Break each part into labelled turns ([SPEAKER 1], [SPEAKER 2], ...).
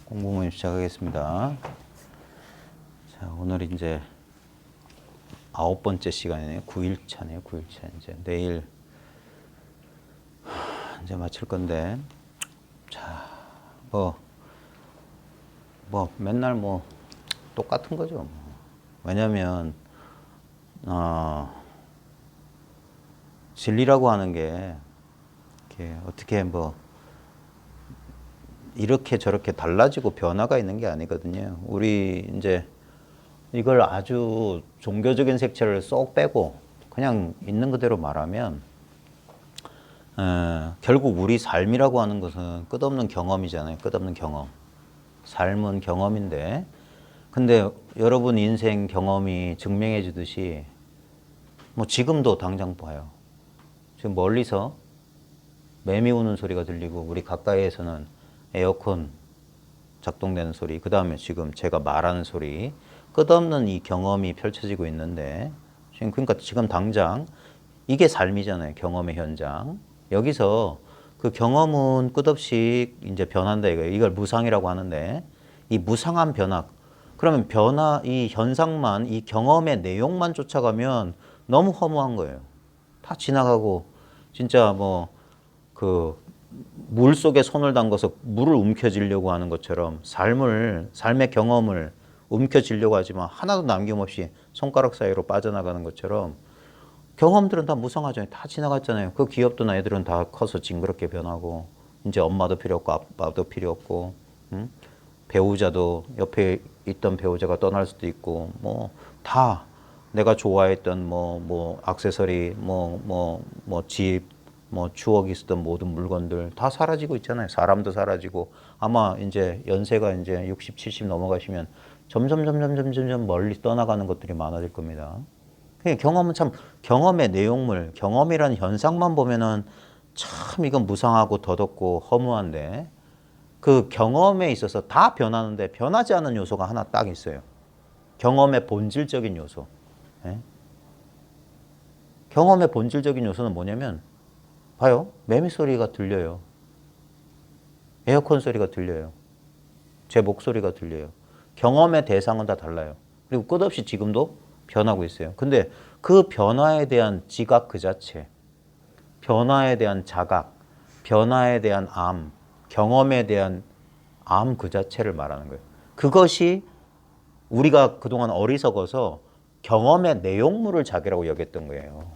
[SPEAKER 1] 공부 모임 시작하겠습니다. 자, 오늘 이제 9번째 시간이네요. 9일차네요. 9일차. 이제 내일 이제 마칠 건데, 자, 맨날 똑같은 거죠. 뭐. 왜냐면, 진리라고 하는 게, 이렇게 어떻게 이렇게 저렇게 달라지고 변화가 있는 게 아니거든요. 우리 이제 이걸 아주 종교적인 색채를 쏙 빼고 그냥 있는 그대로 말하면, 결국 우리 삶이라고 하는 것은 끝없는 경험이잖아요. 끝없는 경험. 삶은 경험인데, 근데 여러분 인생 경험이 증명해 주듯이 지금도 당장 봐요. 지금 멀리서 매미 우는 소리가 들리고 우리 가까이에서는 에어컨 작동되는 소리, 그 다음에 지금 제가 말하는 소리, 끝없는 이 경험이 펼쳐지고 있는데, 그러니까 지금 당장 이게 삶이잖아요. 경험의 현장. 여기서 그 경험은 끝없이 이제 변한다 이거예요. 이걸 무상이라고 하는데, 이 무상한 변화, 그러면 이 현상만, 이 경험의 내용만 쫓아가면 너무 허무한 거예요. 다 지나가고, 진짜 물 속에 손을 담궈서 물을 움켜쥐려고 하는 것처럼 삶의 경험을 움켜쥐려고 하지만 하나도 남김없이 손가락 사이로 빠져나가는 것처럼 경험들은 다 무상하잖아요. 다 지나갔잖아요. 그 기업도 애들은 다 커서 징그럽게 변하고, 이제 엄마도 필요 없고 아빠도 필요 없고, 배우자도 옆에 있던 배우자가 떠날 수도 있고, 다 내가 좋아했던 액세서리, 집, 추억이 있었던 모든 물건들 다 사라지고 있잖아요. 사람도 사라지고, 아마 이제 연세가 이제 60, 70 넘어가시면 점점 멀리 떠나가는 것들이 많아질 겁니다. 경험은 참, 경험의 내용물, 경험이라는 현상만 보면은 참 이건 무상하고 덧없고 허무한데, 그 경험에 있어서 다 변하는데 변하지 않는 요소가 하나 딱 있어요. 경험의 본질적인 요소. 예? 경험의 본질적인 요소는 뭐냐면, 봐요. 매미 소리가 들려요. 에어컨 소리가 들려요. 제 목소리가 들려요. 경험의 대상은 다 달라요. 그리고 끝없이 지금도 변하고 있어요. 근데 그 변화에 대한 지각 그 자체, 변화에 대한 자각, 변화에 대한 경험에 대한 그 자체를 말하는 거예요. 그것이 우리가 그동안 어리석어서 경험의 내용물을 자기라고 여겼던 거예요.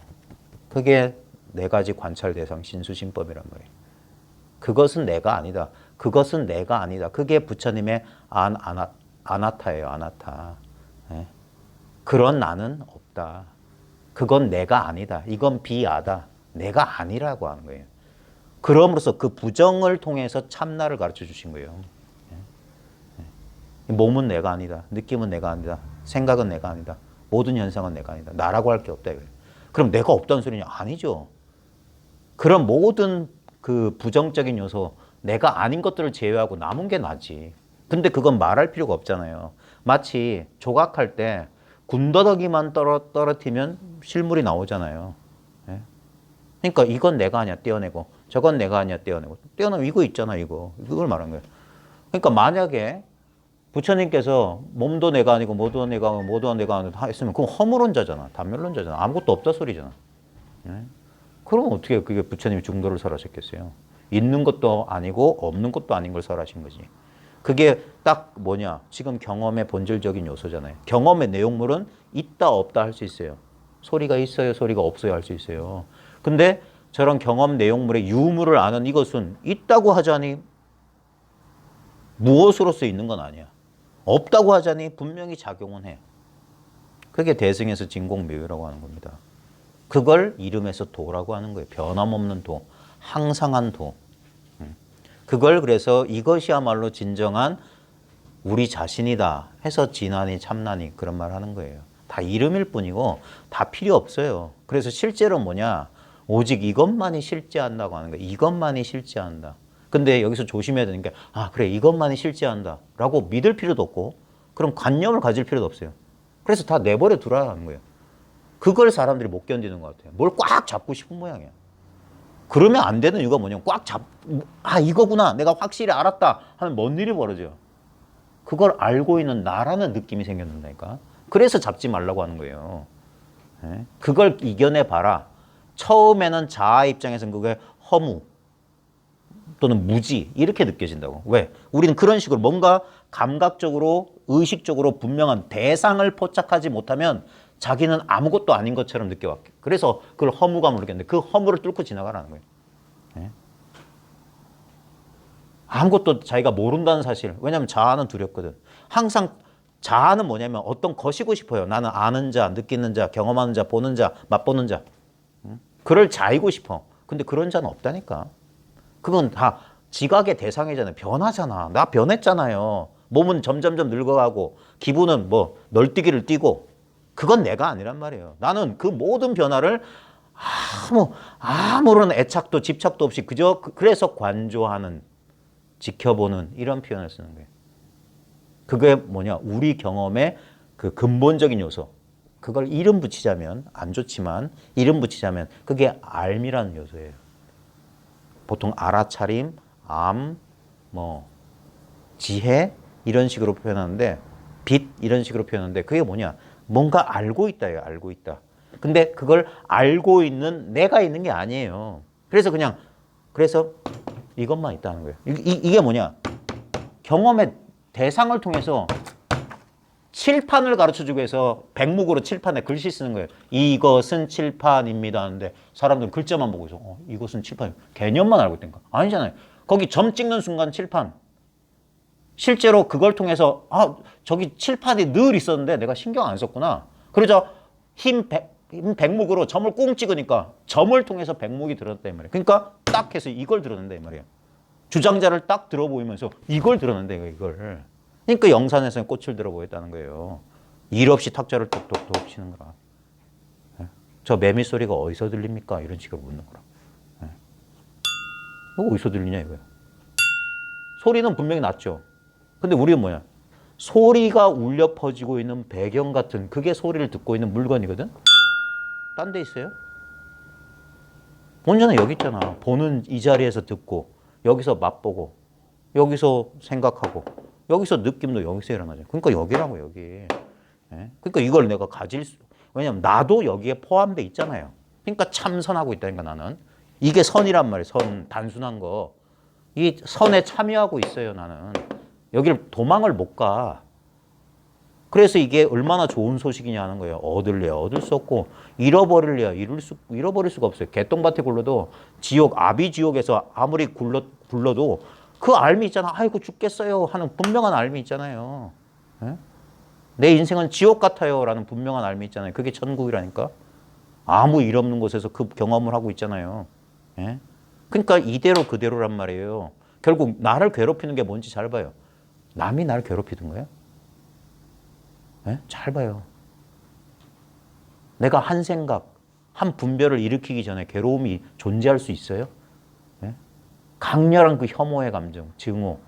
[SPEAKER 1] 그게 네 가지 관찰 대상 신수신법이란 말이에요. 그것은 내가 아니다. 그것은 내가 아니다. 그게 부처님의 아나타예요. 아나타. 네. 그런 나는 없다. 그건 내가 아니다. 이건 비아다. 내가 아니라고 하는 거예요. 그럼으로써 그 부정을 통해서 참나를 가르쳐 주신 거예요. 몸은 내가 아니다. 느낌은 내가 아니다. 생각은 내가 아니다. 모든 현상은 내가 아니다. 나라고 할 게 없다. 그럼 내가 없다는 소리냐? 아니죠. 그런 모든 그 부정적인 요소, 내가 아닌 것들을 제외하고 남은 게 나지. 근데 그건 말할 필요가 없잖아요. 마치 조각할 때 군더더기만 떨어뜨리면 실물이 나오잖아요. 예? 그러니까 이건 내가 아니야 떼어내고, 저건 내가 아니야 떼어내고, 떼어내면 이거 있잖아 이걸 말하는 거예요. 그러니까 만약에 부처님께서 몸도 내가 아니고 모두가 내가 아니다 했으면 그건 허물론자잖아. 단멸론자잖아. 아무것도 없다 소리잖아. 예? 그럼 어떻게 그게 부처님이 중도를 설하셨겠어요? 있는 것도 아니고 없는 것도 아닌 걸 설하신 거지. 그게 딱 뭐냐? 지금 경험의 본질적인 요소잖아요. 경험의 내용물은 있다 없다 할 수 있어요. 소리가 있어요, 소리가 없어요 할 수 있어요. 근데 저런 경험 내용물의 유무를 아는 이것은 있다고 하자니 무엇으로서 있는 건 아니야. 없다고 하자니 분명히 작용은 해. 그게 대승에서 진공묘유라고 하는 겁니다. 그걸 이름에서 도라고 하는 거예요. 변함없는 도, 항상한 도. 그걸 그래서 이것이야말로 진정한 우리 자신이다 해서 진하니 참나니 그런 말 하는 거예요. 다 이름일 뿐이고 다 필요 없어요. 그래서 실제로 뭐냐? 오직 이것만이 실제한다고 하는 거예요. 이것만이 실제한다. 근데 여기서 조심해야 되는 게, 그래, 이것만이 실제한다 라고 믿을 필요도 없고, 그럼 관념을 가질 필요도 없어요. 그래서 다 내버려 두라는 거예요. 그걸 사람들이 못 견디는 것 같아요. 뭘 꽉 잡고 싶은 모양이야. 그러면 안 되는 이유가 뭐냐면 이거구나. 내가 확실히 알았다 하면 뭔 일이 벌어져요. 그걸 알고 있는 나라는 느낌이 생겼는다니까. 그래서 잡지 말라고 하는 거예요. 예? 그걸 이겨내봐라. 처음에는 자아 입장에서는 그게 허무 또는 무지 이렇게 느껴진다고. 왜? 우리는 그런 식으로 뭔가 감각적으로 의식적으로 분명한 대상을 포착하지 못하면 자기는 아무것도 아닌 것처럼 느껴왔게. 그래서 그걸 허무감을 느꼈는데 그 허무를 뚫고 지나가라는 거예요. 예? 아무것도 자기가 모른다는 사실. 왜냐하면 자아는 두렵거든. 항상 자아는 뭐냐면 어떤 것이고 싶어요. 나는 아는 자, 느끼는 자, 경험하는 자, 보는 자, 맛보는 자. 그럴 자이고 싶어. 근데 그런 자는 없다니까. 그건 다 지각의 대상이잖아요. 변하잖아. 나 변했잖아요. 몸은 점점점 늙어가고 기분은 뭐 널뛰기를 뛰고 그건 내가 아니란 말이에요. 나는 그 모든 변화를 아무런 애착도 집착도 없이 그저 그래서 관조하는 지켜보는 이런 표현을 쓰는 거예요. 그게 뭐냐? 우리 경험의 그 근본적인 요소. 그걸 이름 붙이자면 안 좋지만 이름 붙이자면 그게 알미라는 요소예요. 보통 알아차림, 암, 뭐 지혜 이런 식으로 표현하는데 빛 이런 식으로 표현하는데 그게 뭐냐? 뭔가 알고 있다예요. 알고 있다. 근데 그걸 알고 있는 내가 있는 게 아니에요. 그래서 이것만 있다는 거예요. 이게 뭐냐? 경험의 대상을 통해서 칠판을 가르쳐주고 해서 백목으로 칠판에 글씨 쓰는 거예요. 이것은 칠판입니다 하는데 사람들은 글자만 보고 있어. 이것은 칠판. 개념만 알고 있다니까. 아니잖아요. 거기 점 찍는 순간 칠판. 실제로 그걸 통해서 저기 칠판이 늘 있었는데 내가 신경 안 썼구나. 그러자 흰 백목으로 점을 꽁 찍으니까 점을 통해서 백목이 드러났다 이 말이에요. 그러니까 딱 해서 이걸 드러낸다 이 말이에요. 주장자를 딱 들어 보이면서 이걸 드러낸다 이걸. 그러니까 영산에서는 꽃을 들어 보였다는 거예요. 일 없이 탁자를 톡톡톡 치는 거라. 저 매미 소리가 어디서 들립니까? 이런 식으로 묻는 거라. 이거 어디서 들리냐 이거야. 소리는 분명히 났죠. 근데 우리는 뭐야? 소리가 울려 퍼지고 있는 배경 같은 그게 소리를 듣고 있는 물건이거든? 딴 데 있어요? 본전은 여기 있잖아. 보는 이 자리에서 듣고 여기서 맛보고 여기서 생각하고 여기서 느낌도 여기서 일어나죠. 그러니까 여기라고 여기. 예? 그러니까 이걸 내가 왜냐면 나도 여기에 포함돼 있잖아요. 그러니까 참선하고 있다니까 나는. 이게 선이란 말이에요. 선 단순한 거. 이 선에 참여하고 있어요 나는. 여기를 도망을 못 가. 그래서 이게 얼마나 좋은 소식이냐 하는 거예요. 얻을래야 얻을 수 없고 잃어버릴래야 잃어버릴 수가 없어요. 개똥밭에 굴러도 지옥 아비지옥에서 아무리 굴러도 그 알미 있잖아. 아이고 죽겠어요 하는 분명한 알미 있잖아요. 예? 내 인생은 지옥 같아요 라는 분명한 알미 있잖아요. 그게 천국이라니까. 아무 일 없는 곳에서 그 경험을 하고 있잖아요. 예? 그러니까 이대로 그대로란 말이에요. 결국 나를 괴롭히는 게 뭔지 잘 봐요. 남이 나를 괴롭히는 거예요? 예? 잘 봐요. 내가 한 생각, 한 분별을 일으키기 전에 괴로움이 존재할 수 있어요? 예? 강렬한 그 혐오의 감정, 증오,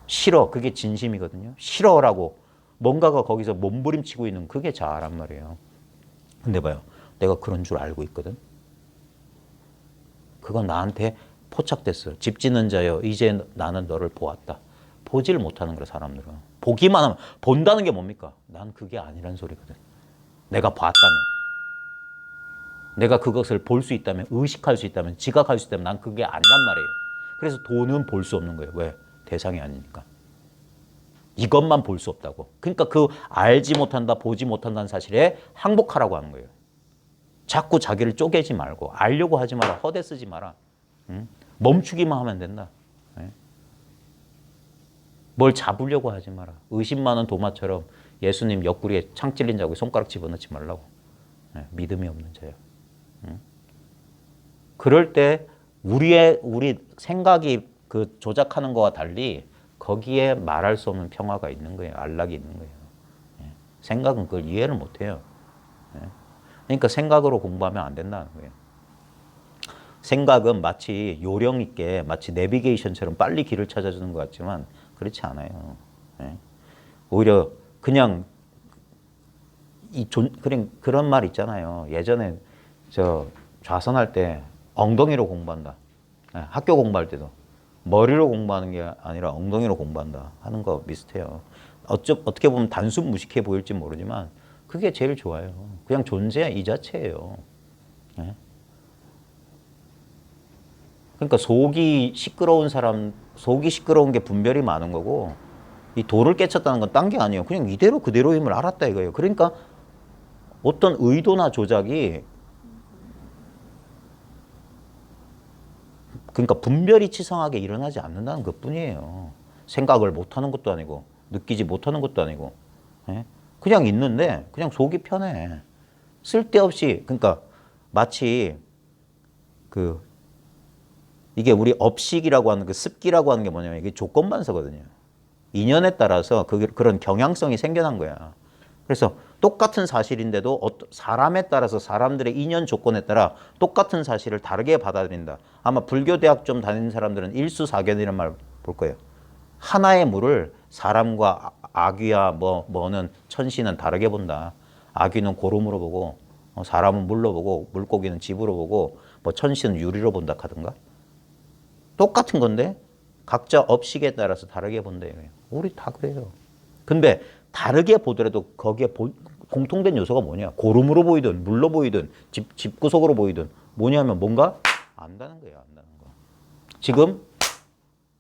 [SPEAKER 1] 싫어, 그게 진심이거든요. 싫어라고 뭔가가 거기서 몸부림치고 있는 그게 자아란 말이에요. 근데 봐요. 내가 그런 줄 알고 있거든. 그건 나한테 포착됐어요. 집 짓는 자여, 이제 나는 너를 보았다. 보지를 못하는 거야, 사람들은. 보기만 하면, 본다는 게 뭡니까? 난 그게 아니란 소리거든. 내가 봤다면. 내가 그것을 볼 수 있다면, 의식할 수 있다면, 지각할 수 있다면 난 그게 아니란 말이에요. 그래서 돈은 볼 수 없는 거예요. 왜? 대상이 아니니까. 이것만 볼 수 없다고. 그러니까 그 알지 못한다, 보지 못한다는 사실에 항복하라고 하는 거예요. 자꾸 자기를 쪼개지 말고, 알려고 하지 마라, 허대 쓰지 마라. 응? 멈추기만 하면 된다. 뭘 잡으려고 하지 마라. 의심 많은 도마처럼 예수님 옆구리에 창 찔린 자국에 손가락 집어넣지 말라고. 믿음이 없는 자야. 그럴 때 우리 생각이 그 조작하는 거와 달리 거기에 말할 수 없는 평화가 있는 거예요. 안락이 있는 거예요. 생각은 그걸 이해를 못 해요. 그러니까 생각으로 공부하면 안 된다는 거예요. 생각은 마치 요령 있게 마치 내비게이션처럼 빨리 길을 찾아주는 것 같지만 그렇지 않아요. 오히려 그냥 그런 말 있잖아요. 예전에 저 좌선할 때 엉덩이로 공부한다. 학교 공부할 때도 머리로 공부하는 게 아니라 엉덩이로 공부한다 하는 거 비슷해요. 어떻게 보면 단순 무식해 보일지 모르지만 그게 제일 좋아요. 그냥 존재 이 자체예요. 예? 그러니까 속이 시끄러운 게 분별이 많은 거고 이 도를 깨쳤다는 건 딴 게 아니에요. 그냥 이대로 그대로임을 알았다 이거예요. 그러니까 어떤 의도나 조작이 그러니까 분별이 치성하게 일어나지 않는다는 것뿐이에요. 생각을 못하는 것도 아니고 느끼지 못하는 것도 아니고 예? 그냥 있는데 그냥 속이 편해. 쓸데없이 그러니까 마치 그 이게 우리 업식이라고 하는 그 습기라고 하는 게 뭐냐면 이게 조건반서거든요. 인연에 따라서 그런 경향성이 생겨난 거야. 그래서 똑같은 사실인데도 사람에 따라서 사람들의 인연 조건에 따라 똑같은 사실을 다르게 받아들인다. 아마 불교 대학 좀 다니는 사람들은 일수사견이라는 말 볼 거예요. 하나의 물을 사람과 아귀야 뭐는 천시는 다르게 본다. 아귀는 고름으로 보고 사람은 물로 보고 물고기는 집으로 보고 뭐 천시는 유리로 본다 하든가. 똑같은 건데 각자 업식에 따라서 다르게 본다. 우리 다 그래요. 근데 다르게 보더라도 거기에 공통된 요소가 뭐냐? 고름으로 보이든 물로 보이든 집구석으로 보이든 뭐냐면 뭔가 안다는 거예요. 안다는 거. 지금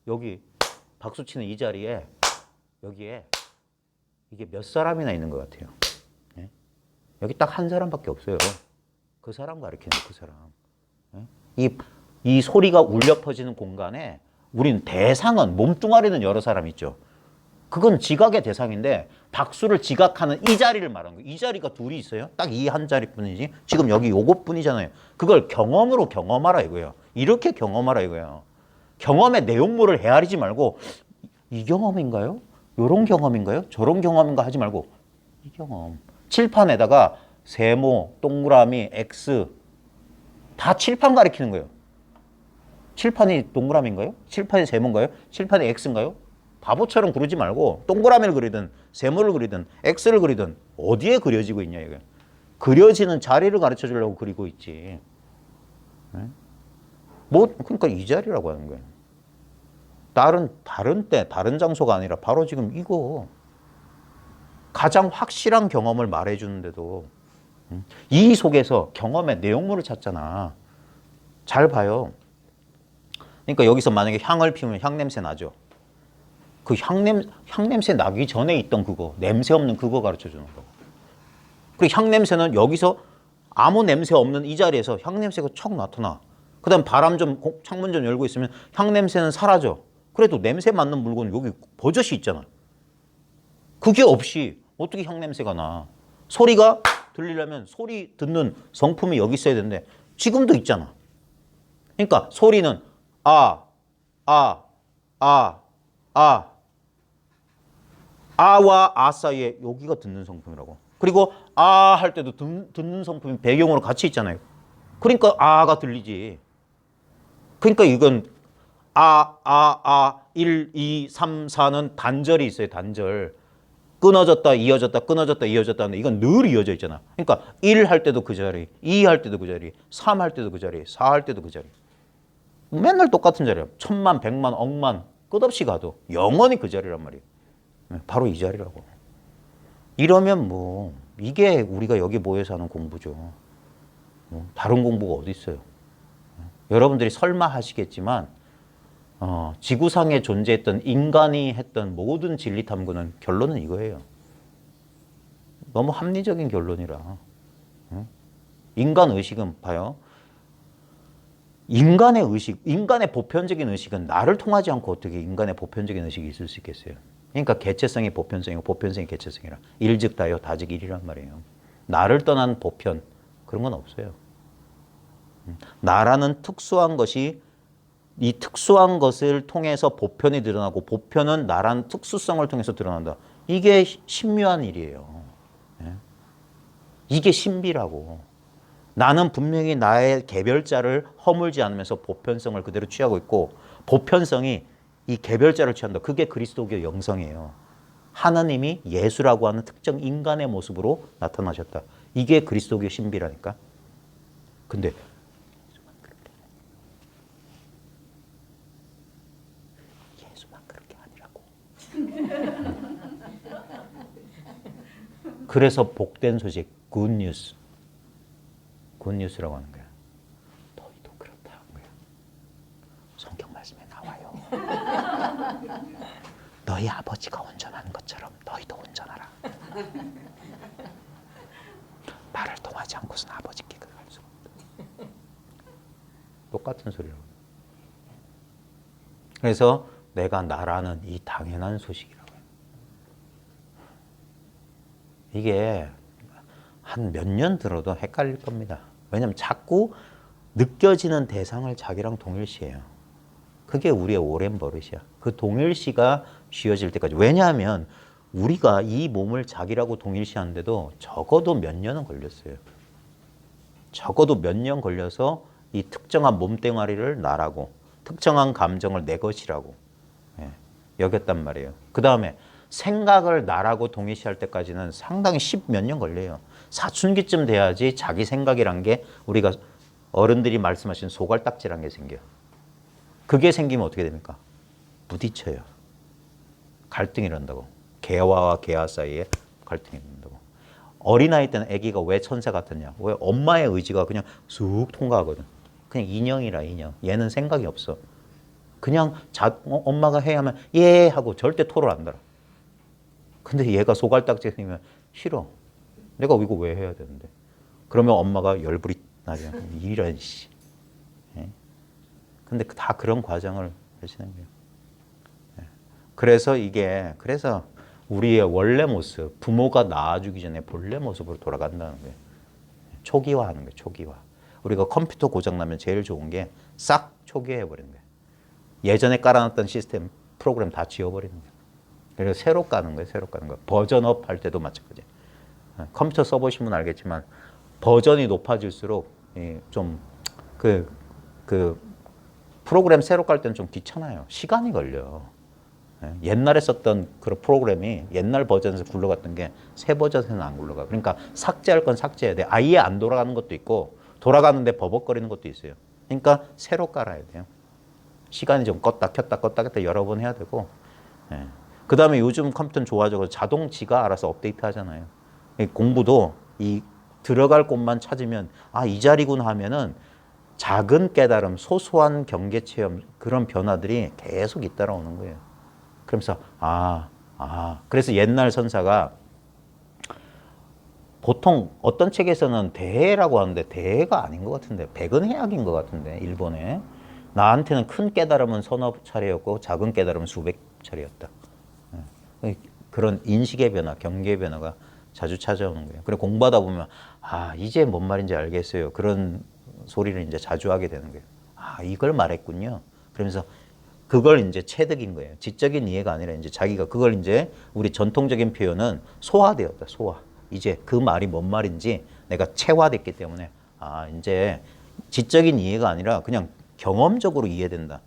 [SPEAKER 1] 여기 박수 치는 이 자리에 여기에 이게 몇 사람이나 있는 것 같아요. 예? 여기 딱 한 사람밖에 없어요. 그 사람 가리키는 그 사람. 예? 이 소리가 울려 퍼지는 공간에 우린 대상은 몸뚱아리는 여러 사람 있죠. 그건 지각의 대상인데 박수를 지각하는 이 자리를 말하는 거예요. 이 자리가 둘이 있어요. 딱 이 한 자리뿐이지. 지금 여기 요것뿐이잖아요. 그걸 경험으로 경험하라 이거예요. 이렇게 경험하라 이거예요. 경험의 내용물을 헤아리지 말고 이 경험인가요? 요런 경험인가요? 저런 경험인가 하지 말고 이 경험. 칠판에다가 세모, 동그라미, X 다 칠판 가리키는 거예요. 칠판이 동그라미인가요? 칠판이 세모인가요? 칠판이 X인가요? 바보처럼 그러지 말고 동그라미를 그리든 세모를 그리든 X를 그리든 어디에 그려지고 있냐 이거. 그려지는 자리를 가르쳐 주려고 그리고 있지. 뭐 그러니까 이 자리라고 하는 거예요. 다른 때 다른 장소가 아니라 바로 지금 이거 가장 확실한 경험을 말해 주는데도 이 속에서 경험의 내용물을 찾잖아. 잘 봐요. 그러니까 여기서 만약에 향을 피우면 향냄새 나죠. 그 향냄새 나기 전에 있던 그거, 냄새 없는 그거 가르쳐 주는 거. 그리고 향냄새는 여기서 아무 냄새 없는 이 자리에서 향냄새가 척 나타나. 그 다음 창문 좀 열고 있으면 향냄새는 사라져. 그래도 냄새 맡는 물건은 여기 버젓이 있잖아. 그게 없이 어떻게 향냄새가 나. 소리가 들리려면 소리 듣는 성품이 여기 있어야 되는데 지금도 있잖아. 그러니까 소리는 아, 아, 아, 아, 아와 아 사이에 여기가 듣는 성품이라고. 그리고 아 할 때도 듣는 성품이 배경으로 같이 있잖아요. 그러니까 아가 들리지. 그러니까 이건 1, 2, 3, 4는 단절이 있어요. 단절. 끊어졌다, 이어졌다, 끊어졌다, 이어졌다 하는데 이건 늘 이어져 있잖아. 그러니까 1 할 때도 그 자리, 2 할 때도 그 자리, 3 할 때도 그 자리, 4 할 때도 그 자리. 맨날 똑같은 자리야. 천만, 백만, 억만 끝없이 가도 영원히 그 자리란 말이에요. 바로 이 자리라고. 이러면 뭐 이게 우리가 여기 모여서 하는 공부죠. 다른 공부가 어디 있어요. 여러분들이 설마 하시겠지만 지구상에 존재했던 인간이 했던 모든 진리 탐구는 결론은 이거예요. 너무 합리적인 결론이라. 인간 의식은 봐요. 인간의 의식, 인간의 보편적인 의식은 나를 통하지 않고 어떻게 인간의 보편적인 의식이 있을 수 있겠어요. 그러니까 개체성이 보편성이고 보편성이 개체성이라. 일즉 다요 다즉 일이란 말이에요. 나를 떠난 보편 그런 건 없어요. 나라는 특수한 것이 이 특수한 것을 통해서 보편이 드러나고 보편은 나라는 특수성을 통해서 드러난다. 이게 신묘한 일이에요. 이게 신비라고. 나는 분명히 나의 개별자를 허물지 않으면서 보편성을 그대로 취하고 있고 보편성이 이 개별자를 취한다. 그게 그리스도교 영성이에요. 하나님이 예수라고 하는 특정 인간의 모습으로 나타나셨다. 이게 그리스도교 신비라니까. 근데 예수만 그런 게 아니라고. 그래서 복된 소식, 굿뉴스. 굿뉴스라고 하는 거야. 너희도 그렇다 하는 거야. 성경 말씀에 나와요. 너희 아버지가 운전하는 것처럼 너희도 운전하라. 말을 통하지 않고서는 아버지께 갈 수가 없다. 똑같은 소리라고. 그래서 내가 나라는 이 당연한 소식이라고 해요. 이게 한 몇 년 들어도 헷갈릴 겁니다. 왜냐하면 자꾸 느껴지는 대상을 자기랑 동일시해요. 그게 우리의 오랜 버릇이야. 그 동일시가 쥐어질 때까지. 왜냐하면 우리가 이 몸을 자기라고 동일시하는데도 적어도 몇 년은 걸렸어요. 적어도 몇 년 걸려서 이 특정한 몸뚱아리를 나라고, 특정한 감정을 내 것이라고 여겼단 말이에요. 그 다음에 생각을 나라고 동일시할 때까지는 상당히 10 몇 년 걸려요. 사춘기쯤 돼야지 자기 생각이란 게 우리가 어른들이 말씀하신 소갈딱지란 게 생겨요. 그게 생기면 어떻게 됩니까? 부딪혀요. 갈등이 일어난다고. 개화와 개화 사이에 갈등이 일어난다고. 어린아이 때는 아기가 왜 천사 같았냐? 왜 엄마의 의지가 그냥 쑥 통과하거든. 그냥 인형이라 인형. 얘는 생각이 없어. 그냥 엄마가 해야 하면 예 하고 절대 토를 안 달아. 근데 얘가 소갈딱지 생기면 싫어. 내가 이거 왜 해야 되는데. 그러면 엄마가 열불이 나죠. 이런 씨. 근데 다 그런 과정을 하시는 거예요. 그래서 그래서 우리의 원래 모습, 부모가 낳아주기 전에 본래 모습으로 돌아간다는 거예요. 초기화하는 거예요. 초기화. 우리가 컴퓨터 고장나면 제일 좋은 게 싹 초기화해버리는 거예요. 예전에 깔아놨던 시스템, 프로그램 다 지워버리는 거예요. 그래서 새로 까는 거예요. 새로 까는 거. 버전업 할 때도 마찬가지예요. 컴퓨터 써보시면 알겠지만 버전이 높아질수록 좀 프로그램 새로 깔 때는 좀 귀찮아요. 시간이 걸려. 옛날에 썼던 그런 프로그램이 옛날 버전에서 굴러갔던 게 새 버전에서는 안 굴러가. 그러니까 삭제할 건 삭제해야 돼. 아예 안 돌아가는 것도 있고 돌아가는데 버벅거리는 것도 있어요. 그러니까 새로 깔아야 돼요. 시간이 좀 껐다 켰다 여러 번 해야 되고. 그 다음에 요즘 컴퓨터는 좋아져서 자동 지가 알아서 업데이트 하잖아요. 공부도 이 들어갈 곳만 찾으면 이 자리구나 하면은 작은 깨달음, 소소한 경계 체험 그런 변화들이 계속 잇따라오는 거예요. 그러면서 그래서 옛날 선사가 보통 어떤 책에서는 대해라고 하는데 대해가 아닌 것 같은데 백은해악인 것 같은데 일본에 나한테는 큰 깨달음은 서너 차례였고 작은 깨달음은 수백 차례였다. 그런 인식의 변화, 경계의 변화가 자주 찾아오는 거예요. 그래 공부하다 보면 이제 뭔 말인지 알겠어요. 그런 소리를 이제 자주 하게 되는 거예요. 이걸 말했군요. 그러면서 그걸 이제 체득인 거예요. 지적인 이해가 아니라 이제 자기가 그걸 이제 우리 전통적인 표현은 소화되었다. 소화. 이제 그 말이 뭔 말인지 내가 체화됐기 때문에 이제 지적인 이해가 아니라 그냥 경험적으로 이해된다.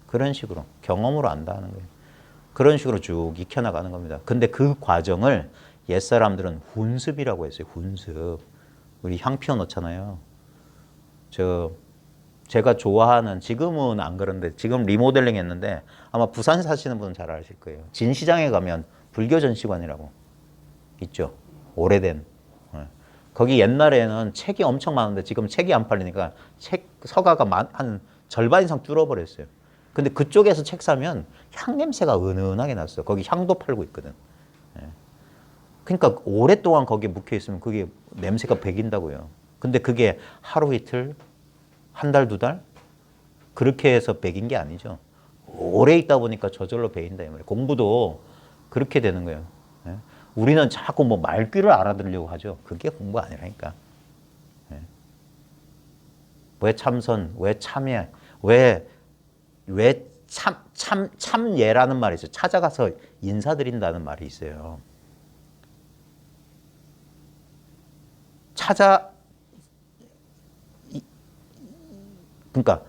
[SPEAKER 1] 그런 식으로 경험으로 안다는 거예요. 그런 식으로 쭉 익혀나가는 겁니다. 근데 그 과정을 옛사람들은 훈습이라고 했어요. 훈습. 우리 향표 넣잖아요. 제가 좋아하는, 지금은 안 그런데 지금 리모델링 했는데 아마 부산 사시는 분은 잘 아실 거예요. 진시장에 가면 불교 전시관이라고 있죠. 오래된. 거기 옛날에는 책이 엄청 많은데 지금 책이 안 팔리니까 서가가 한 절반 이상 줄어버렸어요. 근데 그쪽에서 책 사면 향 냄새가 은은하게 났어요. 거기 향도 팔고 있거든. 그러니까 오랫동안 거기에 묵혀 있으면 그게 냄새가 배긴다고요. 근데 그게 하루 이틀, 한 달, 두 달? 그렇게 해서 배긴 게 아니죠. 오래 있다 보니까 저절로 배인다 이 말이에요. 공부도 그렇게 되는 거예요. 우리는 자꾸 뭐 말귀를 알아들으려고 하죠. 그게 공부가 아니라니까. 왜 참선, 왜 참여, 왜 참예라는 말이 있어요. 찾아가서 인사드린다는 말이 있어요. 그러니까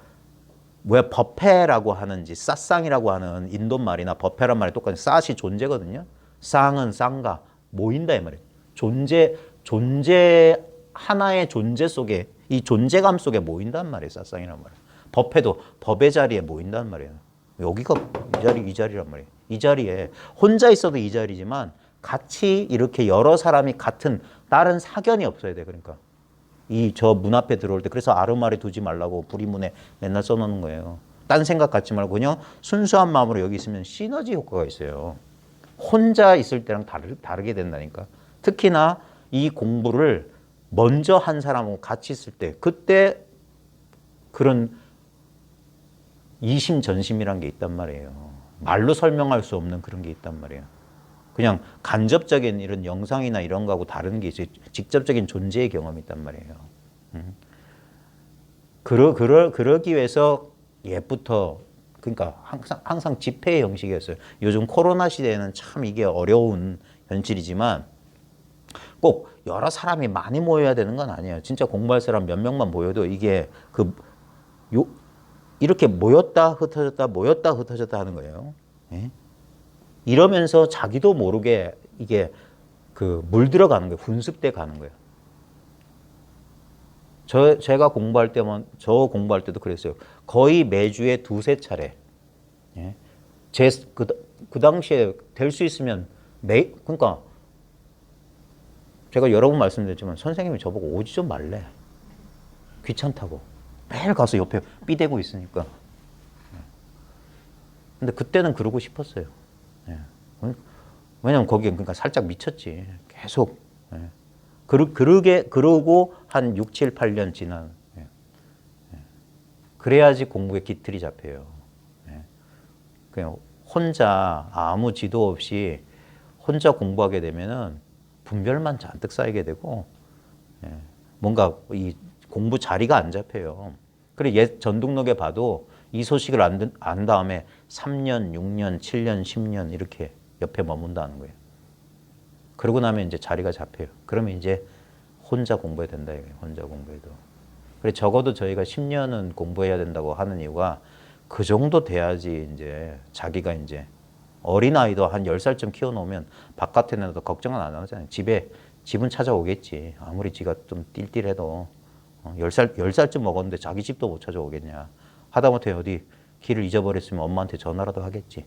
[SPEAKER 1] 왜 버페라고 하는지 싸쌍이라고 하는 인도 말이나 버페란 말이 똑같이 쌌이 존재거든요. 쌍은 쌍가 모인다 이 말이에요. 존재 하나의 존재 속에 이 존재감 속에 모인다는 말이에요. 싸쌍이란 말이에요. 법회도 법의 자리에 모인다는 말이에요. 여기가 이 자리란 말이에요. 이 자리에 혼자 있어도 이 자리지만 같이 이렇게 여러 사람이 같은 다른 사견이 없어야 돼. 그러니까 이 저 문 앞에 들어올 때 그래서 아르마리 두지 말라고 불이문에 맨날 써놓는 거예요. 딴 생각 갖지 말고 그냥 순수한 마음으로 여기 있으면 시너지 효과가 있어요. 혼자 있을 때랑 다르게 된다니까. 특히나 이 공부를 먼저 한 사람하고 같이 있을 때 그때 그런 이심전심이란 게 있단 말이에요. 말로 설명할 수 없는 그런 게 있단 말이에요. 그냥 간접적인 이런 영상이나 이런 거하고 다른 게 이제 직접적인 존재의 경험이 있단 말이에요. 그러기 위해서 옛부터 그러니까 항상 집회의 형식이었어요. 요즘 코로나 시대에는 참 이게 어려운 현실이지만 꼭 여러 사람이 많이 모여야 되는 건 아니에요. 진짜 공부할 사람 몇 명만 모여도 이게 이렇게 모였다 흩어졌다 하는 거예요. 예? 이러면서 자기도 모르게 이게 물들어가는 거예요. 분습돼 가는 거예요. 제가 공부할 때도 그랬어요. 거의 매주에 두세 차례. 예? 그 당시에 될 수 있으면 그러니까 제가 여러 번 말씀드렸지만 선생님이 저보고 오지 좀 말래. 귀찮다고. 매일 가서 옆에 삐대고 있으니까. 근데 그때는 그러고 싶었어요. 예. 왜냐면 거기에 그러니까 살짝 미쳤지. 계속. 예. 그러고 한 6, 7, 8년 지난. 예. 예. 그래야지 공부에 기틀이 잡혀요. 예. 그냥 혼자 아무 지도 없이 혼자 공부하게 되면은 분별만 잔뜩 쌓이게 되고, 예. 뭔가 이 공부 자리가 안 잡혀요. 그래 옛 전등록에 봐도 이 소식을 안 다음에 3년, 6년, 7년, 10년 이렇게 옆에 머문다는 거예요. 그러고 나면 이제 자리가 잡혀요. 그러면 이제 혼자 공부해야 된다 이거예요. 혼자 공부해도. 그래 적어도 저희가 10년은 공부해야 된다고 하는 이유가 그 정도 돼야지 이제 자기가 이제 어린아이도 한 10살쯤 키워놓으면 바깥에 내도 걱정은 안 하잖아요. 집은 찾아오겠지. 아무리 지가 좀 띨띨해도 10살쯤 먹었는데 자기 집도 못 찾아오겠냐. 하다못해 어디 길을 잊어버렸으면 엄마한테 전화라도 하겠지.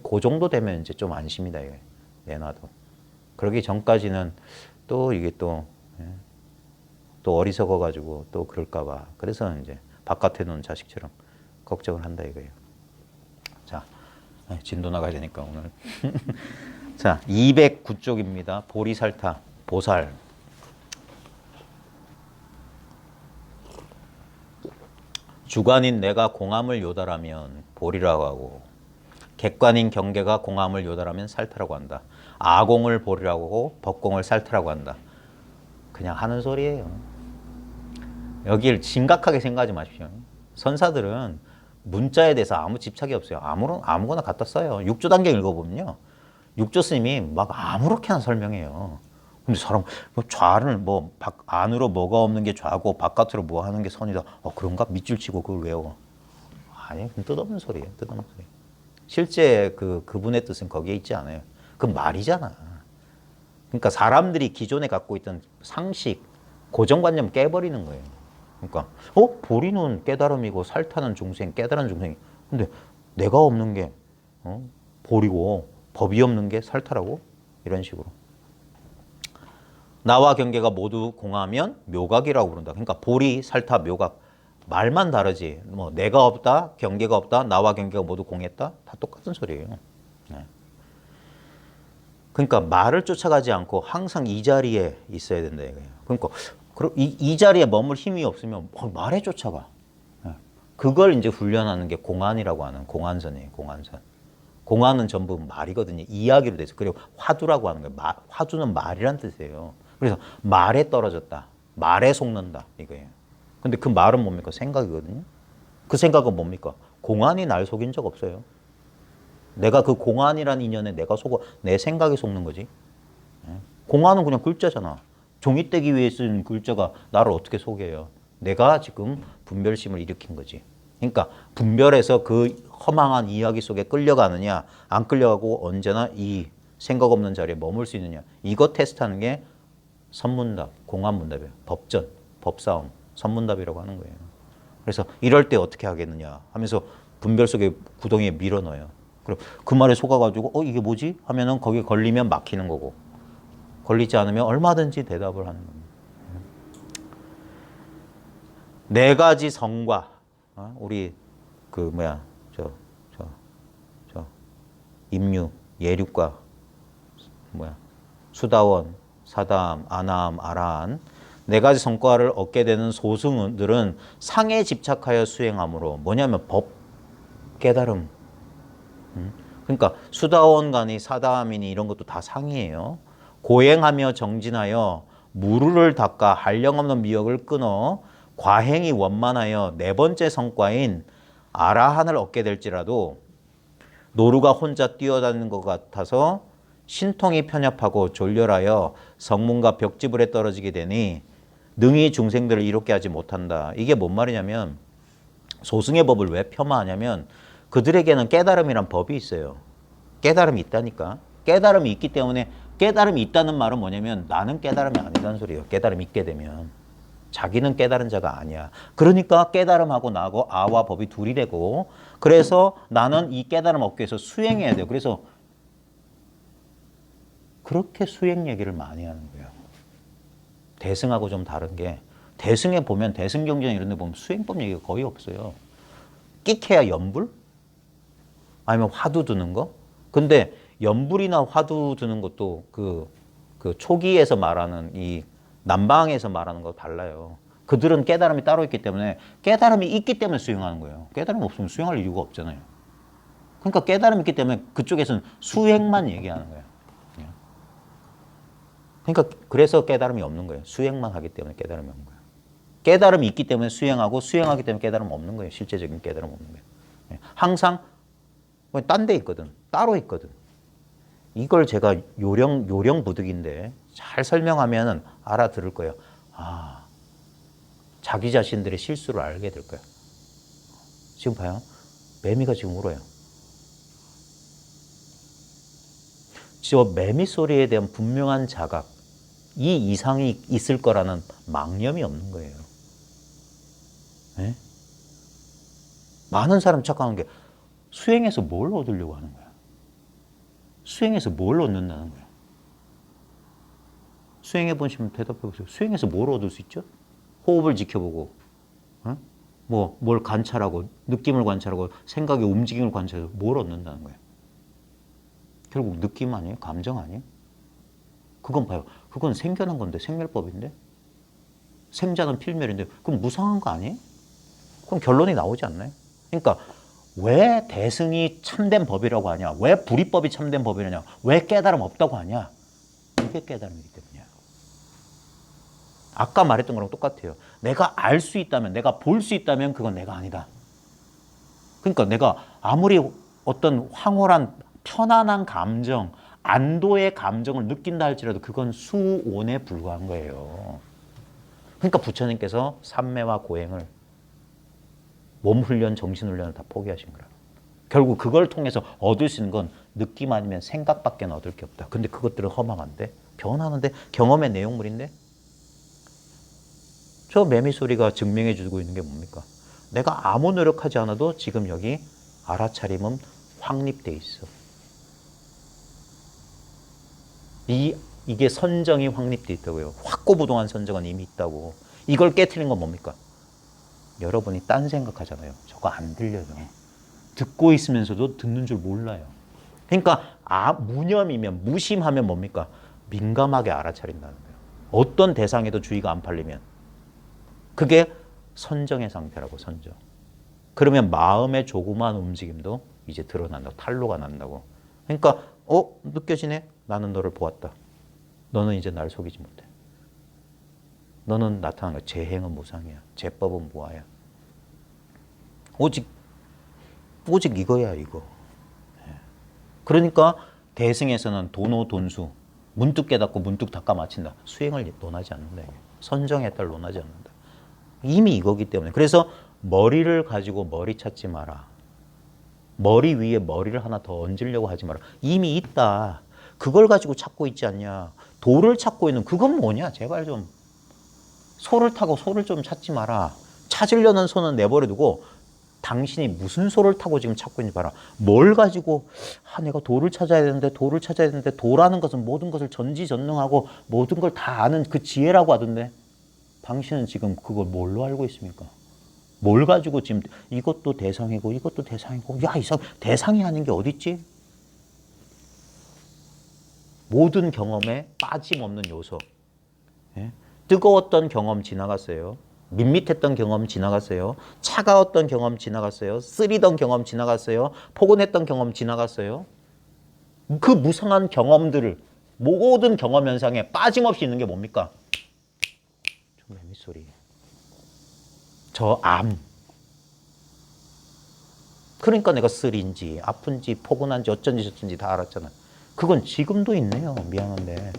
[SPEAKER 1] 그 정도 되면 이제 좀 안심이다 이거예요. 내놔도. 그러기 전까지는 또 이게 또 어리석어가지고 또 그럴까봐. 그래서 이제 바깥에 놓은 자식처럼 걱정을 한다 이거예요. 자, 진도 나가야 되니까 오늘. 자, 209쪽입니다. 보리살타, 보살. 주관인 내가 공함을 요달하면 보리라고 하고 객관인 경계가 공함을 요달하면 살타라고 한다. 아공을 보리라고 하고 법공을 살타라고 한다. 그냥 하는 소리예요. 여기를 심각하게 생각하지 마십시오. 선사들은 문자에 대해서 아무 집착이 없어요. 아무거나 갖다 써요. 육조 단경 읽어보면요. 육조 스님이 막 아무렇게나 설명해요. 근데 사람 좌를 안으로 뭐가 없는 게 좌고 바깥으로 뭐 하는 게 선이다. 그런가? 밑줄 치고 그걸 외워. 아니, 뜻없는 소리예요. 뜻없는 소리. 실제 그분의 뜻은 거기에 있지 않아요. 그건 말이잖아. 그러니까 사람들이 기존에 갖고 있던 상식, 고정관념 깨버리는 거예요. 그러니까 보리는 깨달음이고 살타는 중생, 깨달은 중생이. 근데 내가 없는 게 보리고 법이 없는 게 살타라고? 이런 식으로. 나와 경계가 모두 공하면 묘각이라고 부른다. 그러니까 보리, 살타, 묘각. 말만 다르지. 뭐 내가 없다, 경계가 없다, 나와 경계가 모두 공했다. 다 똑같은 소리예요. 네. 그러니까 말을 쫓아가지 않고 항상 이 자리에 있어야 된다 이거예요. 그러니까 이 자리에 머물 힘이 없으면 말에 쫓아가. 네. 그걸 이제 훈련하는 게 공안이라고 하는 공안선이에요. 공안선. 공안은 전부 말이거든요. 이야기로 돼서. 그리고 화두라고 하는 거예요. 화두는 말이란 뜻이에요. 그래서 말에 떨어졌다. 말에 속는다. 이거예요. 근데 그 말은 뭡니까? 생각이거든요. 그 생각은 뭡니까? 공안이 날 속인 적 없어요. 내가 그 공안이라는 인연에 내가 속어, 내 생각이 속는 거지. 공안은 그냥 글자잖아. 종이 떼기 위해 쓴 글자가 나를 어떻게 속여요? 내가 지금 분별심을 일으킨 거지. 그러니까 분별해서 그 허망한 이야기 속에 끌려가느냐, 안 끌려가고 언제나 이 생각 없는 자리에 머물 수 있느냐. 이거 테스트하는 게 선문답, 공안문답이에요. 법전, 법싸움, 선문답이라고 하는 거예요. 그래서 이럴 때 어떻게 하겠느냐 하면서 분별 속에 구덩이에 밀어넣어요. 그래 그 말에 속아가지고 이게 뭐지? 하면은 거기에 걸리면 막히는 거고 걸리지 않으면 얼마든지 대답을 하는 겁니다. 네 가지 성과 우리 그 뭐야 저 임류 예륙과 뭐야 수다원 사다암 아나암 아라한 네 가지 성과를 얻게 되는 소승들은 상에 집착하여 수행함으로 뭐냐면 법 깨달음. 그러니까 수다원간이 사다암이니 이런 것도 다 상이에요. 고행하며 정진하여 무루를 닦아 한량없는 미역을 끊어 과행이 원만하여 네 번째 성과인 아라한을 얻게 될지라도 노루가 혼자 뛰어다니는 것 같아서 신통이 편협하고 졸렬하여 성문과 벽지불에 떨어지게 되니 능히 중생들을 이롭게 하지 못한다. 이게 뭔 말이냐면 소승의 법을 왜 폄하하냐면 그들에게는 깨달음이란 법이 있어요. 깨달음이 있다니까. 깨달음이 있기 때문에 깨달음이 있다는 말은 뭐냐면 나는 깨달음이 아니라는 소리예요. 깨달음이 있게 되면. 자기는 깨달은 자가 아니야. 그러니까 깨달음하고 나하고 아와 법이 둘이 되고 그래서 나는 이 깨달음 얻기 위해서 수행해야 돼요. 그래서 그렇게 수행 얘기를 많이 하는 거예요. 대승하고 좀 다른 게 대승에 보면 대승경전 이런 데 보면 수행법 얘기가 거의 없어요. 끽해야 연불? 아니면 화두 드는 거? 근데 연불이나 화두 드는 것도 그 초기에서 말하는 이 남방에서 말하는 거 달라요. 그들은 깨달음이 따로 있기 때문에 깨달음이 있기 때문에 수행하는 거예요. 깨달음이 없으면 수행할 이유가 없잖아요. 그러니까 깨달음이 있기 때문에 그쪽에서는 수행만 얘기하는 거예요. 그러니까 그래서 깨달음이 없는 거예요. 수행만 하기 때문에 깨달음이 없는 거예요. 깨달음이 있기 때문에 수행하고 수행하기 때문에 깨달음 없는 거예요. 실제적인 깨달음 없는 거예요. 항상 딴 데 있거든. 따로 있거든. 이걸 제가 요령부득인데 잘 설명하면 알아들을 거예요. 아, 자기 자신들의 실수를 알게 될 거예요. 지금 봐요. 매미가 지금 울어요. 저 매미 소리에 대한 분명한 자각, 이 이상이 있을 거라는 망념이 없는 거예요. 네? 많은 사람 착각하는 게 수행해서 뭘 얻으려고 하는 거야? 수행해서 뭘 얻는다는 거야? 수행해 보시면 대답해 보세요. 수행해서 뭘 얻을 수 있죠? 호흡을 지켜보고, 뭘 관찰하고, 느낌을 관찰하고, 생각의 움직임을 관찰하고, 뭘 얻는다는 거예요? 결국 느낌 아니에요? 감정 아니에요? 그건 봐요. 그건 생겨난 건데, 생멸법인데? 생자는 필멸인데, 그럼 무상한 거 아니에요? 그럼 결론이 나오지 않나요? 그러니까, 왜 대승이 참된 법이라고 하냐? 왜 불이법이 참된 법이라냐? 왜 깨달음 없다고 하냐? 이게 깨달음이기 때문이야. 아까 말했던 거랑 똑같아요. 내가 알 수 있다면, 내가 볼 수 있다면 그건 내가 아니다. 그러니까 내가 아무리 어떤 황홀한 편안한 감정, 안도의 감정을 느낀다 할지라도 그건 수온에 불과한 거예요. 그러니까 부처님께서 삼매와 고행을 몸훈련, 정신훈련을 다 포기하신 거라. 결국 그걸 통해서 얻을 수 있는 건 느낌 아니면 생각밖에 얻을 게 없다. 근데 그것들은 허망한데, 변하는데, 경험의 내용물인데, 저 매미 소리가 증명해 주고 있는 게 뭡니까? 내가 아무 노력하지 않아도 지금 여기 알아차림은 확립돼 있어. 이게 선정이 확립돼 있다고요. 확고부동한 선정은 이미 있다고. 이걸 깨트린 건 뭡니까? 여러분이 딴 생각하잖아요. 저거 안 들려요. 듣고 있으면서도 듣는 줄 몰라요. 그러니까 무념이면 무심하면 뭡니까? 민감하게 알아차린다는 거예요. 어떤 대상에도 주의가 안 팔리면. 그게 선정의 상태라고, 선정. 그러면 마음의 조그마한 움직임도 이제 드러난다고, 탄로가 난다고. 그러니까 느껴지네? 나는 너를 보았다. 너는 이제 날 속이지 못해. 너는 나타난 거야. 제 행은 무상이야. 제 법은 무아야. 오직 이거야, 이거. 그러니까 대승에서는 도노돈수, 문득 깨닫고 문득 닦아 마친다. 수행을 논하지 않는다. 선정에 따라 논하지 않는다. 이미 이거기 때문에. 그래서 머리를 가지고 머리 찾지 마라. 머리 위에 머리를 하나 더 얹으려고 하지 마라. 이미 있다. 그걸 가지고 찾고 있지 않냐. 도를 찾고 있는 그건 뭐냐. 제발 좀. 소를 타고 소를 좀 찾지 마라. 찾으려는 소는 내버려두고 당신이 무슨 소를 타고 지금 찾고 있는지 봐라. 뭘 가지고 내가 도를 찾아야 되는데 도를 찾아야 되는데 도라는 것은 모든 것을 전지전능하고 모든 걸 다 아는 그 지혜라고 하던데 당신은 지금 그걸 뭘로 알고 있습니까? 뭘 가지고 지금 이것도 대상이고 이것도 대상이고 야, 이 사람 대상이 아닌 게 어디 있지? 모든 경험에 빠짐없는 요소. 예? 뜨거웠던 경험 지나갔어요. 밋밋했던 경험 지나갔어요. 차가웠던 경험 지나갔어요. 쓰리던 경험 지나갔어요. 포근했던 경험 지나갔어요. 그 무상한 경험들을 모든 경험 현상에 빠짐없이 있는 게 뭡니까? 저 매미소리. 저 암. 그러니까 내가 쓰리인지 아픈지 포근한지 어쩐지 저쩐지 다 알았잖아. 그건 지금도 있네요. 미안한데.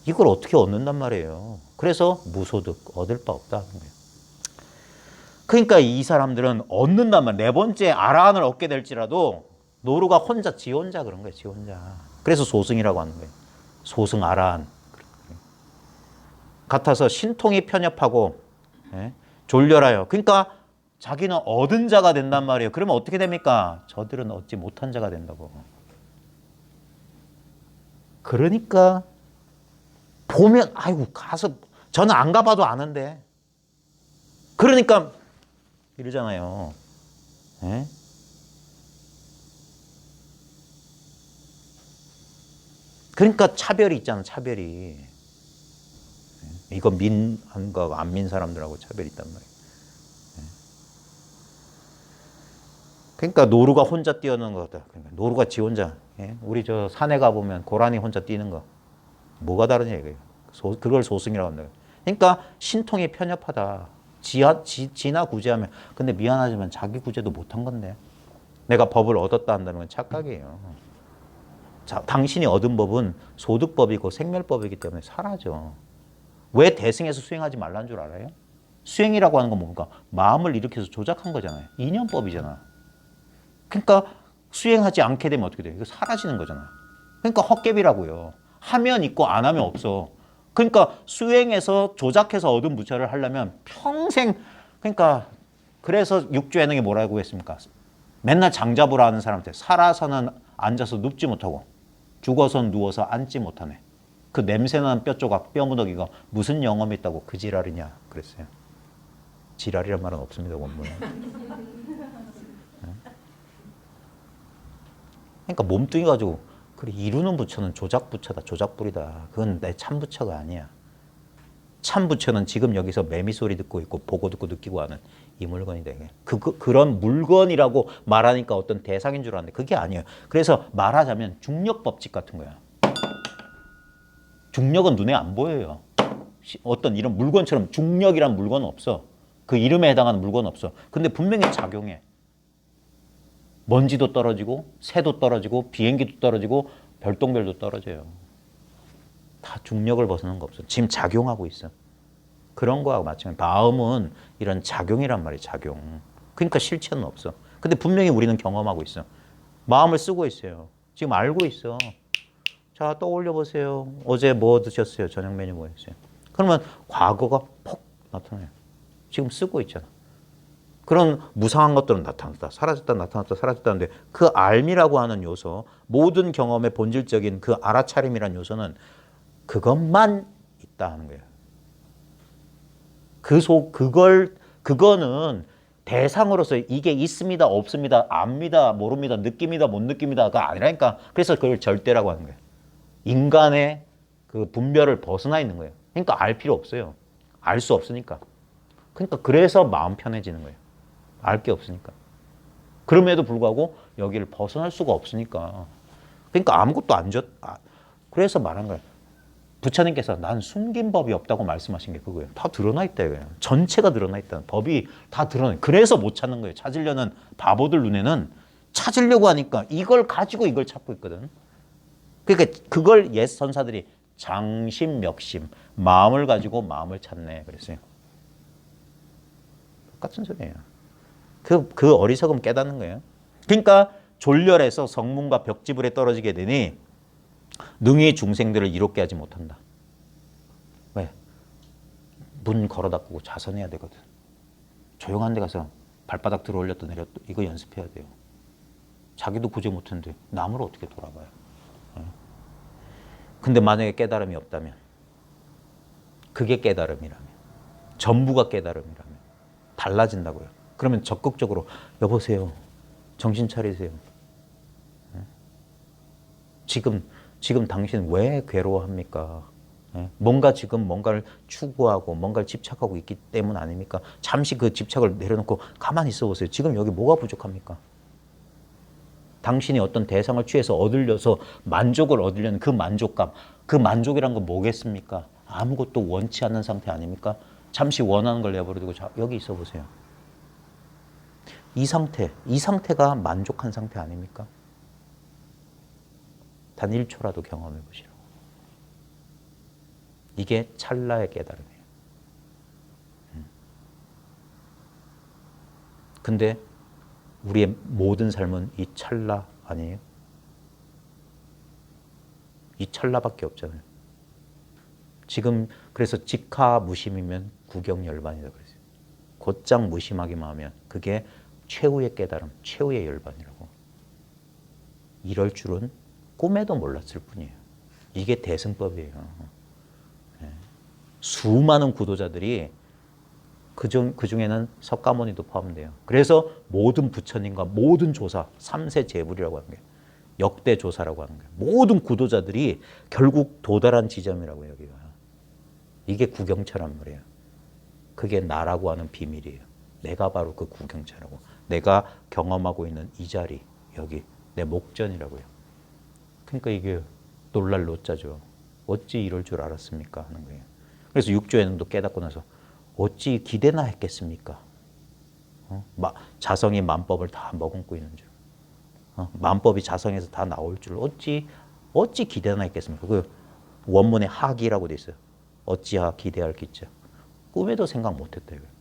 [SPEAKER 1] 이걸 어떻게 얻는단 말이에요. 그래서 무소득, 얻을 바 없다 하는 거예요. 그러니까 이 사람들은 얻는단 말이에요. 네 번째 아라한을 얻게 될지라도 노루가 혼자, 지 혼자 그런 거예요. 지 혼자. 그래서 소승이라고 하는 거예요. 소승 아라한. 같아서 신통이 편협하고 졸렬하여. 그러니까 자기는 얻은 자가 된단 말이에요. 그러면 어떻게 됩니까? 저들은 얻지 못한 자가 된다고. 그러니까 보면 아이고 가서 저는 안 가봐도 아는데 그러니까 이러잖아요. 예? 그러니까 차별이 있잖아. 차별이. 이거 민한 거 안 민 사람들하고 차별이 있단 말이에요. 그러니까 노루가 혼자 뛰어노는 거다. 그러니까 노루가 지 혼자. 예? 우리 저 산에 가보면 고라니 혼자 뛰는 거. 뭐가 다르냐 이거예요. 그걸 소승이라고 한다. 그러니까 신통이 편협하다. 지나 구제하면. 근데 미안하지만 자기 구제도 못한 건데. 내가 법을 얻었다 한다는 건 착각이에요. 자, 당신이 얻은 법은 소득법이고 생멸법이기 때문에 사라져. 왜 대승에서 수행하지 말라는 줄 알아요? 수행이라고 하는 건 뭡니까? 마음을 일으켜서 조작한 거잖아요. 인연법이잖아. 그러니까 수행하지 않게 되면 어떻게 돼요? 이거 사라지는 거잖아. 그러니까 헛개비라고요. 하면 있고 안 하면 없어. 그러니까 수행해서 조작해서 얻은 부처를 하려면 평생 그러니까 그래서 육주예능이 뭐라고 했습니까? 맨날 장잡으라 하는 사람한테 살아서는 앉아서 눕지 못하고 죽어서 누워서 앉지 못하네. 그 냄새나는 뼈 조각, 뼈 무더기가 무슨 영험이 있다고 그 지랄이냐 그랬어요. 지랄이란 말은 없습니다. 원문에. 그러니까 몸뚱이 가지고 그래 이루는 부처는 조작 부처다. 조작불이다. 그건 내 참 부처가 아니야. 참 부처는 지금 여기서 매미 소리 듣고 있고 보고 듣고 느끼고 하는 이 물건이다. 그런 물건이라고 말하니까 어떤 대상인 줄 알았는데 그게 아니에요. 그래서 말하자면 중력 법칙 같은 거야. 중력은 눈에 안 보여요. 어떤 이런 물건처럼 중력이란 물건은 없어. 그 이름에 해당하는 물건은 없어. 근데 분명히 작용해. 먼지도 떨어지고 새도 떨어지고 비행기도 떨어지고 별똥별도 떨어져요. 다 중력을 벗어난 거 없어. 지금 작용하고 있어. 그런 거하고 마찬가지. 마음은 이런 작용이란 말이에요. 작용. 그러니까 실체는 없어. 근데 분명히 우리는 경험하고 있어. 마음을 쓰고 있어요. 지금 알고 있어. 자, 떠올려 보세요. 어제 뭐 드셨어요? 저녁 메뉴 뭐였어요? 그러면 과거가 폭 나타나요. 지금 쓰고 있잖아. 그런 무상한 것들은 나타났다, 사라졌다, 나타났다, 사라졌다는데 그 알미라고 하는 요소, 모든 경험의 본질적인 그 알아차림이라는 요소는 그것만 있다 하는 거예요. 그거는 대상으로서 이게 있습니다, 없습니다, 압니다, 모릅니다, 느낍니다, 못 느낍니다가 아니라니까. 그래서 그걸 절대라고 하는 거예요. 인간의 그 분별을 벗어나 있는 거예요. 그러니까 알 필요 없어요. 알 수 없으니까. 그러니까 그래서 마음 편해지는 거예요. 알 게 없으니까. 그럼에도 불구하고 여기를 벗어날 수가 없으니까. 그러니까 아무것도 안 줬. 그래서 말한 거예요. 부처님께서 난 숨긴 법이 없다고 말씀하신 게 그거예요. 다 드러나 있다 이거예요. 전체가 드러나 있다. 법이 다 드러나. 그래서 못 찾는 거예요. 찾으려는 바보들 눈에는 찾으려고 하니까 이걸 가지고 이걸 찾고 있거든. 그러니까 그걸 옛 선사들이 장심멱심, 마음을 가지고 마음을 찾네 그랬어요. 똑같은 소리예요. 그 어리석음 깨닫는 거예요. 그러니까 졸렬해서 성문과 벽지불에 떨어지게 되니 능히 중생들을 이롭게 하지 못한다. 왜? 문 걸어 닫고 자선해야 되거든. 조용한 데 가서 발바닥 들어 올렸다 내렸다 이거 연습해야 돼요. 자기도 구제 못했는데 남을 어떻게 돌아봐요. 근데 만약에 깨달음이 없다면, 그게 깨달음이라면, 전부가 깨달음이라면 달라진다고요. 그러면 적극적으로 여보세요. 정신 차리세요. 지금 당신 왜 괴로워합니까? 뭔가 지금 뭔가를 추구하고 뭔가를 집착하고 있기 때문 아닙니까? 잠시 그 집착을 내려놓고 가만히 있어 보세요. 지금 여기 뭐가 부족합니까? 당신이 어떤 대상을 취해서 얻으려서 만족을 얻으려는 그 만족감, 그 만족이란 건 뭐겠습니까? 아무것도 원치 않는 상태 아닙니까? 잠시 원하는 걸 내버려두고 여기 있어 보세요. 이 상태가 만족한 상태 아닙니까? 단 1초라도 경험해 보시라고. 이게 찰나의 깨달음이에요. 근데 우리의 모든 삶은 이 찰나 아니에요? 이 찰나밖에 없잖아요. 지금 그래서 직하무심이면 구경열반이다 그랬어요. 곧장 무심하기만 하면 그게 최후의 깨달음, 최후의 열반이라고. 이럴 줄은 꿈에도 몰랐을 뿐이에요. 이게 대승법이에요. 수많은 구도자들이 그중에는 석가모니도 포함돼요. 그래서 모든 부처님과 모든 조사, 3세 제불이라고 하는 거예요. 역대 조사라고 하는 거예요. 모든 구도자들이 결국 도달한 지점이라고 여기가. 이게 구경처란 말이에요. 그게 나라고 하는 비밀이에요. 내가 바로 그 구경처라고. 내가 경험하고 있는 이 자리, 여기 내 목전이라고요. 그러니까 이게 놀랄 노자죠. 어찌 이럴 줄 알았습니까? 하는 거예요. 그래서 육조에는도 깨닫고 나서 어찌 기대나 했겠습니까? 자성이 만법을 다 머금고 있는 줄. 만법이 자성에서 다 나올 줄 어찌 기대나 했겠습니까? 그 원문에 하기라고 돼 있어요. 어찌하 기대할 기자. 꿈에도 생각 못했다 이거예요.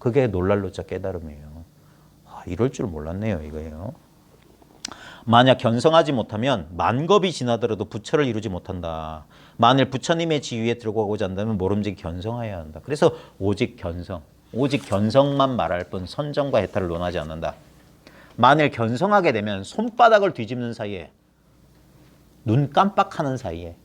[SPEAKER 1] 그게 놀랄 노자 깨달음이에요. 이럴 줄 몰랐네요 이거예요. 만약 견성하지 못하면 만겁이 지나더라도 부처를 이루지 못한다. 만일 부처님의 지위에 들어가고자 한다면 모름지기 견성해야 한다. 그래서 오직 견성만 말할 뿐 선정과 해탈을 논하지 않는다. 만일 견성하게 되면 손바닥을 뒤집는 사이에, 눈 깜빡하는 사이에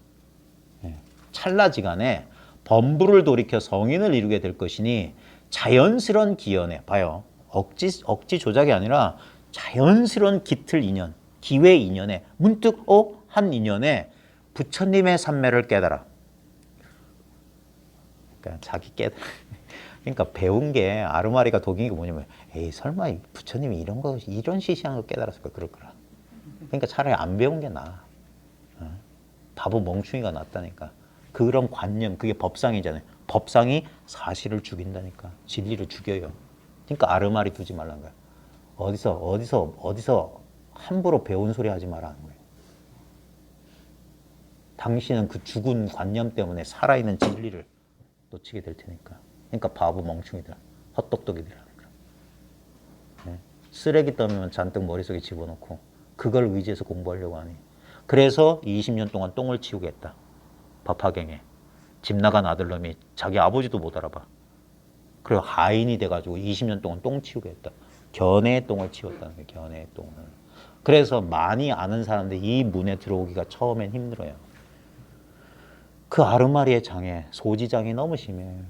[SPEAKER 1] 찰나지간에 범부를 돌이켜 성인을 이루게 될 것이니 자연스러운 기연에, 봐요. 억지 조작이 아니라 자연스러운 깃틀 인연, 기회 인연에 문득 한 인연에 부처님의 삼매를 깨달아. 그러니까 그러니까 배운 게 아르마리가 독인 게 뭐냐면 에이 설마 부처님이 이런 시시한 걸 깨달았을까 그럴 거라. 그러니까 차라리 안 배운 게 나아. 바보 멍충이가 낫다니까. 그런 관념, 그게 법상이잖아요. 법상이 사실을 죽인다니까. 진리를 죽여요. 그러니까 아르마리 두지 말라는 거야. 어디서 함부로 배운 소리 하지 말라는 거예요. 당신은 그 죽은 관념 때문에 살아있는 진리를 놓치게 될 테니까. 그러니까 바보 멍충이들, 헛똑똑이들이라는 거야. 네? 쓰레기 더미만 잔뜩 머릿속에 집어넣고 그걸 의지해서 공부하려고 하니. 그래서 20년 동안 똥을 치우게 했다. 법화경에. 집 나간 아들놈이 자기 아버지도 못 알아봐. 그리고 하인이 돼가지고 20년 동안 똥 치우게 했다. 견해의 똥을 치웠다는 거예요. 견해의 똥을. 그래서 많이 아는 사람들 이 문에 들어오기가 처음엔 힘들어요. 그 아르마리의 장애, 소지장이 너무 심해요.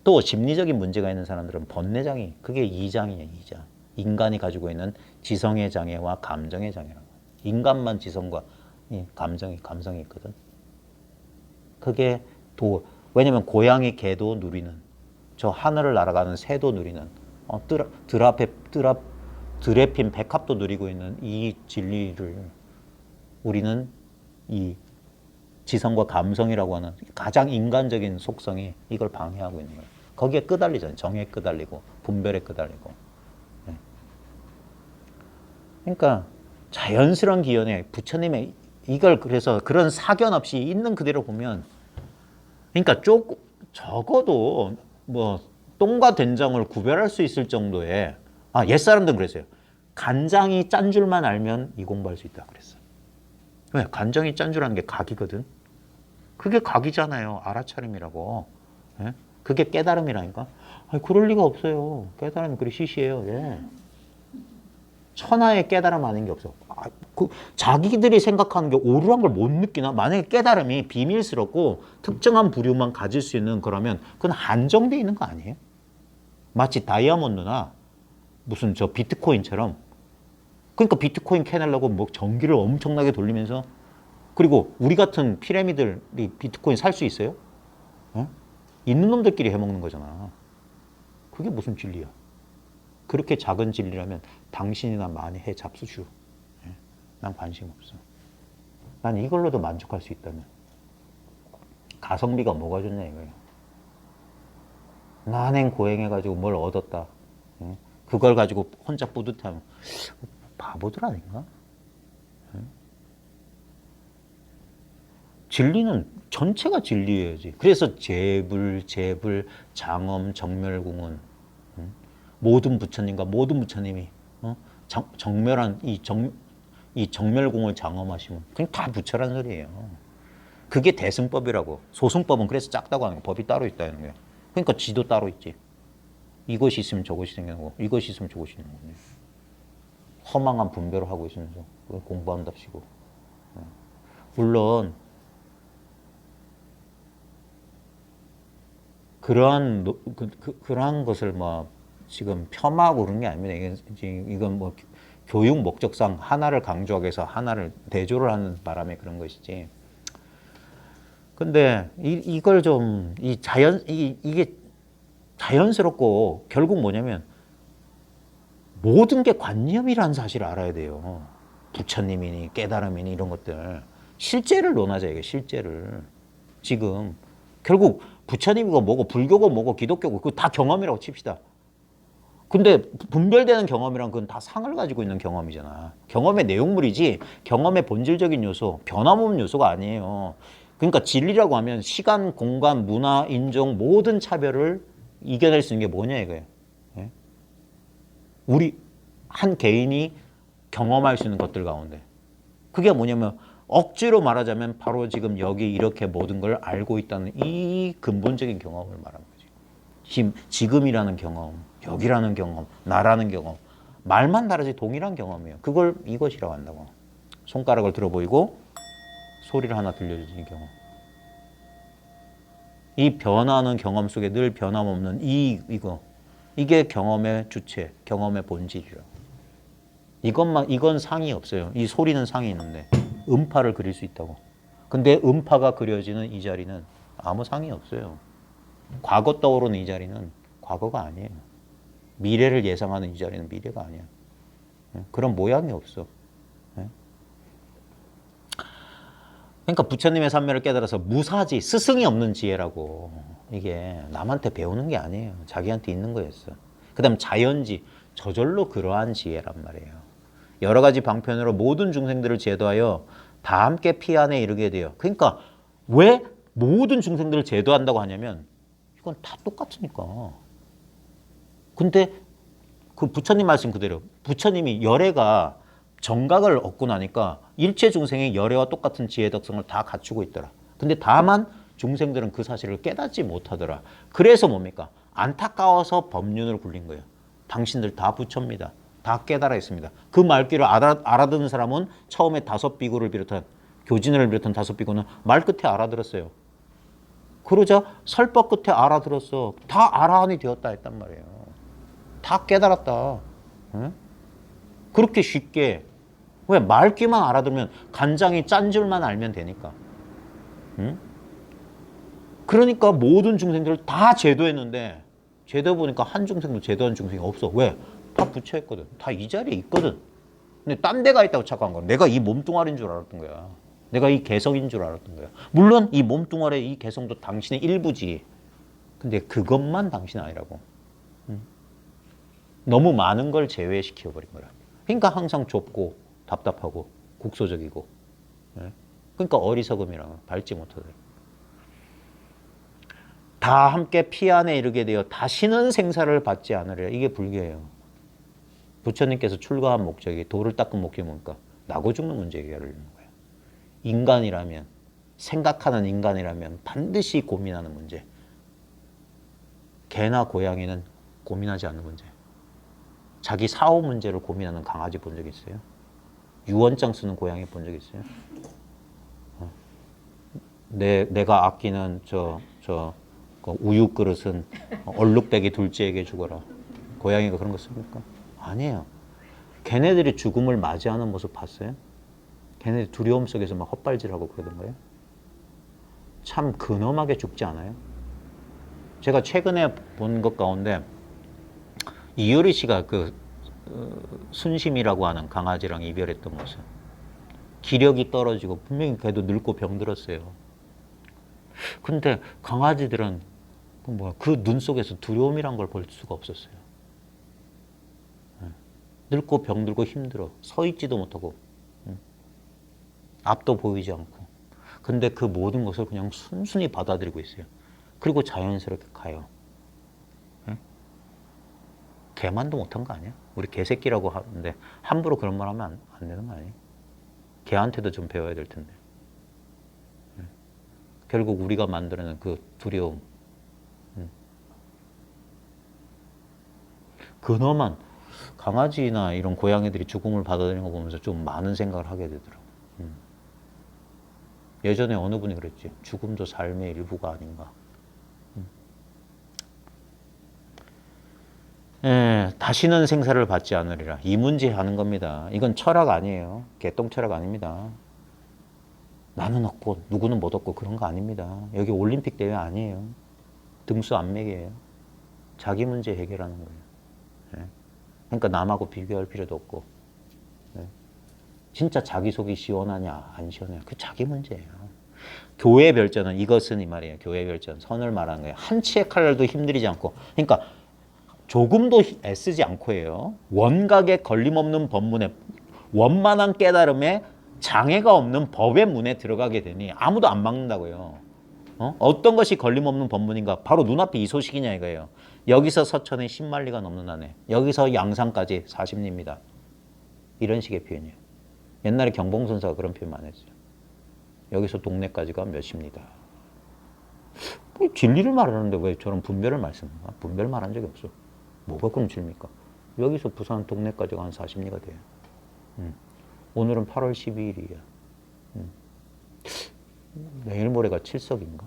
[SPEAKER 1] 또 심리적인 문제가 있는 사람들은 번뇌장이, 그게 이장이에요. 이장. 인간이 가지고 있는 지성의 장애와 감정의 장애라고. 인간만 지성과 감성이 있거든. 그게 왜냐면 고양이, 개도 누리는, 저 하늘을 날아가는 새도 누리는, 드레핀 백합도 누리고 있는 이 진리를 우리는 이 지성과 감성이라고 하는 가장 인간적인 속성이 이걸 방해하고 있는 거예요. 거기에 끄달리잖아요. 정에 끄달리고 분별에 끄달리고. 네. 그러니까 자연스러운 기연에 부처님의 이걸 그래서 그런 사견 없이 있는 그대로 보면, 그러니까 적어도 뭐 똥과 된장을 구별할 수 있을 정도의, 옛사람들은 그랬어요. 간장이 짠 줄만 알면 이 공부할 수 있다 그랬어. 왜? 간장이 짠 줄 아는 게 각이거든. 그게 각이잖아요. 알아차림이라고. 예? 그게 깨달음이라니까. 아니, 그럴 리가 없어요. 깨달음이 그리 시시해요. 예. 천하의 깨달음 아닌 게 없어. 자기들이 생각하는 게 오류한 걸 못 느끼나? 만약에 깨달음이 비밀스럽고 특정한 부류만 가질 수 있는 거라면 그건 한정되어 있는 거 아니에요? 마치 다이아몬드나 무슨 저 비트코인처럼. 그러니까 비트코인 캐내려고 뭐 전기를 엄청나게 돌리면서, 그리고 우리 같은 피라미들이 비트코인 살 수 있어요? 어? 있는 놈들끼리 해먹는 거잖아. 그게 무슨 진리야? 그렇게 작은 진리라면 당신이나 많이 해 잡수슈. 예? 난 관심 없어. 난 이걸로도 만족할 수 있다면. 가성비가 뭐가 좋냐 이거예요. 난행 고행해가지고 뭘 얻었다. 예? 그걸 가지고 혼자 뿌듯하면 바보들 아닌가? 예? 진리는 전체가 진리여야지. 그래서 재불, 장엄, 정멸궁은 모든 부처님과 모든 부처님이 정멸한 이 정멸궁을 장엄하시면 그냥 다 부처란 소리예요. 그게 대승법이라고. 소승법은 그래서 작다고 하는 거. 법이 따로 있다는 거예요. 그러니까 지도 따로 있지. 이것이 있으면 저것이 생기고 이것이 있으면 저것이 있는 거예요. 허망한 분별을 하고 있으면서 공부한답시고. 물론 그러한 것을 뭐 지금 폄하하고 그런 게 아닙니다. 이건 뭐 교육 목적상 하나를 강조하기 위해서 하나를 대조를 하는 바람에 그런 것이지. 근데 이걸 좀 이게 자연스럽고 결국 뭐냐면 모든 게 관념이라는 사실을 알아야 돼요. 부처님이니 깨달음이니 이런 것들. 실제를 논하자 이게 실제를. 지금 결국 부처님이고 뭐고 불교고 뭐고 기독교고 그거 다 경험이라고 칩시다. 근데 분별되는 경험이란 그건 다 상을 가지고 있는 경험이잖아. 경험의 내용물이지 경험의 본질적인 요소, 변함없는 요소가 아니에요. 그러니까 진리라고 하면 시간, 공간, 문화, 인종 모든 차별을 이겨낼 수 있는 게 뭐냐 이거예요. 예? 우리 한 개인이 경험할 수 있는 것들 가운데. 그게 뭐냐면 억지로 말하자면 바로 지금 여기 이렇게 모든 걸 알고 있다는 이 근본적인 경험을 말하는 거지. 지금이라는 경험, 여기라는 경험, 나라는 경험. 말만 다르지 동일한 경험이에요. 그걸 이것이라고 한다고. 손가락을 들어 보이고 소리를 하나 들려주는 경험. 이 변화하는 경험 속에 늘 변함없는 이거. 이게 경험의 주체, 경험의 본질이라. 이건 상이 없어요. 이 소리는 상이 있는데 음파를 그릴 수 있다고. 근데 음파가 그려지는 이 자리는 아무 상이 없어요. 과거 떠오르는 이 자리는 과거가 아니에요. 미래를 예상하는 이 자리는 미래가 아니야. 그런 모양이 없어. 그러니까 부처님의 삼매를 깨달아서 무사지, 스승이 없는 지혜라고. 이게 남한테 배우는 게 아니에요. 자기한테 있는 거였어. 그 다음 자연지, 저절로 그러한 지혜란 말이에요. 여러 가지 방편으로 모든 중생들을 제도하여 다 함께 피안에 이르게 돼요. 그러니까 왜 모든 중생들을 제도한다고 하냐면 이건 다 똑같으니까. 근데 그 부처님 말씀 그대로 부처님이 열애가 정각을 얻고 나니까 일체 중생의 열애와 똑같은 지혜 덕성을 다 갖추고 있더라. 근데 다만 중생들은 그 사실을 깨닫지 못하더라. 그래서 뭡니까? 안타까워서 법륜을 굴린 거예요. 당신들 다 부처입니다. 다 깨달아 있습니다. 그 말귀를 알아듣는 사람은 처음에 5비구를 비롯한 교진을 비롯한 5비구는 말 끝에 알아들었어요. 그러자 설법 끝에 알아들었어. 다 아라한이 되었다 했단 말이에요. 다 깨달았다. 응? 그렇게 쉽게. 왜? 말귀만 알아들으면 간장이 짠 줄만 알면 되니까. 응? 그러니까 모든 중생들을 다 제도했는데 제도 보니까 한 중생도 제도한 중생이 없어. 왜? 다 부처했거든. 다 이 자리에 있거든. 근데 딴 데가 있다고 착각한 거야. 내가 이 몸뚱아리인 줄 알았던 거야. 내가 이 개성인 줄 알았던 거야. 물론 이 몸뚱아리의 이 개성도 당신의 일부지. 근데 그것만 당신 아니라고. 너무 많은 걸 제외시켜버린 거야. 그러니까 항상 좁고 답답하고 국소적이고. 그러니까 어리석음이라고 밟지 못하더라. 다 함께 피 안에 이르게 되어 다시는 생사를 받지 않으리라. 이게 불교예요. 부처님께서 출가한 목적이 도를 닦은 목적이 뭡니까? 나고 죽는 문제 해결을 하는 거예요. 인간이라면 생각하는 인간이라면 반드시 고민하는 문제. 개나 고양이는 고민하지 않는 문제. 자기 사후 문제를 고민하는 강아지 본 적 있어요? 유언장 쓰는 고양이 본 적 있어요? 내가 아끼는 그 우유 그릇은 얼룩배기 둘째에게 주거라. 고양이가 그런 거 씁니까? 아니에요. 걔네들이 죽음을 맞이하는 모습 봤어요? 걔네들 두려움 속에서 막 헛발질하고 그러던가요? 참 근엄하게 죽지 않아요? 제가 최근에 본 것 가운데 이효리 씨가 그 순심이라고 하는 강아지랑 이별했던 모습. 기력이 떨어지고 분명히 걔도 늙고 병들었어요. 근데 강아지들은 그 눈 속에서 두려움이란 걸 볼 수가 없었어요. 늙고 병들고 힘들어. 서 있지도 못하고 앞도 보이지 않고. 근데 그 모든 것을 그냥 순순히 받아들이고 있어요. 그리고 자연스럽게 가요. 개만도 못한 거 아니야? 우리 개새끼라고 하는데 함부로 그런 말 하면 안 되는 거 아니에요? 개한테도 좀 배워야 될 텐데. 결국 우리가 만들어낸 그 두려움. 근엄한 강아지나 이런 고양이들이 죽음을 받아들이는 거 보면서 좀 많은 생각을 하게 되더라고요. 예전에 어느 분이 그랬지. 죽음도 삶의 일부가 아닌가. 예, 다시는 생사를 받지 않으리라. 이 문제 하는 겁니다. 이건 철학 아니에요. 개똥 철학 아닙니다. 나는 얻고 누구는 못 얻고 그런 거 아닙니다. 여기 올림픽 대회 아니에요. 등수 안 매겨요. 자기 문제 해결하는 거예요. 예. 그러니까 남하고 비교할 필요도 없고. 예. 진짜 자기 속이 시원하냐 안 시원해요. 그 자기 문제예요. 교회 별전은 이것은 이 말이에요. 교회 별전 선을 말하는 거예요. 한 치의 칼날도 힘들이지 않고. 그러니까 조금도 애쓰지 않고 해요. 원각에 걸림없는 법문에 원만한 깨달음에 장애가 없는 법의 문에 들어가게 되니 아무도 안 막는다고요. 어떤 것이 걸림없는 법문인가? 바로 눈앞에 이 소식이냐 이거예요. 여기서 서천에 10만리가 넘는 안에 여기서 양산까지 40리입니다. 이런 식의 표현이에요. 옛날에 경봉선사가 그런 표현 많이 했어요. 여기서 동네까지가 몇십니다. 뭐 진리를 말하는데 왜 저런 분별을 말씀합니까? 분별 말한 적이 없어. 뭐가 그럼 진리입니까? 여기서 부산 동네까지가 한 40리가 돼요. 오늘은 8월 12일이야. 내일 모레가 칠석인가?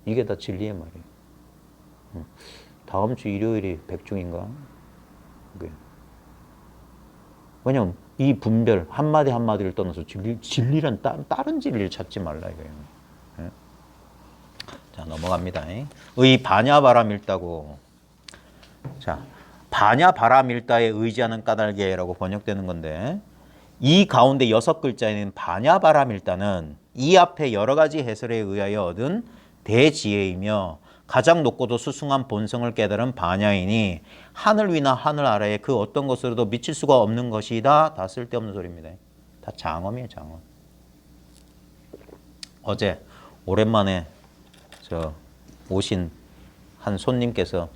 [SPEAKER 1] 이게 다 진리의 말이에요. 다음 주 일요일이 백중인가? 왜냐면 이 분별 한마디 한마디를 떠나서 진리란 다른 진리를 찾지 말라 이거예요. 예? 자 넘어갑니다. 의 반야바라밀다고. 자 반야바라밀다에 의지하는 까닭에라고 번역되는 건데 이 가운데 6글자에는 반야바라밀다는 이 앞에 여러 가지 해설에 의하여 얻은 대지혜이며 가장 높고도 수승한 본성을 깨달은 반야이니 하늘 위나 하늘 아래에 그 어떤 것으로도 미칠 수가 없는 것이다. 다 쓸데없는 소리입니다. 다 장엄이에요, 장엄. 어제 오랜만에 오신 한 손님께서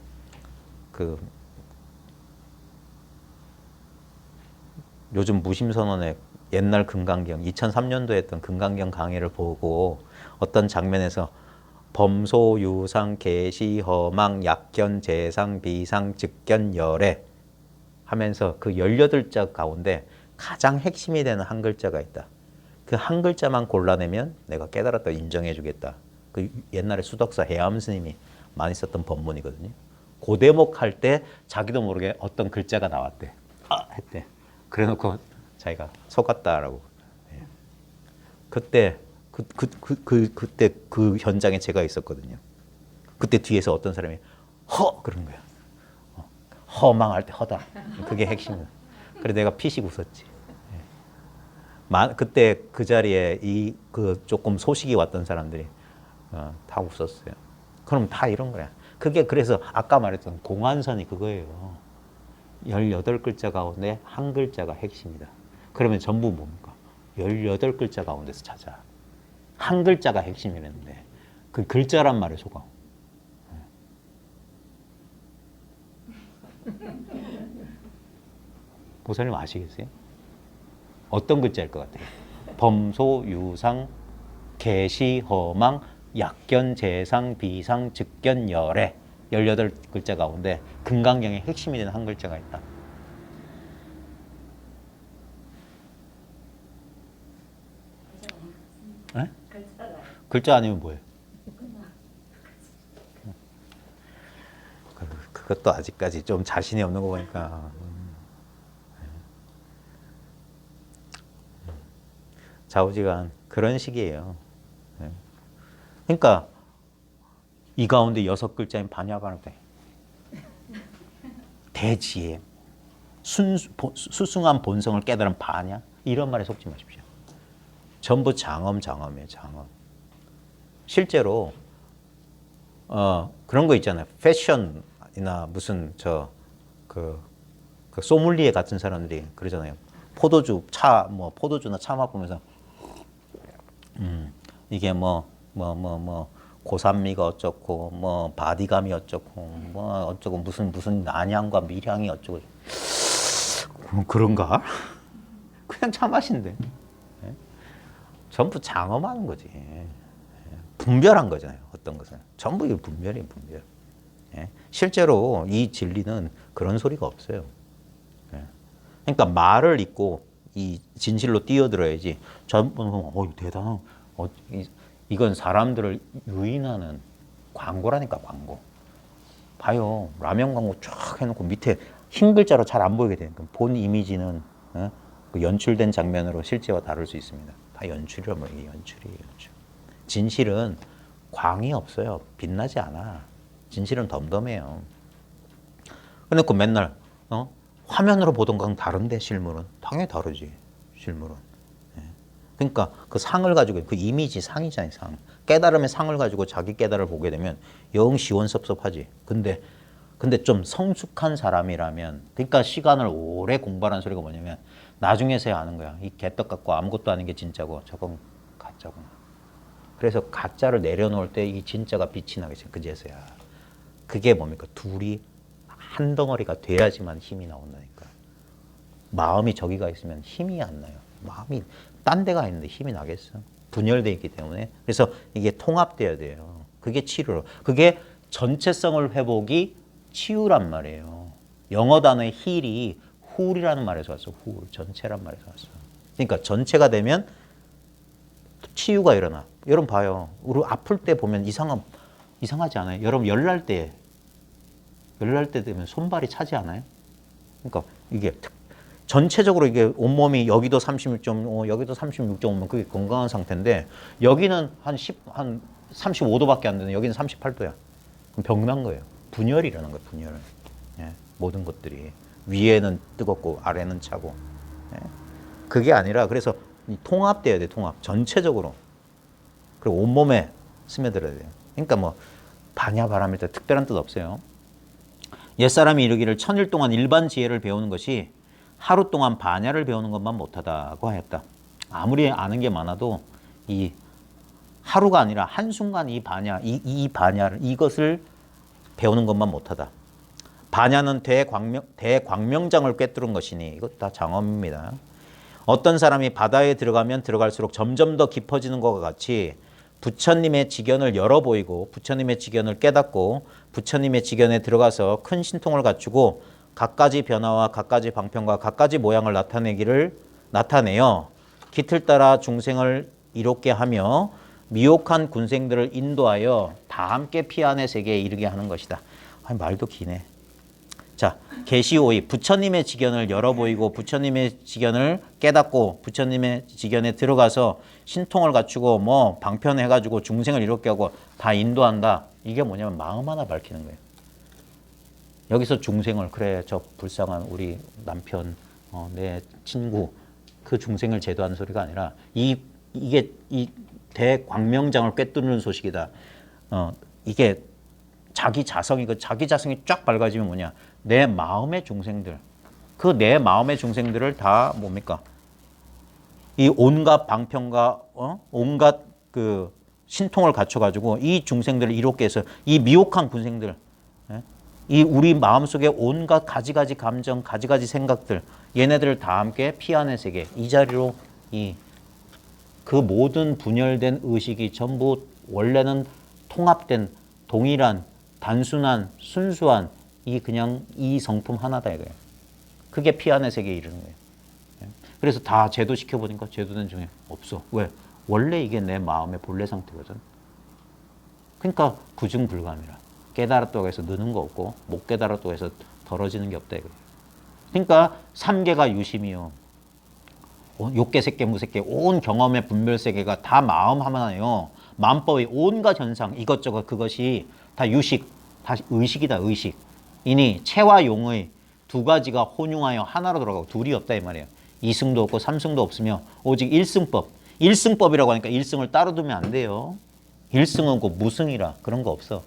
[SPEAKER 1] 요즘 무심선언의 옛날 금강경 2003년도에 했던 금강경 강의를 보고 어떤 장면에서 범소, 유상, 계시, 허망, 약견, 재상, 비상, 즉견, 열애 하면서 그 18자 가운데 가장 핵심이 되는 한 글자가 있다. 그 한 글자만 골라내면 내가 깨달았다 인정해 주겠다. 그 옛날에 수덕사 해암 스님이 많이 썼던 법문이거든요. 그 대목 할 때 자기도 모르게 어떤 글자가 나왔대. 했대. 그래놓고 자기가 속았다라고. 그때 그때 그 현장에 제가 있었거든요. 그때 뒤에서 어떤 사람이 그런 거야. 허망할 때 허다. 그게 핵심이야. 그래 내가 피식 웃었지. 그때 그 자리에 조금 소식이 왔던 사람들이 다 웃었어요. 그럼 다 이런 거야. 그게 그래서 아까 말했던 공안선이 그거예요. 18글자 가운데 한 글자가 핵심이다. 그러면 전부 뭡니까? 18글자 가운데서 찾아. 한 글자가 핵심이랬는데 그 글자란 말에 속아. 보살님 아시겠어요? 어떤 글자일 것 같아요? 범소, 유상, 계시, 허망, 약견, 재상, 비상, 즉견, 열애 18글자 가운데 금강경의 핵심이 되는 한 글자가 있다. 에? 글자 아니면 뭐예요? 그것도 아직까지 좀 자신이 없는 거 보니까. 좌우지간 그런 식이에요. 그러니까 이 가운데 6글자인 반야반업대 대지혜 수승한 본성을 깨달은 반야 이런 말에 속지 마십시오. 전부 장엄이에요. 장엄. 실제로 그런 거 있잖아요. 패션이나 무슨 그 소믈리에 같은 사람들이 그러잖아요. 포도주나 차 맛보면서 이게 고산미가 어쩌고 바디감이 어쩌고 어쩌고 무슨 난향과 밀향이 어쩌고 그런가? 그냥 차 맛인데. 전부 장엄하는 거지. 분별한 거잖아요. 어떤 것은 전부 이거 분별이에요. 분별. 실제로 이 진리는 그런 소리가 없어요. 그러니까 말을 잊고 이 진실로 뛰어들어야지. 전부 대단한. 이건 사람들을 유인하는 광고라니까 광고. 봐요. 라면 광고 쫙 해놓고 밑에 흰 글자로 잘 안 보이게 되니까 본 이미지는 그 연출된 장면으로 실제와 다를 수 있습니다. 다 연출이란 말이에요. 연출. 진실은 광이 없어요. 빛나지 않아. 진실은 덤덤해요. 그러니까 맨날 화면으로 보던 거랑 다른데 실물은 당연히 다르지. 실물은. 그러니까 그 상을 가지고 그 이미지 상이잖아요. 상. 깨달음의 상을 가지고 자기 깨달음을 보게 되면 영 시원섭섭하지. 근데 좀 성숙한 사람이라면 그러니까 시간을 오래 공부하는 소리가 뭐냐면 나중에서야 아는 거야. 이 개떡 같고 아무것도 아닌 게 진짜고 저건 가짜구나. 그래서 가짜를 내려놓을 때 이 진짜가 빛이 나겠지. 그제서야. 그게 뭡니까? 둘이 한 덩어리가 돼야지만 힘이 나온다니까. 마음이 저기가 있으면 힘이 안 나요. 마음이 딴 데가 있는데 힘이 나겠어? 분열되어 있기 때문에. 그래서 이게 통합돼야 돼요. 그게 치료로. 그게 전체성을 회복이 치유란 말이에요. 영어 단어의 heal이 whole이라는 말에서 왔어. whole. 전체란 말에서 왔어. 그러니까 전체가 되면 치유가 일어나. 여러분 봐요. 우리 아플 때 보면 이상하지 않아요? 여러분 열날 때 되면 손발이 차지 않아요? 그러니까 이게 전체적으로 이게 온몸이 여기도 36.5, 여기도 36.5면 그게 건강한 상태인데 여기는 한 35도밖에 안 되는 여기는 38도야. 그럼 병난 거예요. 분열이라는 거예요. 분열. 모든 것들이 위에는 뜨겁고 아래는 차고. 그게 아니라 그래서 통합돼야 돼. 통합. 전체적으로. 그리고 온몸에 스며들어야 돼요. 그러니까 반야바람일 때 특별한 뜻 없어요. 옛사람이 이르기를 천일 동안 일반 지혜를 배우는 것이 하루 동안 반야를 배우는 것만 못하다고 하였다. 아무리 아는 게 많아도 이 하루가 아니라 한순간 이 반야, 이 반야를 이것을 배우는 것만 못하다. 반야는 대광명장을 꿰뚫은 것이니 이것 다 장엄입니다. 어떤 사람이 바다에 들어가면 들어갈수록 점점 더 깊어지는 것과 같이 부처님의 지견을 열어 보이고 부처님의 지견을 깨닫고 부처님의 지견에 들어가서 큰 신통을 갖추고 갖가지 변화와 갖가지 방편과 갖가지 모양을 나타내어 깃을 따라 중생을 이롭게 하며 미혹한 군생들을 인도하여 다 함께 피안의 세계에 이르게 하는 것이다. 말도 기네. 자, 계시오이 부처님의 지견을 열어 보이고 부처님의 지견을 깨닫고 부처님의 지견에 들어가서 신통을 갖추고 방편해가지고 중생을 이롭게 하고 다 인도한다. 이게 뭐냐면 마음 하나 밝히는 거예요. 여기서 중생을 그래 저 불쌍한 우리 남편 내 친구 그 중생을 제도하는 소리가 아니라 이게 이 대광명장을 꿰뚫는 소식이다. 이게 자기 자성이 쫙 밝아지면 뭐냐? 내 마음의 중생들. 그 내 마음의 중생들을 다 뭡니까? 이 온갖 방편과 온갖 그 신통을 갖춰가지고 이 중생들을 이롭게 해서 이 미혹한 군생들, 이 우리 마음속에 온갖 가지가지 감정, 가지가지 생각들, 얘네들을 다 함께 피안의 세계, 이 자리로 그 모든 분열된 의식이 전부 원래는 통합된 동일한 단순한 순수한 그냥 이 성품 하나다 이거예요. 그게 피 안의 세계에 이르는 거예요. 그래서 다 제도시켜 보니까 제도된 중에 없어. 왜? 원래 이게 내 마음의 본래 상태거든. 그러니까 부증불감이라. 깨달았다고 해서 느는 거 없고 못 깨달았다고 해서 덜어지는 게 없다 이거예요. 그러니까 삼계가 유심이요. 욕계, 색계, 무색계 온 경험의 분별세계가 다 마음 하나예요. 마음법의 온갖 현상 이것저것 그것이 다 유식, 다 의식이다 의식. 이니 체와 용의 두 가지가 혼용하여 하나로 돌아가고 둘이 없다 이 말이에요. 이승도 없고 삼승도 없으며 오직 일승법. 일승법이라고 하니까 일승을 따로 두면 안 돼요. 일승은 그 무승이라 그런 거 없어.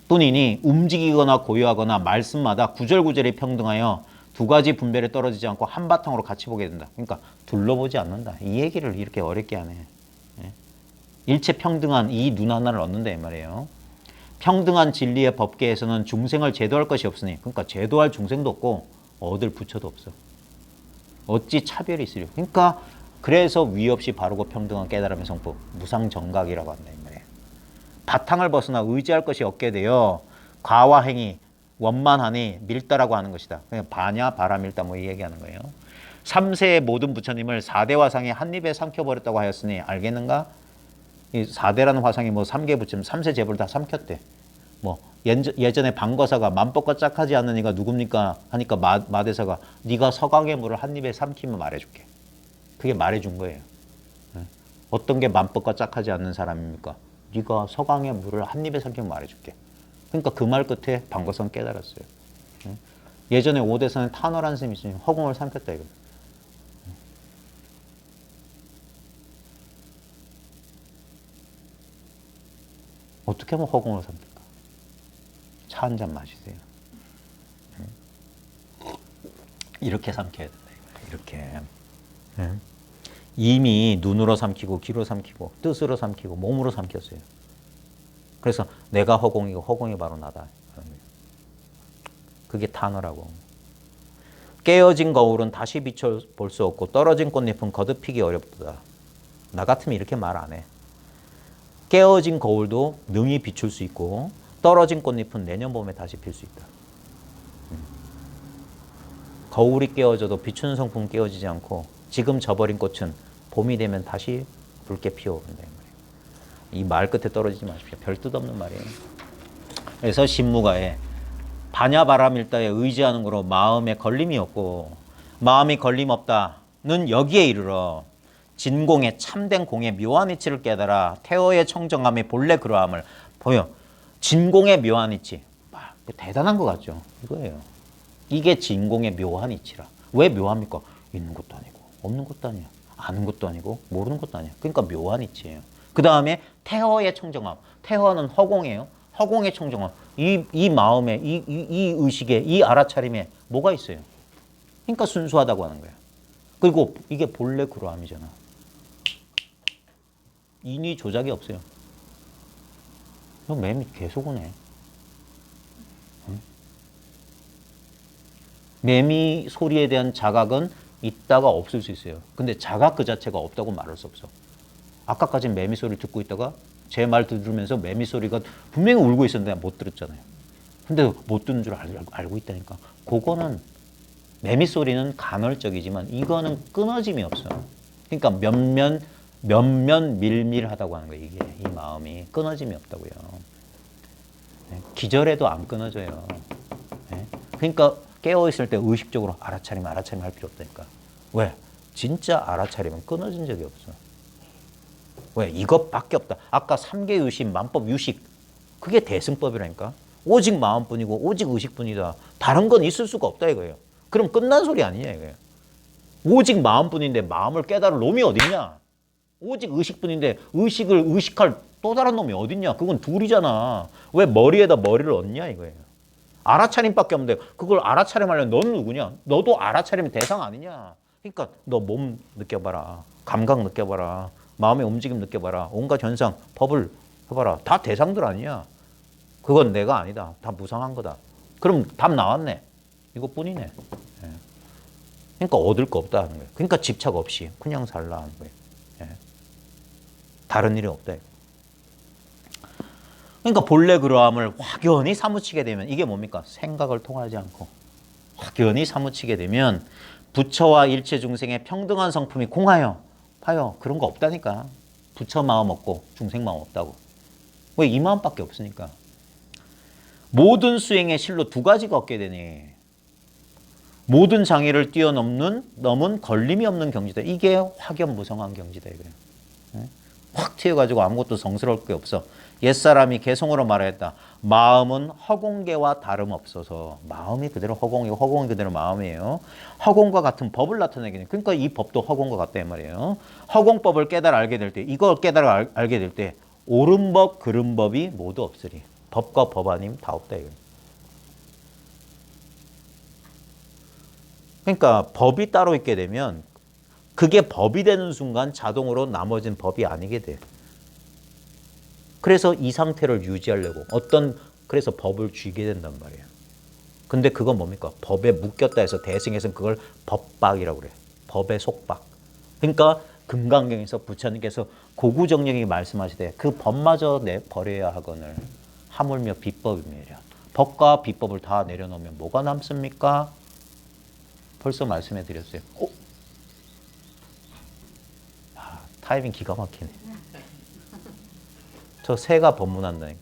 [SPEAKER 1] 뿐이니 움직이거나 고요하거나 말씀마다 구절구절이 평등하여 두 가지 분별에 떨어지지 않고 한바탕으로 같이 보게 된다. 그러니까 둘러보지 않는다. 이 얘기를 이렇게 어렵게 하네. 일체 평등한 이 눈 하나를 얻는다 이 말이에요. 평등한 진리의 법계에서는 중생을 제도할 것이 없으니 그러니까 제도할 중생도 없고 얻을 부처도 없어. 어찌 차별이 있으려. 그러니까 그래서 위 없이 바르고 평등한 깨달음의 성품 무상정각이라고 한다 이 말이에요. 바탕을 벗어나 의지할 것이 없게 되어 과와 행위 원만하니 밀다라고 하는 것이다. 그냥 바냐 바라밀다 뭐 이 얘기하는 거예요. 3세의 모든 부처님을 4대 화상이 한 입에 삼켜버렸다고 하였으니 알겠는가? 이 4대라는 화상이 뭐 3개 부처님 3세 제불 다 삼켰대. 뭐 예전에 방거사가 맘법과 짝하지 않는 이가 누굽니까? 하니까 마대사가 네가 서강의 물을 한 입에 삼키면 말해줄게. 그게 말해준 거예요. 어떤 게 맘법과 짝하지 않는 사람입니까? 네가 서강의 물을 한 입에 삼키면 말해줄게. 그러니까 그 말 끝에 방거사는 깨달았어요. 예전에 오대산에 탄월한 쌤이 있으니 허공을 삼켰다 이거. 어떻게 하면 허공을 삼킬까? 차 한 잔 마시세요. 이렇게 삼켜야 된다. 이렇게. 이미 눈으로 삼키고 귀로 삼키고 뜻으로 삼키고 몸으로 삼켰어요. 그래서 내가 허공이고 허공이 바로 나다. 그게 탄어라고. 깨어진 거울은 다시 비춰볼 수 없고 떨어진 꽃잎은 거듭피기 어렵다. 나 같으면 이렇게 말 안 해. 깨어진 거울도 능히 비출 수 있고 떨어진 꽃잎은 내년 봄에 다시 필 수 있다. 거울이 깨어져도 비추는 성품은 깨어지지 않고 지금 져버린 꽃은 봄이 되면 다시 붉게 피어오른다. 이 말 끝에 떨어지지 마십시오. 별 뜻 없는 말이에요. 그래서 신무가에 바냐바라밀다에 의지하는 거로 마음에 걸림이 없고 마음이 걸림 없다는 여기에 이르러 진공의 참된 공의 묘한 이치를 깨달아 태어의 청정함의 본래 그러함을 보여. 진공의 묘한 이치. 대단한 것 같죠? 이거예요. 이게 진공의 묘한 이치라. 왜 묘합니까? 있는 것도 아니고 없는 것도 아니야. 아는 것도 아니고 모르는 것도 아니야. 그러니까 묘한 이치예요. 그 다음에 태허의 청정함. 태허는 허공이에요. 허공의 청정함. 이 마음에, 이 의식에, 이 알아차림에 뭐가 있어요? 그러니까 순수하다고 하는 거예요. 그리고 이게 본래 그러함이잖아. 인위 조작이 없어요. 매미 계속 오네. 응? 매미 소리에 대한 자각은 있다가 없을 수 있어요. 근데 자각 그 자체가 없다고 말할 수 없어. 아까까지 매미 소리를 듣고 있다가 제 말 들으면서 매미 소리가 분명히 울고 있었는데 못 들었잖아요. 근데 못 듣는 줄 알고 있다니까. 그거는 매미 소리는 간헐적이지만 이거는 끊어짐이 없어. 그러니까 몇면 밀밀하다고 하는 거예요. 이게 이 마음이 끊어짐이 없다고요. 기절해도 안 끊어져요. 그러니까 깨어있을 때 의식적으로 알아차림 할 필요 없다니까. 왜? 진짜 알아차림은 끊어진 적이 없어. 왜? 이것밖에 없다. 아까 삼계유심, 만법 유식 그게 대승법이라니까. 오직 마음뿐이고 오직 의식뿐이다. 다른 건 있을 수가 없다 이거예요. 그럼 끝난 소리 아니냐 이거예요. 오직 마음뿐인데 마음을 깨달을 놈이 어딨냐. 오직 의식뿐인데 의식을 의식할 또 다른 놈이 어딨냐. 그건 둘이잖아. 왜 머리에다 머리를 얹냐 이거예요. 알아차림밖에 없는데 그걸 알아차림하려면 너는 누구냐. 너도 알아차림의 대상 아니냐. 그러니까 너 몸 느껴봐라. 감각 느껴봐라. 마음의 움직임 느껴봐라. 온갖 현상, 법을 해봐라. 다 대상들 아니야. 그건 내가 아니다. 다 무상한 거다. 그럼 답 나왔네. 이것뿐이네. 그러니까 얻을 거 없다 하는 거예요. 그러니까 집착 없이 그냥 살라 하는 거예요. 다른 일이 없다. 그러니까 본래 그러함을 확연히 사무치게 되면 이게 뭡니까? 생각을 통하지 않고 확연히 사무치게 되면 부처와 일체 중생의 평등한 성품이 공하여 봐요. 그런 거 없다니까. 부처 마음 없고 중생 마음 없다고. 왜? 이 마음밖에 없으니까. 모든 수행의 실로 두 가지가 없게 되니 모든 장애를 넘은 걸림이 없는 경지다. 이게 확연무성한 경지다 이거예요. 확 튀어가지고 아무것도 성스러울 게 없어. 옛사람이 개성으로 말했다. 마음은 허공계와 다름없어서. 마음이 그대로 허공이고 허공이 그대로 마음이에요. 허공과 같은 법을 나타내게 돼요. 그러니까 이 법도 허공과 같다 이 말이에요. 허공법을 깨달아 알게 될 때, 이걸 깨달아 알게 될 때 옳은 법, 그른 법이 모두 없으리. 법과 법 아님 다 없다 이거예요. 그러니까 법이 따로 있게 되면 그게 법이 되는 순간 자동으로 나머진 법이 아니게 돼. 그래서 이 상태를 유지하려고 그래서 법을 쥐게 된단 말이에요. 근데 그건 뭡니까? 법에 묶였다 해서 대승에서는 그걸 법박이라고 그래요. 법의 속박. 그러니까 금강경에서 부처님께서 고구정령이 말씀하시되 그 법마저 버려야 하거늘 하물며 비법이며라. 법과 비법을 다 내려놓으면 뭐가 남습니까? 벌써 말씀해 드렸어요. 타이밍 기가 막히네. 저 새가 법문한다니까.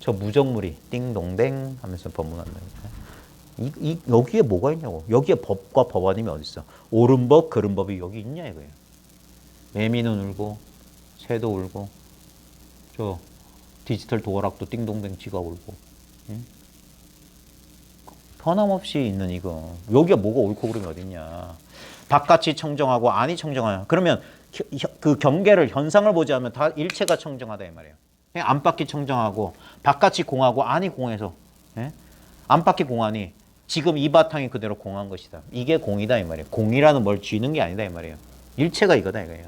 [SPEAKER 1] 저 무정물이 띵동댕 하면서 법문한다니까. 여기에 뭐가 있냐고. 여기에 법과 법아님이 어디 있어. 옳은 법, 그른 법이 여기 있냐 이거예요. 매미는 울고 새도 울고 저 디지털 도어락도 띵동댕 쥐가 울고. 응? 변함없이 있는 이거. 여기가 뭐가 옳고 그름이 어딨냐. 바깥이 청정하고 안이 청정하냐. 그러면 그 경계를 현상을 보지 않으면 다 일체가 청정하다 이 말이에요. 안팎이 청정하고 바깥이 공하고 안이 공해서 안팎이 공하니 지금 이 바탕이 그대로 공한 것이다. 이게 공이다 이 말이에요. 공이라는 뭘 쥐는 게 아니다 이 말이에요. 일체가 이거다 이거예요.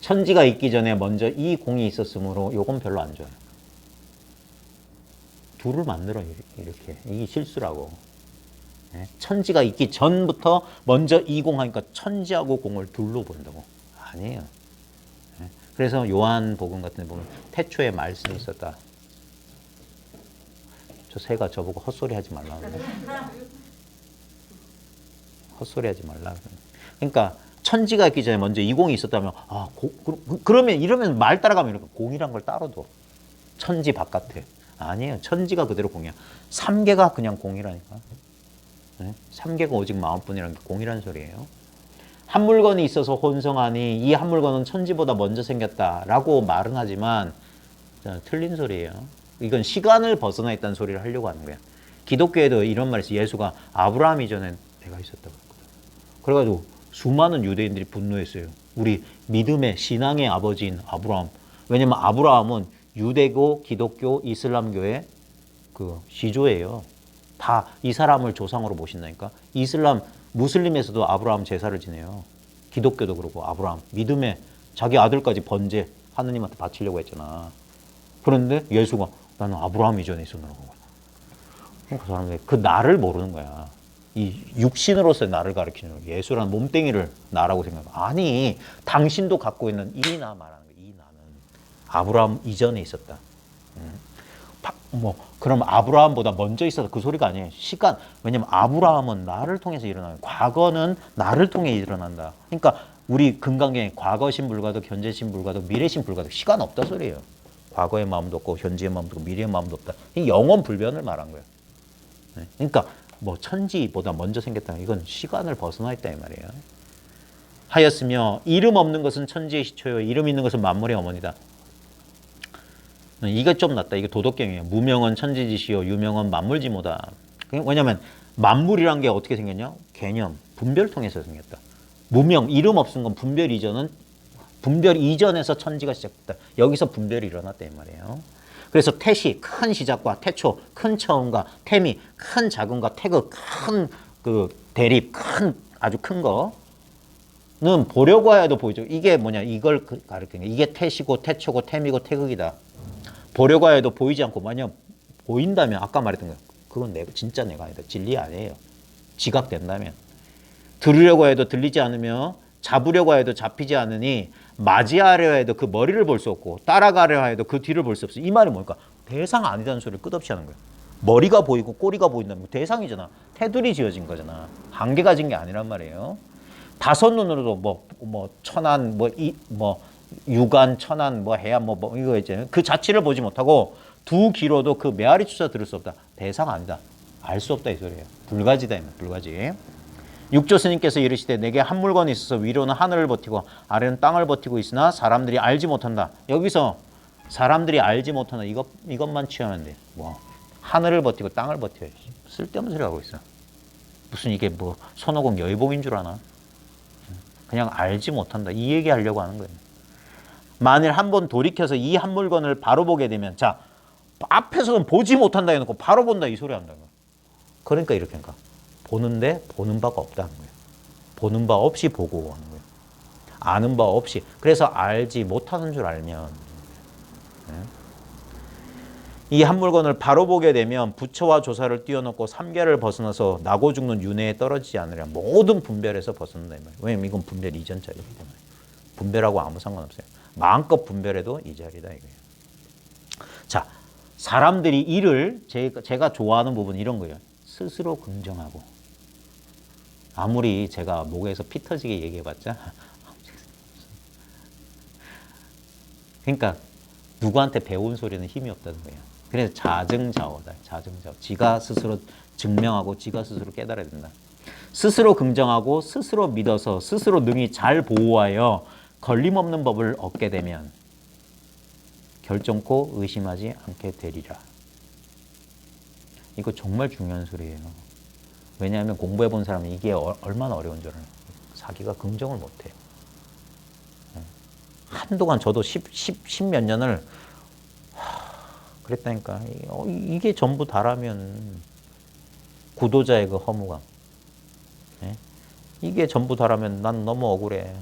[SPEAKER 1] 천지가 있기 전에 먼저 이 공이 있었으므로 요건 별로 안 좋아요. 둘을 만들어 이렇게. 이게 실수라고. 천지가 있기 전부터 먼저 이공하니까 천지하고 공을 둘로 본다고. 아니에요. 그래서 요한복음 같은 데 보면 태초에 말씀이 있었다. 저 새가 저보고 헛소리 하지 말라고 그래요. 헛소리 하지 말라고 그래요. 그러니까 천지가 있기 전에 먼저 이공이 있었다면 그러면 이러면 말 따라가면 이렇게 공이란 걸 따로 둬. 천지 바깥에. 아니에요. 천지가 그대로 공이야. 삼계가 그냥 공이라니까. 삼계가 오직 마음뿐이라는 게 공이라는 소리예요. 한 물건이 있어서 혼성하니 이 한 물건은 천지보다 먼저 생겼다라고 말은 하지만 틀린 소리예요. 이건 시간을 벗어나 있다는 소리를 하려고 하는 거야. 기독교에도 이런 말이 있어요. 예수가 아브라함 이전에 내가 있었다고 했거든. 그래가지고 수많은 유대인들이 분노했어요. 우리 믿음의 신앙의 아버지인 아브라함. 왜냐면 아브라함은 유대교, 기독교, 이슬람교의 그 시조예요. 다 이 사람을 조상으로 모신다니까. 이슬람, 무슬림에서도 아브라함 제사를 지내요. 기독교도 그렇고 아브라함. 믿음에 자기 아들까지 번제 하느님한테 바치려고 했잖아. 그런데 예수가 나는 아브라함 이전에 있었느라고. 그 사람들이 그 나를 모르는 거야. 이 육신으로서의 나를 가리키는 거야. 예수라는 몸뚱이를 나라고 생각해. 아니, 당신도 갖고 있는 이 나 말하는 거야. 이 나는 아브라함 이전에 있었다. 그럼 아브라함보다 먼저 있어서 그 소리가 아니에요. 시간. 왜냐면 아브라함은 나를 통해서 일어나요. 과거는 나를 통해 일어난다. 그러니까 우리 금강경에 과거신 불가득, 현재신 불가득, 미래신 불가득. 시간 없다 소리예요. 과거의 마음도 없고 현재의 마음도 없고 미래의 마음도 없다. 이 영원 불변을 말한 거예요. 그러니까 천지보다 먼저 생겼다. 이건 시간을 벗어나 있다 이 말이에요. 하였으며 이름 없는 것은 천지의 시초요. 이름 있는 것은 만물의 어머니다. 이게 좀 낫다. 이게 도덕경이에요. 무명은 천지지시요 유명은 만물지모다. 왜냐면 만물이란 게 어떻게 생겼냐? 개념, 분별 통해서 생겼다. 무명, 이름 없은 건 분별 이전에서 천지가 시작됐다. 여기서 분별이 일어났다 이 말이에요. 그래서 태시, 큰 시작과 태초, 큰 처음과 태미, 큰 작음과 태극, 큰 그 대립, 아주 큰 거는 보려고 해도 보이죠. 이게 뭐냐? 이걸 가르치는 게 이게 태시고 태초고 태미고 태극이다. 보려고 해도 보이지 않고 만약 보인다면 아까 말했던 거예요. 그건 진짜 내가 아니다. 진리 아니에요. 지각된다면. 들으려고 해도 들리지 않으며 잡으려고 해도 잡히지 않으니 맞이하려 해도 그 머리를 볼 수 없고 따라가려 해도 그 뒤를 볼 수 없어. 이 말이 뭘까? 대상 아니다는 소리를 끝없이 하는 거야. 머리가 보이고 꼬리가 보인다면 대상이잖아. 테두리 지어진 거잖아. 한계가 진 게 아니란 말이에요. 다섯 눈으로도 뭐 천안 뭐 유관 천안 뭐 해안 뭐 이거 있잖아요. 그 자체를 보지 못하고 두 귀로도 그 메아리 추사 들을 수 없다. 대상 아니다. 알 수 없다 이 소리예요. 불가지다 불가지. 육조 스님께서 이르시되 내게 한 물건이 있어서 위로는 하늘을 버티고 아래는 땅을 버티고 있으나 사람들이 알지 못한다. 여기서 사람들이 알지 못한다. 이것만 취하면 돼. 뭐 하늘을 버티고 땅을 버텨. 쓸데없는 소리 하고 있어. 무슨 이게 뭐 손오공 여의봉인 줄 아나? 그냥 알지 못한다. 이 얘기 하려고 하는 거예요. 만일 한번 돌이켜서 이 한 물건을 바로 보게 되면 자 앞에서는 보지 못한다 해놓고 바로 본다 이 소리 한다는 거야. 그러니까 이렇게 하니까 보는데 보는 바가 없다는 거예요. 보는 바 없이 보고 하는 거예요. 아는 바 없이. 그래서 알지 못하는 줄 알면 이 한 물건을 바로 보게 되면 부처와 조사를 뛰어넘고 삼계를 벗어나서 나고 죽는 윤회에 떨어지지 않으랴. 모든 분별에서 벗어난다 이 말이에요. 왜냐면 이건 분별 이전 자리이기 때문에. 분별하고 아무 상관없어요. 마음껏 분별해도 이 자리다 이거예요. 자, 사람들이 이를 제가 좋아하는 부분 이런 거예요. 스스로 긍정하고. 아무리 제가 목에서 피 터지게 얘기해봤자 그러니까 누구한테 배운 소리는 힘이 없다는 거예요. 그래서 자증자오다. 자증자오. 지가 스스로 증명하고 지가 스스로 깨달아야 된다. 스스로 긍정하고 스스로 믿어서 스스로 능히 잘 보호하여 걸림없는 법을 얻게 되면 결정코 의심하지 않게 되리라. 이거 정말 중요한 소리예요. 왜냐하면 공부해 본 사람은 이게 얼마나 어려운 줄 알아요. 자기가 긍정을 못해요. 한동안 저도 10몇 년을 그랬다니까. 이게 전부 다라면 구도자의 그 허무감. 이게 전부 다라면 난 너무 억울해.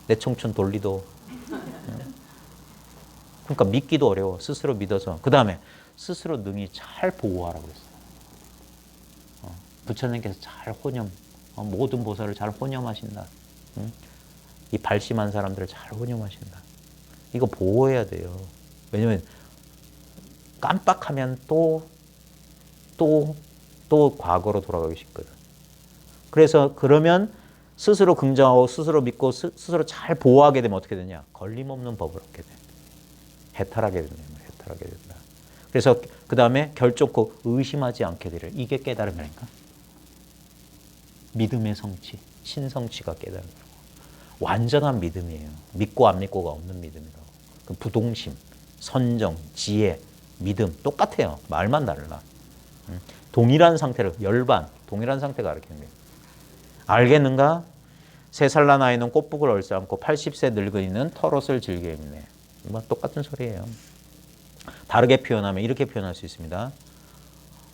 [SPEAKER 1] 내 청춘 돌리도. 그러니까 믿기도 어려워. 스스로 믿어서. 그 다음에 스스로 능히 잘 보호하라고 그랬어요. 부처님께서 잘 혼염, 모든 보살을 잘 혼염하신다. 이 발심한 사람들을 잘 혼염하신다. 이거 보호해야 돼요. 왜냐면 깜빡하면 또 과거로 돌아가기 쉽거든. 그래서 그러면 스스로 긍정하고 스스로 믿고 스스로 잘 보호하게 되면 어떻게 되냐? 걸림없는 법을 얻게 돼. 해탈하게 된다. 해탈하게 된다. 그래서 그 다음에 결정코 의심하지 않게 되리라. 이게 깨달음이니까. 믿음의 성취, 신성취가 깨달음. 완전한 믿음이에요. 믿고 안 믿고가 없는 믿음이라고. 그 부동심, 선정, 지혜, 믿음 똑같아요. 말만 달라. 동일한 상태를 열반, 동일한 상태가 가르치는 거예요. 알겠는가? 3살 난 아이는 꽃북을 얼싸안고 80세 늙은이는 털옷을 즐겨 입네. 뭐 똑같은 소리예요. 다르게 표현하면 이렇게 표현할 수 있습니다.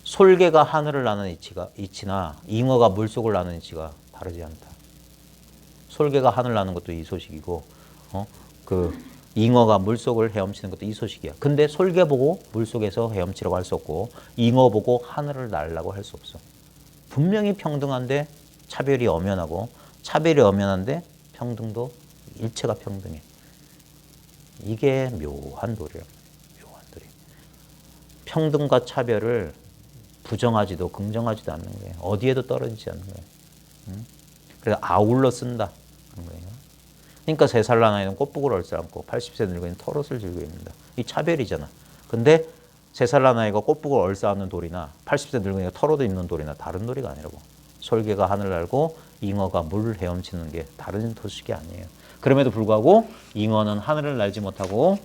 [SPEAKER 1] 솔개가 하늘을 나는 이치나 잉어가 물속을 나는 이치가 다르지 않다. 솔개가 하늘 나는 것도 이 소식이고, 그 잉어가 물속을 헤엄치는 것도 이 소식이야. 근데 솔개 보고 물속에서 헤엄치라고 할 수 없고, 잉어 보고 하늘을 날라고 할 수 없어. 분명히 평등한데 차별이 엄연하고, 차별이 엄연한데 평등도 일체가 평등해. 이게 묘한 도리야. 묘한 도리. 평등과 차별을 부정하지도 긍정하지도 않는 거예요. 어디에도 떨어지지 않는 거예요. 그래서 아울러 쓴다. 거예요. 그러니까 3살 난 아이는 꽃북을 얼싸안고 80세 늙은이는 털옷을 즐겨 입는다. 이 차별이잖아. 근데 3살 난 아이가 꽃북을 얼싸안는 돌이나 80세 늙은이가 털옷을 입는 돌이나 다른 도리가 아니라고. 솔개가 하늘 날고 잉어가 물을 헤엄치는 게 다른 소식이 아니에요. 그럼에도 불구하고 잉어는 하늘을 날지 못하고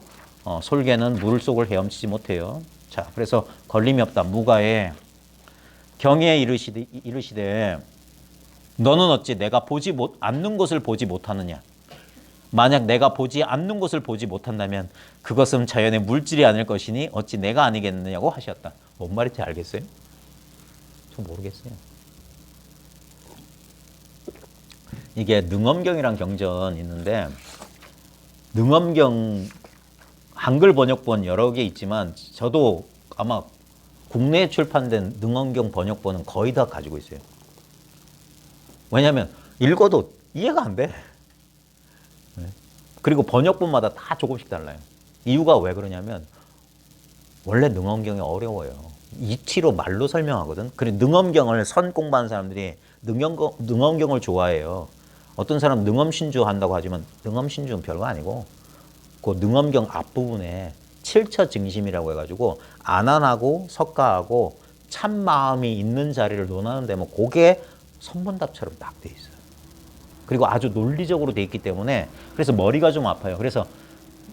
[SPEAKER 1] 솔개는 물 속을 헤엄치지 못해요. 자, 그래서 걸림이 없다. 무가에 경에 이르시되 너는 어찌 내가 보지 않는 것을 보지 못하느냐. 만약 내가 보지 않는 것을 보지 못한다면 그것은 자연의 물질이 아닐 것이니 어찌 내가 아니겠느냐고 하셨다. 뭔 말인지 알겠어요? 저 모르겠어요. 이게 능엄경이랑 경전 있는데 능엄경 한글 번역본 여러 개 있지만 저도 아마 국내에 출판된 능엄경 번역본은 거의 다 가지고 있어요. 왜냐하면 읽어도 이해가 안 돼. 네. 그리고 번역본마다 다 조금씩 달라요. 이유가 왜 그러냐면 원래 능엄경이 어려워요. 이티로 말로 설명하거든. 그래 능엄경을 선 공부하는 사람들이 능엄경을 좋아해요. 어떤 사람 능엄신주 한다고 하지만 능엄신주는 별거 아니고 그 능엄경 앞부분에 칠처증심이라고 해가지고 안안하고 석가하고 참마음이 있는 자리를 논하는 데면 그게 선본답처럼 딱 돼 있어요. 그리고 아주 논리적으로 돼 있기 때문에 그래서 머리가 좀 아파요. 그래서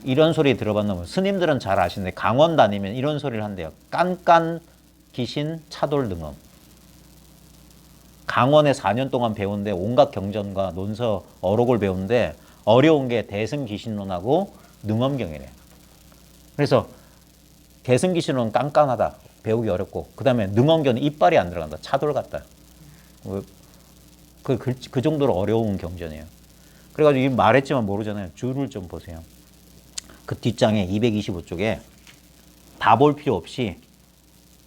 [SPEAKER 1] 이런 소리 들어봤나 스님들은 잘 아시는데 강원 다니면 이런 소리를 한대요. 깐깐 기신 차돌 능엄. 강원에 4년 동안 배우는데 온갖 경전과 논서 어록을 배우는데 어려운 게 대승기신론하고 능엄경이래요. 그래서 대승기신론은 깐깐하다. 배우기 어렵고 그 다음에 능엄경은 이빨이 안 들어간다. 차돌 같다. 그 정도로 어려운 경전이에요. 그래가지고 말했지만 모르잖아요. 줄을 좀 보세요. 그 뒷장에 225쪽에 다 볼 필요 없이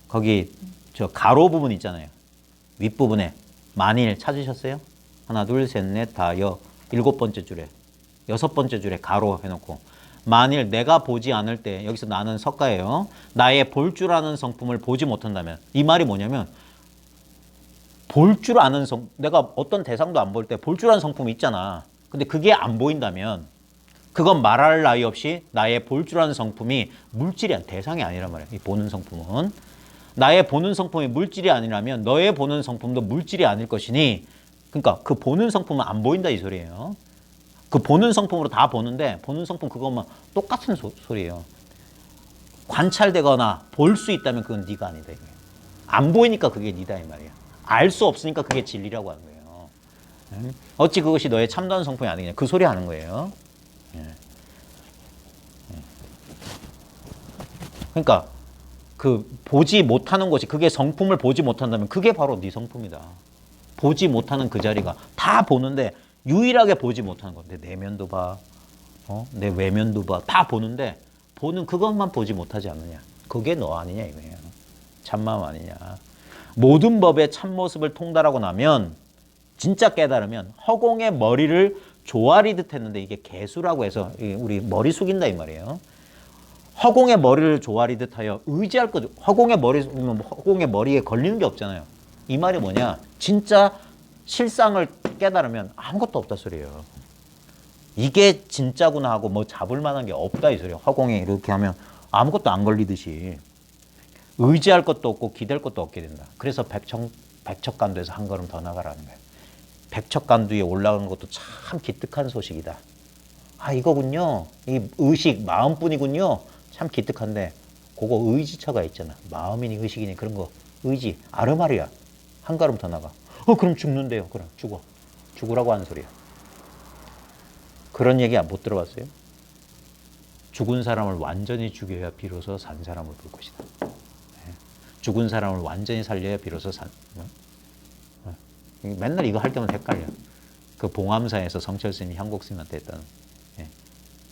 [SPEAKER 1] 거기 저 가로 부분 있잖아요. 윗부분에 만일 찾으셨어요? 하나, 둘, 셋, 넷, 다, 일곱 번째 줄에 여섯 번째 줄에 가로 해놓고 만일 내가 보지 않을 때 여기서 나는 석가예요. 나의 볼 줄 아는 성품을 보지 못한다면 이 말이 뭐냐면 볼 줄 아는 내가 어떤 대상도 안 볼 때 볼 줄 아는 성품이 있잖아. 근데 그게 안 보인다면 그건 말할 나위 없이 나의 볼 줄 아는 성품이 물질이 대상이 아니란 말이야. 이 보는 성품은. 나의 보는 성품이 물질이 아니라면 너의 보는 성품도 물질이 아닐 것이니 그러니까 그 보는 성품은 안 보인다 이 소리예요. 그 보는 성품으로 다 보는데 보는 성품 그것만 똑같은 소리예요. 관찰되거나 볼 수 있다면 그건 네가 아니다 이거예요. 안 보이니까 그게 네다 이 말이야. 알 수 없으니까 그게 진리라고 하는 거예요. 어찌 그것이 너의 참다운 성품이 아니냐 그 소리 하는 거예요. 그러니까 그 보지 못하는 것이 그게 성품을 보지 못한다면 그게 바로 네 성품이다. 보지 못하는 그 자리가 다 보는데 유일하게 보지 못하는 건데 내면도 봐, 내 외면도 봐, 다 보는데 보는 그것만 보지 못하지 않느냐. 그게 너 아니냐 이거예요. 참마음 아니냐. 모든 법의 참모습을 통달하고 나면 진짜 깨달으면 허공의 머리를 조아리듯 했는데 이게 개수라고 해서 우리 머리 숙인다 이 말이에요. 허공의 머리를 조아리듯 하여 의지할 것 허공의 머리에 걸리는 게 없잖아요. 이 말이 뭐냐? 진짜 실상을 깨달으면 아무것도 없다 소리예요. 이게 진짜구나 하고 뭐 잡을 만한 게 없다 이 소리예요. 허공에 이렇게 하면 아무것도 안 걸리듯이 의지할 것도 없고 기댈 것도 없게 된다. 그래서 백척간두에서 한 걸음 더 나가라는 거예요. 백척간두에 올라가는 것도 참 기특한 소식이다. 아 이거군요. 이 의식 마음뿐이군요. 참 기특한데 그거 의지처가 있잖아. 마음이니 의식이니 그런 거 의지 아르마리야. 한 걸음 더 나가. 그럼 죽는데요. 그럼 죽으라고 하는 소리야. 그런 얘기 못 들어봤어요? 죽은 사람을 완전히 죽여야 비로소 산 사람을 볼 것이다. 죽은 사람을 완전히 살려야 비로소 맨날 이거 할 때마다 헷갈려. 그 봉암사에서 성철 스님이 향곡 스님한테 했던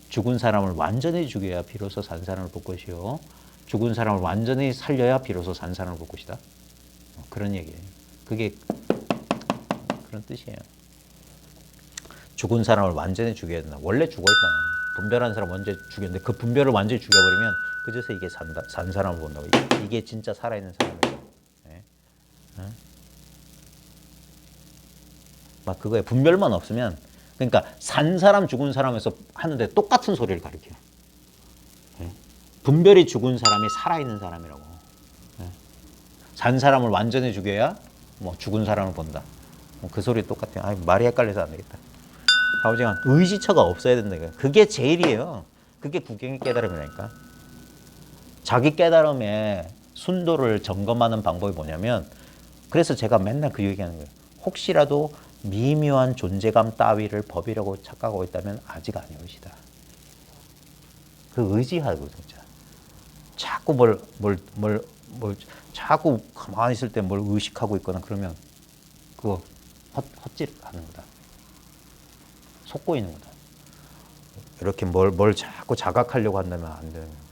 [SPEAKER 1] 죽은 사람을 완전히 죽여야 비로소 산 사람을 볼 것이요. 죽은 사람을 완전히 살려야 비로소 산 사람을 볼 것이다. 그런 얘기예요. 그게 그런 뜻이에요. 죽은 사람을 완전히 죽여야 된다. 원래 죽어있다. 분별한 사람 먼저 죽였는데 그 분별을 완전히 죽여버리면 그제서 이게 산 사람을 본다고. 이게 진짜 살아있는 사람이다. 네. 막 그거에 분별만 없으면 그러니까 산 사람 죽은 사람에서 하는데 똑같은 소리를 가르쳐요. 네. 분별이 죽은 사람이 살아있는 사람이라고. 네. 산 사람을 완전히 죽여야 뭐 죽은 사람을 본다. 그 소리 똑같아요. 말이 헷갈려서 안 되겠다. 사오징어 의지처가 없어야 된다. 그게 제일이에요. 그게 구경의 깨달음이라니까. 자기 깨달음의 순도를 점검하는 방법이 뭐냐면 그래서 제가 맨날 그 얘기하는 거예요. 혹시라도 미묘한 존재감 따위를 법이라고 착각하고 있다면 아직 아니오시다. 그 의지하고 진짜. 자꾸 자꾸 가만히 있을 때 뭘 의식하고 있거나 그러면 그거 헛짓하는 거다. 속고 있는 거다. 이렇게 뭘 자꾸 자각하려고 한다면 안 되는 거예요.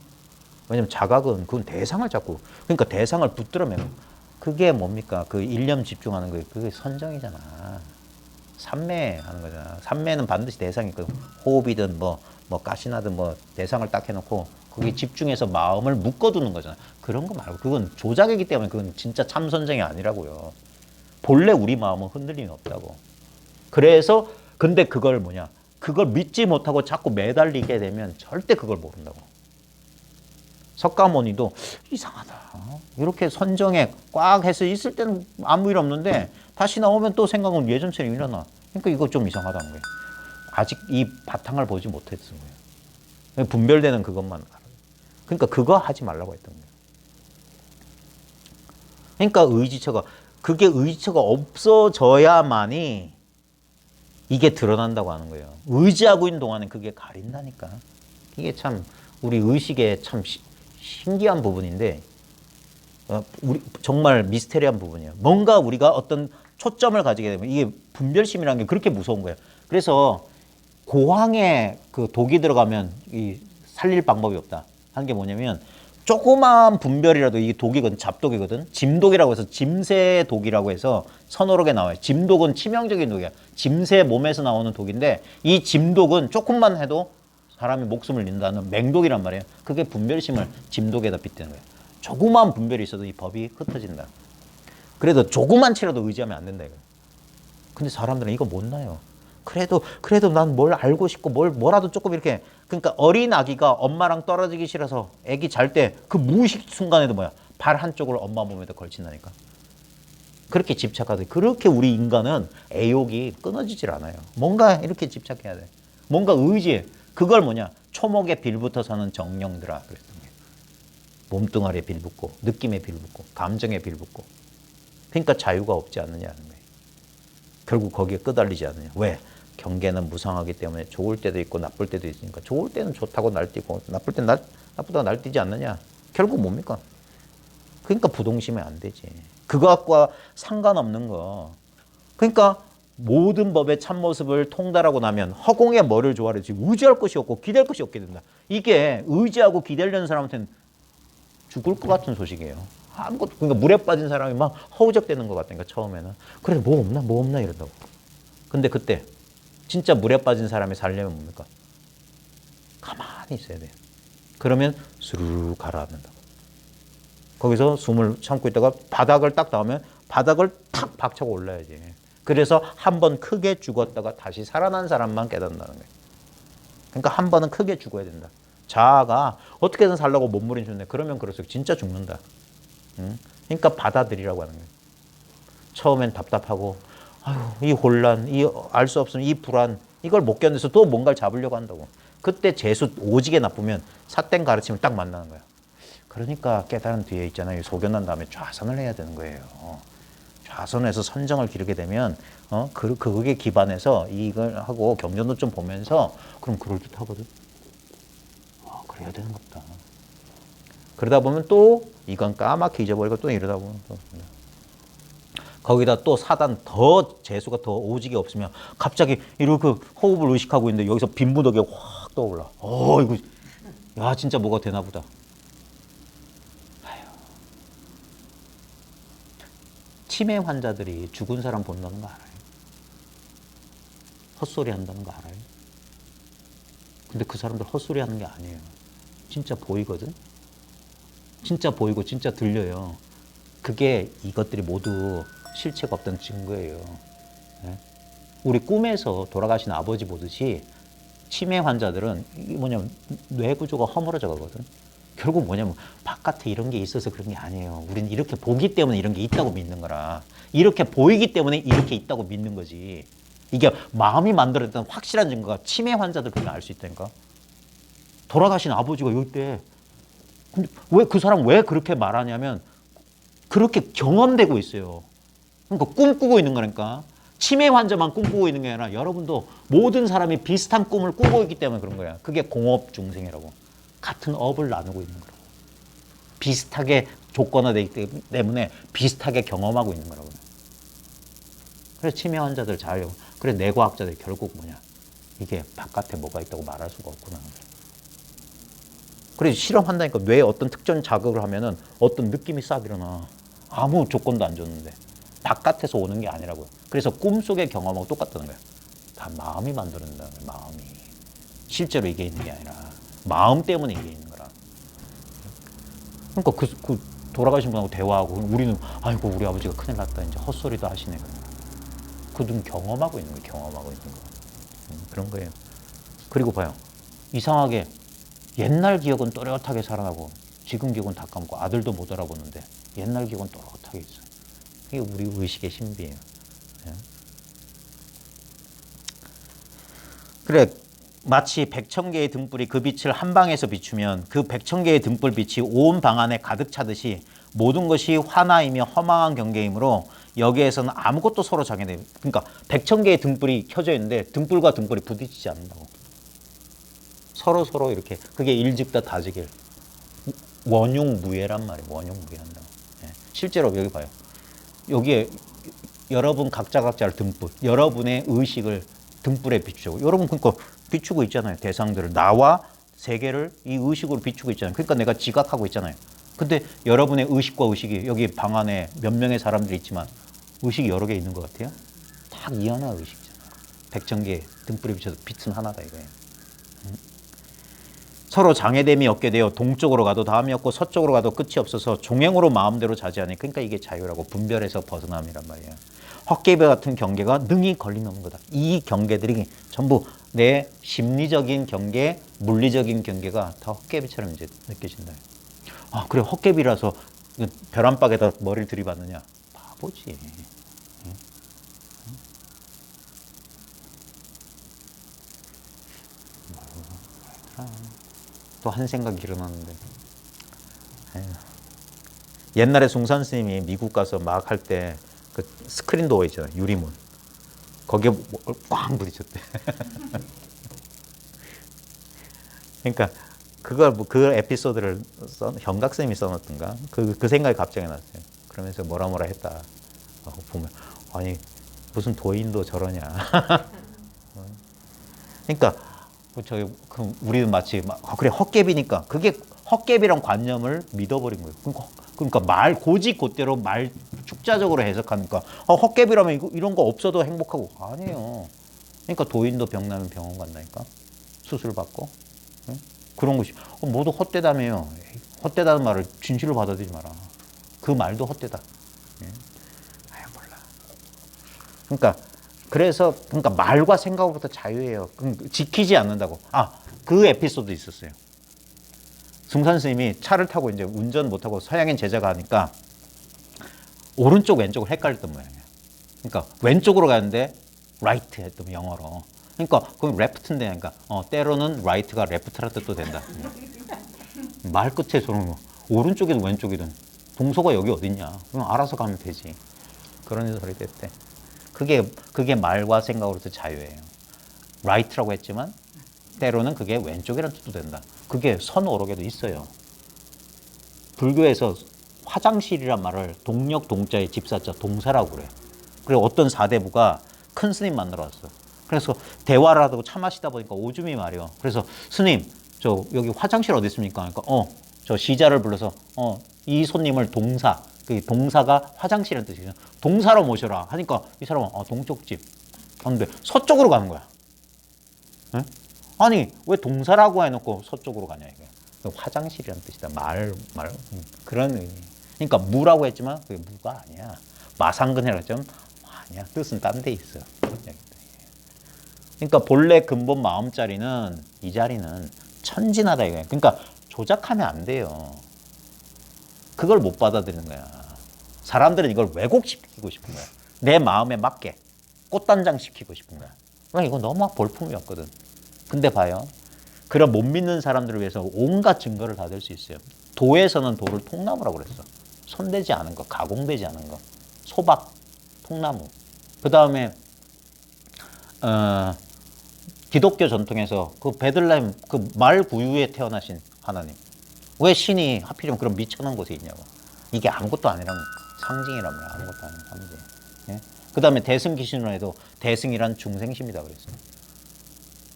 [SPEAKER 1] 왜냐면 자각은 그건 대상을 자꾸 그러니까 대상을 붙들으면 그게 뭡니까? 그 일념 집중하는 거예요. 그게 선정이잖아. 삼매하는 거잖아. 삼매는 반드시 대상이 있거든. 호흡이든 뭐 뭐 가시나든 뭐 대상을 딱 해놓고 거기 집중해서 마음을 묶어두는 거잖아. 그런 거 말고 그건 조작이기 때문에 그건 진짜 참선정이 아니라고요. 본래 우리 마음은 흔들림이 없다고. 그래서 근데 그걸 뭐냐? 그걸 믿지 못하고 자꾸 매달리게 되면 절대 그걸 모른다고. 석가모니도 이상하다. 이렇게 선정에 꽉 해서 있을 때는 아무 일 없는데 다시 나오면 또 생각은 예전처럼 일어나. 그러니까 이거 좀 이상하다는 거예요. 아직 이 바탕을 보지 못했던 거예요. 분별되는 그것만 알아요. 그러니까 그거 하지 말라고 했던 거예요. 그러니까 의지처가 그게 의지처가 없어져야만이 이게 드러난다고 하는 거예요. 의지하고 있는 동안은 그게 가린다니까. 이게 참 우리 의식의 참 신기한 부분인데 우리 정말 미스테리한 부분이에요. 뭔가 우리가 어떤 초점을 가지게 되면 이게 분별심이라는 게 그렇게 무서운 거예요. 그래서 고항에 그 독이 들어가면 이 살릴 방법이 없다 하는 게 뭐냐면 조그마한 분별이라도 이게 독이거든, 잡독이거든. 짐독이라고 해서 짐새 독이라고 해서 서너록에 나와요. 짐독은 치명적인 독이야. 짐새 몸에서 나오는 독인데 이 짐독은 조금만 해도 사람이 목숨을 잃는다는 맹독이란 말이에요. 그게 분별심을 짐독에다 빗대는 거예요. 조그마한 분별이 있어도 이 법이 흩어진다. 그래도 조그만 채라도 의지하면 안 된다 이거예요. 근데 사람들은 이거 못 나요. 그래도 난 뭘 알고 싶고 뭐라도 조금 이렇게 그러니까 어린 아기가 엄마랑 떨어지기 싫어서 아기 잘 때 그 무의식 순간에도 뭐야 발 한쪽을 엄마 몸에다 걸친다니까. 그렇게 집착하듯 그렇게 우리 인간은 애욕이 끊어지질 않아요. 뭔가 이렇게 집착해야 돼. 뭔가 의지해. 그걸 뭐냐 초목에 빌붙어 사는 정령들아 그랬던 거예요. 몸뚱아리에 빌붙고 느낌에 빌붙고 감정에 빌붙고 그러니까 자유가 없지 않느냐는 거예요. 결국 거기에 끄달리지 않느냐. 왜? 경계는 무상하기 때문에 좋을 때도 있고 나쁠 때도 있으니까 좋을 때는 좋다고 날뛰고 나쁠 때는 나쁘다고 날뛰지 않느냐. 결국 뭡니까? 그러니까 부동심이 안 되지. 그것과 상관없는 거. 그러니까 모든 법의 참모습을 통달하고 나면 허공에 뭐를 좋아하지 의지할 것이 없고 기댈 것이 없게 된다. 이게 의지하고 기대려는 사람한테는 죽을 것 같은 소식이에요. 아무것도 그러니까 물에 빠진 사람이 막 허우적대는 것 같다니까 처음에는. 그래 뭐 없나 이런다고. 근데 그때 진짜 물에 빠진 사람이 살려면 뭡니까? 가만히 있어야 돼요. 그러면 스르르 가라앉는다고. 거기서 숨을 참고 있다가 바닥을 딱 닿으면 바닥을 탁 박차고 올라야지. 그래서 한 번 크게 죽었다가 다시 살아난 사람만 깨닫는다는 거예요. 그러니까 한 번은 크게 죽어야 된다. 자아가 어떻게든 살려고 몸부림치는데 그러면 그럴수록 진짜 죽는다. 그러니까 받아들이라고 하는 거예요. 처음엔 답답하고 아유, 이 혼란, 이 알 수 없음, 이 불안 이걸 못 견뎌서 또 뭔가를 잡으려고 한다고. 그때 재수 오지게 나쁘면 삿된 가르침을 딱 만나는 거야. 그러니까 깨달은 뒤에 있잖아요. 소견난 다음에 좌선을 해야 되는 거예요. 좌선해서 선정을 기르게 되면 그거에 기반해서 이걸 하고 경전도 좀 보면서 그럼 그럴듯하거든. 그래야 되는 것다. 그러다 보면 또 이건 까맣게 잊어버리고 또 이러다 보면 또 거기다 또 사단 더 재수가 더 오지게 없으면 갑자기 이렇게 호흡을 의식하고 있는데 여기서 빈무더기가 확 떠올라. 이거 야 진짜 뭐가 되나 보다. 치매 환자들이 죽은 사람 본다는 거 알아요? 헛소리 한다는 거 알아요? 근데 그 사람들 헛소리 하는 게 아니에요. 진짜 보이거든? 진짜 보이고 진짜 들려요. 그게 이것들이 모두 실체가 없다는 증거예요. 네? 우리 꿈에서 돌아가신 아버지 보듯이 치매 환자들은 이게 뭐냐면 뇌 구조가 허물어져 가거든. 결국 뭐냐면 바깥에 이런 게 있어서 그런 게 아니에요. 우리는 이렇게 보기 때문에 이런 게 있다고 믿는 거라. 이렇게 보이기 때문에 이렇게 있다고 믿는 거지. 이게 마음이 만들어냈던 확실한 증거가 치매 환자들 보면 알 수 있다니까. 돌아가신 아버지가 이때 근데 왜 그 사람 왜 그렇게 말하냐면 그렇게 경험되고 있어요. 그러니까 꿈꾸고 있는 거니까. 치매 환자만 꿈꾸고 있는 게 아니라 여러분도 모든 사람이 비슷한 꿈을 꾸고 있기 때문에 그런 거야. 그게 공업 중생이라고. 같은 업을 나누고 있는 거라고. 비슷하게 조건화되기 때문에 비슷하게 경험하고 있는 거라고. 그래서 치매 환자들 잘, 그래 뇌과학자들이 결국 뭐냐. 이게 바깥에 뭐가 있다고 말할 수가 없구나. 그래서 실험한다니까 뇌에 어떤 특정 자극을 하면은 어떤 느낌이 싹 일어나. 아무 조건도 안 줬는데. 바깥에서 오는 게 아니라고요. 그래서 꿈속의 경험하고 똑같다는 거예요. 다 마음이 만들어낸다는 거예요. 마음이. 실제로 이게 있는 게 아니라 마음 때문에 이게 있는 거라. 그러니까 그 돌아가신 분하고 대화하고 우리는 아이고 우리 아버지가 큰일 났다 이제 헛소리도 하시네. 그분 경험하고 있는 거예요. 경험하고 있는 거. 그런 거예요. 그리고 봐요. 이상하게 옛날 기억은 또렷하게 살아나고 지금 기억은 다 까먹고 아들도 못 알아보는데 옛날 기억은 또렷하게 있어. 이게 우리 의식의 신비예요. 예? 그래 마치 100,000개의 등불이 그 빛을 한 방에서 비추면 그 100,000개의 등불빛이 온 방 안에 가득 차듯이 모든 것이 화나이며 허망한 경계이므로 여기에서는 아무것도 서로 장애돼요. 그러니까 100,000개의 등불이 켜져 있는데 등불과 등불이 부딪히지 않는다고. 서로 이렇게 그게 일즉다 다즉일 원용무예란 말이에요. 원용무예한다고. 예. 실제로 여기 봐요. 여기에 여러분 각자를 등불, 여러분의 의식을 등불에 비추고 여러분 그러니까 비추고 있잖아요. 대상들을 나와 세계를 이 의식으로 비추고 있잖아요. 그러니까 내가 지각하고 있잖아요. 근데 여러분의 의식과 의식이 여기 방 안에 몇 명의 사람들이 있지만 의식이 여러 개 있는 것 같아요. 딱 이 하나 의식이잖아요. 100,000개 등불에 비춰서 빛은 하나다 이거예요. 서로 장애됨이 없게 되어 동쪽으로 가도 다음이 없고 서쪽으로 가도 끝이 없어서 종행으로 마음대로 자지하니 그러니까 이게 자유라고 분별에서 벗어남이란 말이에요. 헛개비 같은 경계가 능히 걸림없는 거다. 이 경계들이 전부 내 심리적인 경계, 물리적인 경계가 다 헛개비처럼 이제 느껴진다. 아 그래 헛개비라서 별 안팎에다 머리를 들이받느냐? 바보지. 또 한 생각이 일어났는데 옛날에 송산 스님이 미국 가서 막 할 때 그 스크린 도어 있잖아요. 유리문. 거기에 꽝 부딪혔대. 그러니까 그걸 그 에피소드를 현각쌤이 써놨던가 그 생각이 갑자기 났어요. 그러면서 뭐라 했다 보면 아니 무슨 도인도 저러냐. 그러니까 우리는 마치 그래 헛개비니까 그게 헛개비란 관념을 믿어버린 거예요. 그러니까 고지 곧대로 말 축자적으로 해석하니까 헛개비라면 이런 거 없어도 행복하고 아니에요. 그러니까 도인도 병나면 병원 간다니까 수술 받고 응? 그런 것이 모두 헛되다며요. 헛되다는 말을 진실로 받아들이지 마라. 그 말도 헛되다. 몰라. 그러니까 말과 생각으로부터 자유예요. 지키지 않는다고. 그 에피소드 있었어요. 승산 스님이 차를 타고 이제 운전 못하고 서양인 제자가 하니까 오른쪽 왼쪽을 헷갈렸던 모양이에요. 그러니까 왼쪽으로 가는데 라이트 했던 영어로. 그러니까 그건 레프트인데 그러니까 때로는 라이트가 레프트라 뜻도 된다. 말 끝에 저는 오른쪽이든 왼쪽이든 동서가 여기 어딨냐. 그냥 알아서 가면 되지. 그런 소리 됐대. 그게 말과 생각으로서 자유예요. 라이트라고 했지만 때로는 그게 왼쪽이라는 뜻도 된다. 그게 선어록에도 있어요. 불교에서 화장실이란 말을 동력 동자의 집사자 동사라고 그래. 그리고 어떤 사대부가 큰 스님 만나러 왔어. 그래서 대화를 하다가 차 마시다 보니까 오줌이 마려. 그래서 스님 저 여기 화장실 어디 있습니까? 그러니까 저 시자를 불러서 이 손님을 그 동사가 화장실이라는 뜻이죠. 동사로 모셔라 하니까 이 사람은 동쪽 집 하는데 서쪽으로 가는 거야. 네? 아니 왜 동사라고 해놓고 서쪽으로 가냐 이게. 화장실이라는 뜻이다. 그런 의미. 그러니까 무라고 했지만 그게 무가 아니야. 마상근이라고 했지만 아니야. 뜻은 딴 데 있어. 그러니까 본래 근본 마음자리는 이 자리는 천진하다 이거야. 그러니까 조작하면 안 돼요. 그걸 못 받아들이는 거야. 사람들은 이걸 왜곡시키고 싶은 거야. 내 마음에 맞게 꽃단장 시키고 싶은 거야. 이거 너무 볼품이었거든. 근데 봐요. 그런 못 믿는 사람들을 위해서 온갖 증거를 다 댈 수 있어요. 도에서는 도를 통나무라고 그랬어. 손대지 않은 거, 가공되지 않은 거. 소박, 통나무. 그 다음에 기독교 전통에서 그 베들레헴 그 말 구유에 태어나신 하나님. 왜 신이 하필이면 그런 미천한 곳에 있냐고. 이게 아무것도 아니란 상징이란 말이야. 아무것도 아닌 상징. 예? 그 다음에 대승 기신론에도 대승이란 중생심이다 그랬어.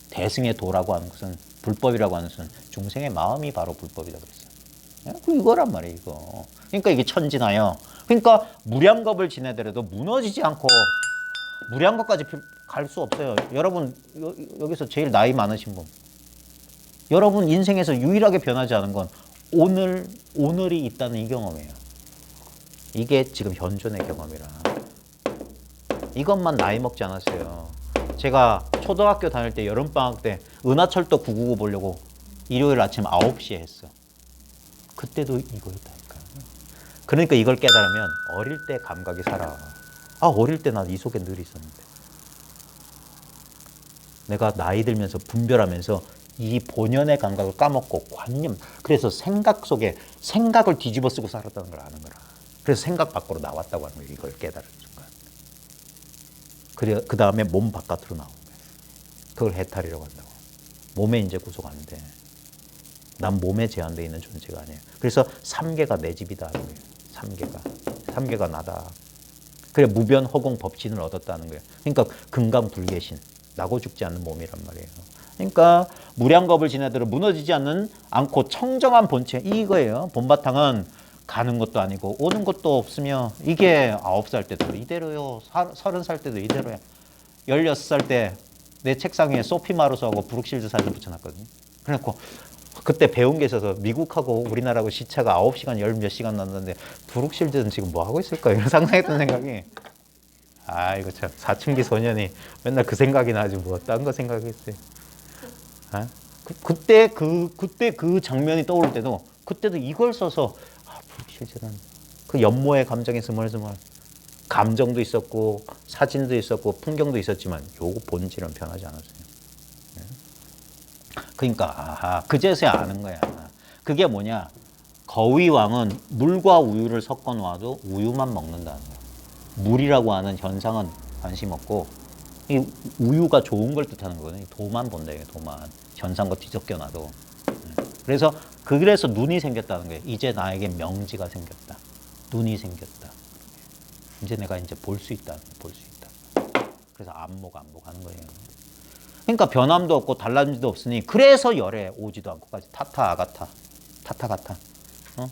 [SPEAKER 1] 대승의 도라고 하는 것은 불법이라고 하는 것은 중생의 마음이 바로 불법이다 그랬어. 예? 이거란 말이야 이거. 그러니까 이게 천진하여. 그러니까 무량겁을 지내더라도 무너지지 않고 무량겁까지 갈 수 없어요. 여러분 여기서 제일 나이 많으신 분 여러분 인생에서 유일하게 변하지 않은 건 오늘이 있다는 이 경험이에요. 이게 지금 현존의 경험이라. 이것만 나이 먹지 않았어요. 제가 초등학교 다닐 때 여름방학 때 은하철도 999 보려고 일요일 아침 9시에 했어. 그때도 이거였다니까. 그러니까 이걸 깨달으면 어릴 때 감각이 살아. 어릴 때 나 이 속에 늘 있었는데. 내가 나이 들면서 분별하면서 이 본연의 감각을 까먹고 관념, 그래서 생각 속에 생각을 뒤집어 쓰고 살았다는 걸 아는 거라. 그래서 생각 밖으로 나왔다고 하는 거예요. 이걸 깨달은 순간. 그래, 그 다음에 몸 바깥으로 나온 거예요. 그걸 해탈이라고 한다고. 몸에 이제 구속 안 돼. 난 몸에 제한되어 있는 존재가 아니에요. 그래서 삼계가 내 집이다 하는 거예요. 삼계가 나다. 그래 무변 허공 법진을 얻었다는 거예요. 그러니까 금강불개신, 나고 죽지 않는 몸이란 말이에요. 그러니까 무량겁을 지나들어 무너지지 않고 청정한 본체, 이거예요. 본바탕은 가는 것도 아니고 오는 것도 없으며, 이게 9살 때도 이대로요. 30살 때도 이대로야. 16살 때 내 책상 위에 소피 마르소하고 브룩실드 사진 붙여놨거든요. 그래갖고 그때 배운 게 있어서 미국하고 우리나라하고 시차가 9시간, 10몇 시간 났는데 브룩실드는 지금 뭐 하고 있을까? 이런 상상했던 생각이. 이거 참 사춘기 소년이 맨날 그 생각이 나지 뭐 딴 거 생각했어요. 그때 그 장면이 떠오를 때도, 그때도 이걸 써서 브룩실드는 그 연모의 감정이 스멀스멀, 감정도 있었고 사진도 있었고 풍경도 있었지만 요거 본질은 변하지 않았어요. 그러니까 그제서야 아는 거야. 그게 뭐냐? 거위왕은 물과 우유를 섞어 놓아도 우유만 먹는다는 거야. 물이라고 하는 현상은 관심 없고, 이 우유가 좋은 걸 뜻하는 거거든요. 도만 본다, 이게 도만. 현상과 뒤섞여 놔도. 그래서 눈이 생겼다는 거예요. 이제 나에게 명지가 생겼다. 눈이 생겼다. 이제 내가 이제 볼 수 있다. 그래서 안목 하는 거예요. 그러니까 변함도 없고 달라짐도 없으니, 그래서 열에 오지도 않고까지 타타 가타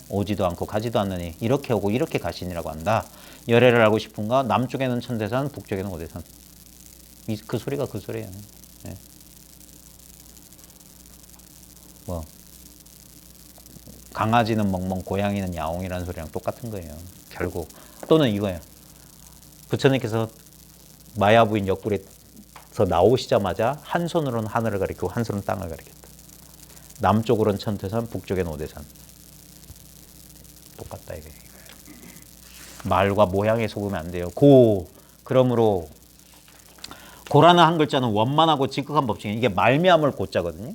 [SPEAKER 1] 오지도 않고 가지도 않느니 이렇게 오고 이렇게 가시니라고 한다. 열애를 알고 싶은가? 남쪽에는 천대산, 북쪽에는 오대산. 그 소리가 그 소리예요. 네. 강아지는 멍멍, 고양이는 야옹이라는 소리랑 똑같은 거예요. 결국. 또는 이거예요. 부처님께서 마야 부인 옆구리에서 나오시자마자 한 손으로는 하늘을 가리키고 한 손으로는 땅을 가리켰다. 남쪽으로는 천태산, 북쪽에는 오대산. 똑같다 이거예요. 말과 모양에 속으면 안 돼요. 그러므로 고라는 한 글자는 원만하고 지극한 법칙이에요. 이게 말미암을 고자거든요.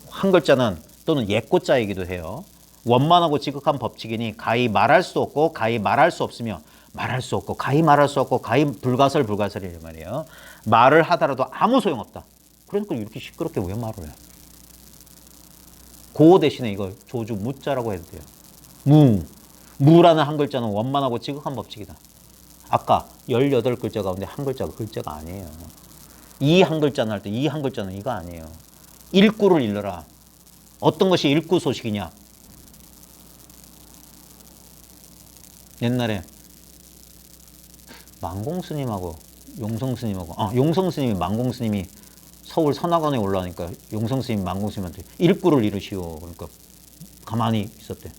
[SPEAKER 1] 한 글자는 또는 옛고자이기도 해요. 원만하고 지극한 법칙이니 가히 말할 수 없고 가히 말할 수 없으며, 말할 수 없고 가히 말할 수 없고 가히 불가설이란 말이에요. 말을 하더라도 아무 소용없다. 그러니까 이렇게 시끄럽게 왜 말을 해? 고 대신에 이걸 조주 무자라고 해도 돼요. 무라는 한 글자는 원만하고 지극한 법칙이다. 아까 18글자 가운데 한 글자가 글자가 아니에요. 이 한 글자는 할 때 이 한 글자는 이거 아니에요. 일구를 일러라. 어떤 것이 일구 소식이냐? 옛날에 망공스님하고 용성스님하고, 용성스님이 망공스님이 서울 선화관에 올라오니까 용성스님이 망공스님한테 일구를 이루시오. 그러니까 가만히 있었대.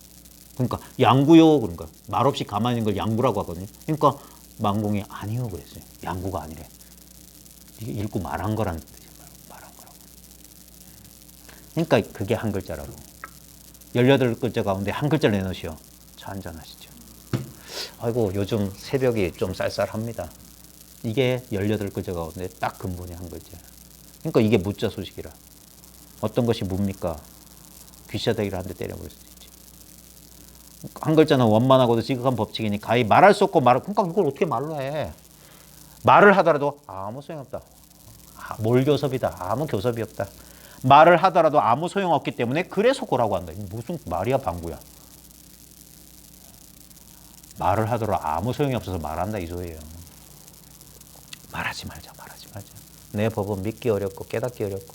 [SPEAKER 1] 그러니까 양구요. 그러니까 말없이 가만히 있는 걸 양구라고 하거든요. 그러니까 망공이 아니요 그랬어요. 양구가 아니래. 이게 일구 말한 거란 뜻이에요. 말한 거라고. 그러니까 그게 한 글자라고. 18글자 가운데 한 글자를 내놓으시오. 차 한잔 하시죠. 아이고 요즘 새벽이 좀 쌀쌀합니다. 이게 18글자 가운데 딱 근본이 한 글자예요. 그러니까 이게 무자 소식이라. 어떤 것이 뭡니까? 귀샤대기를 한 대 때려버릴 수 있지. 한 글자는 원만하고도 지극한 법칙이니 가히 말할 수 없고 그러니까 이걸 어떻게 말로 해? 말을 하더라도 아무 소용없다. 몰교섭이다. 아무 교섭이 없다. 말을 하더라도 아무 소용없기 때문에 그래서 고라고 한다. 무슨 말이야 방구야. 말을 하더라도 아무 소용이 없어서 말한다 이 소리예요. 말하지 말자. 내 법은 믿기 어렵고 깨닫기 어렵고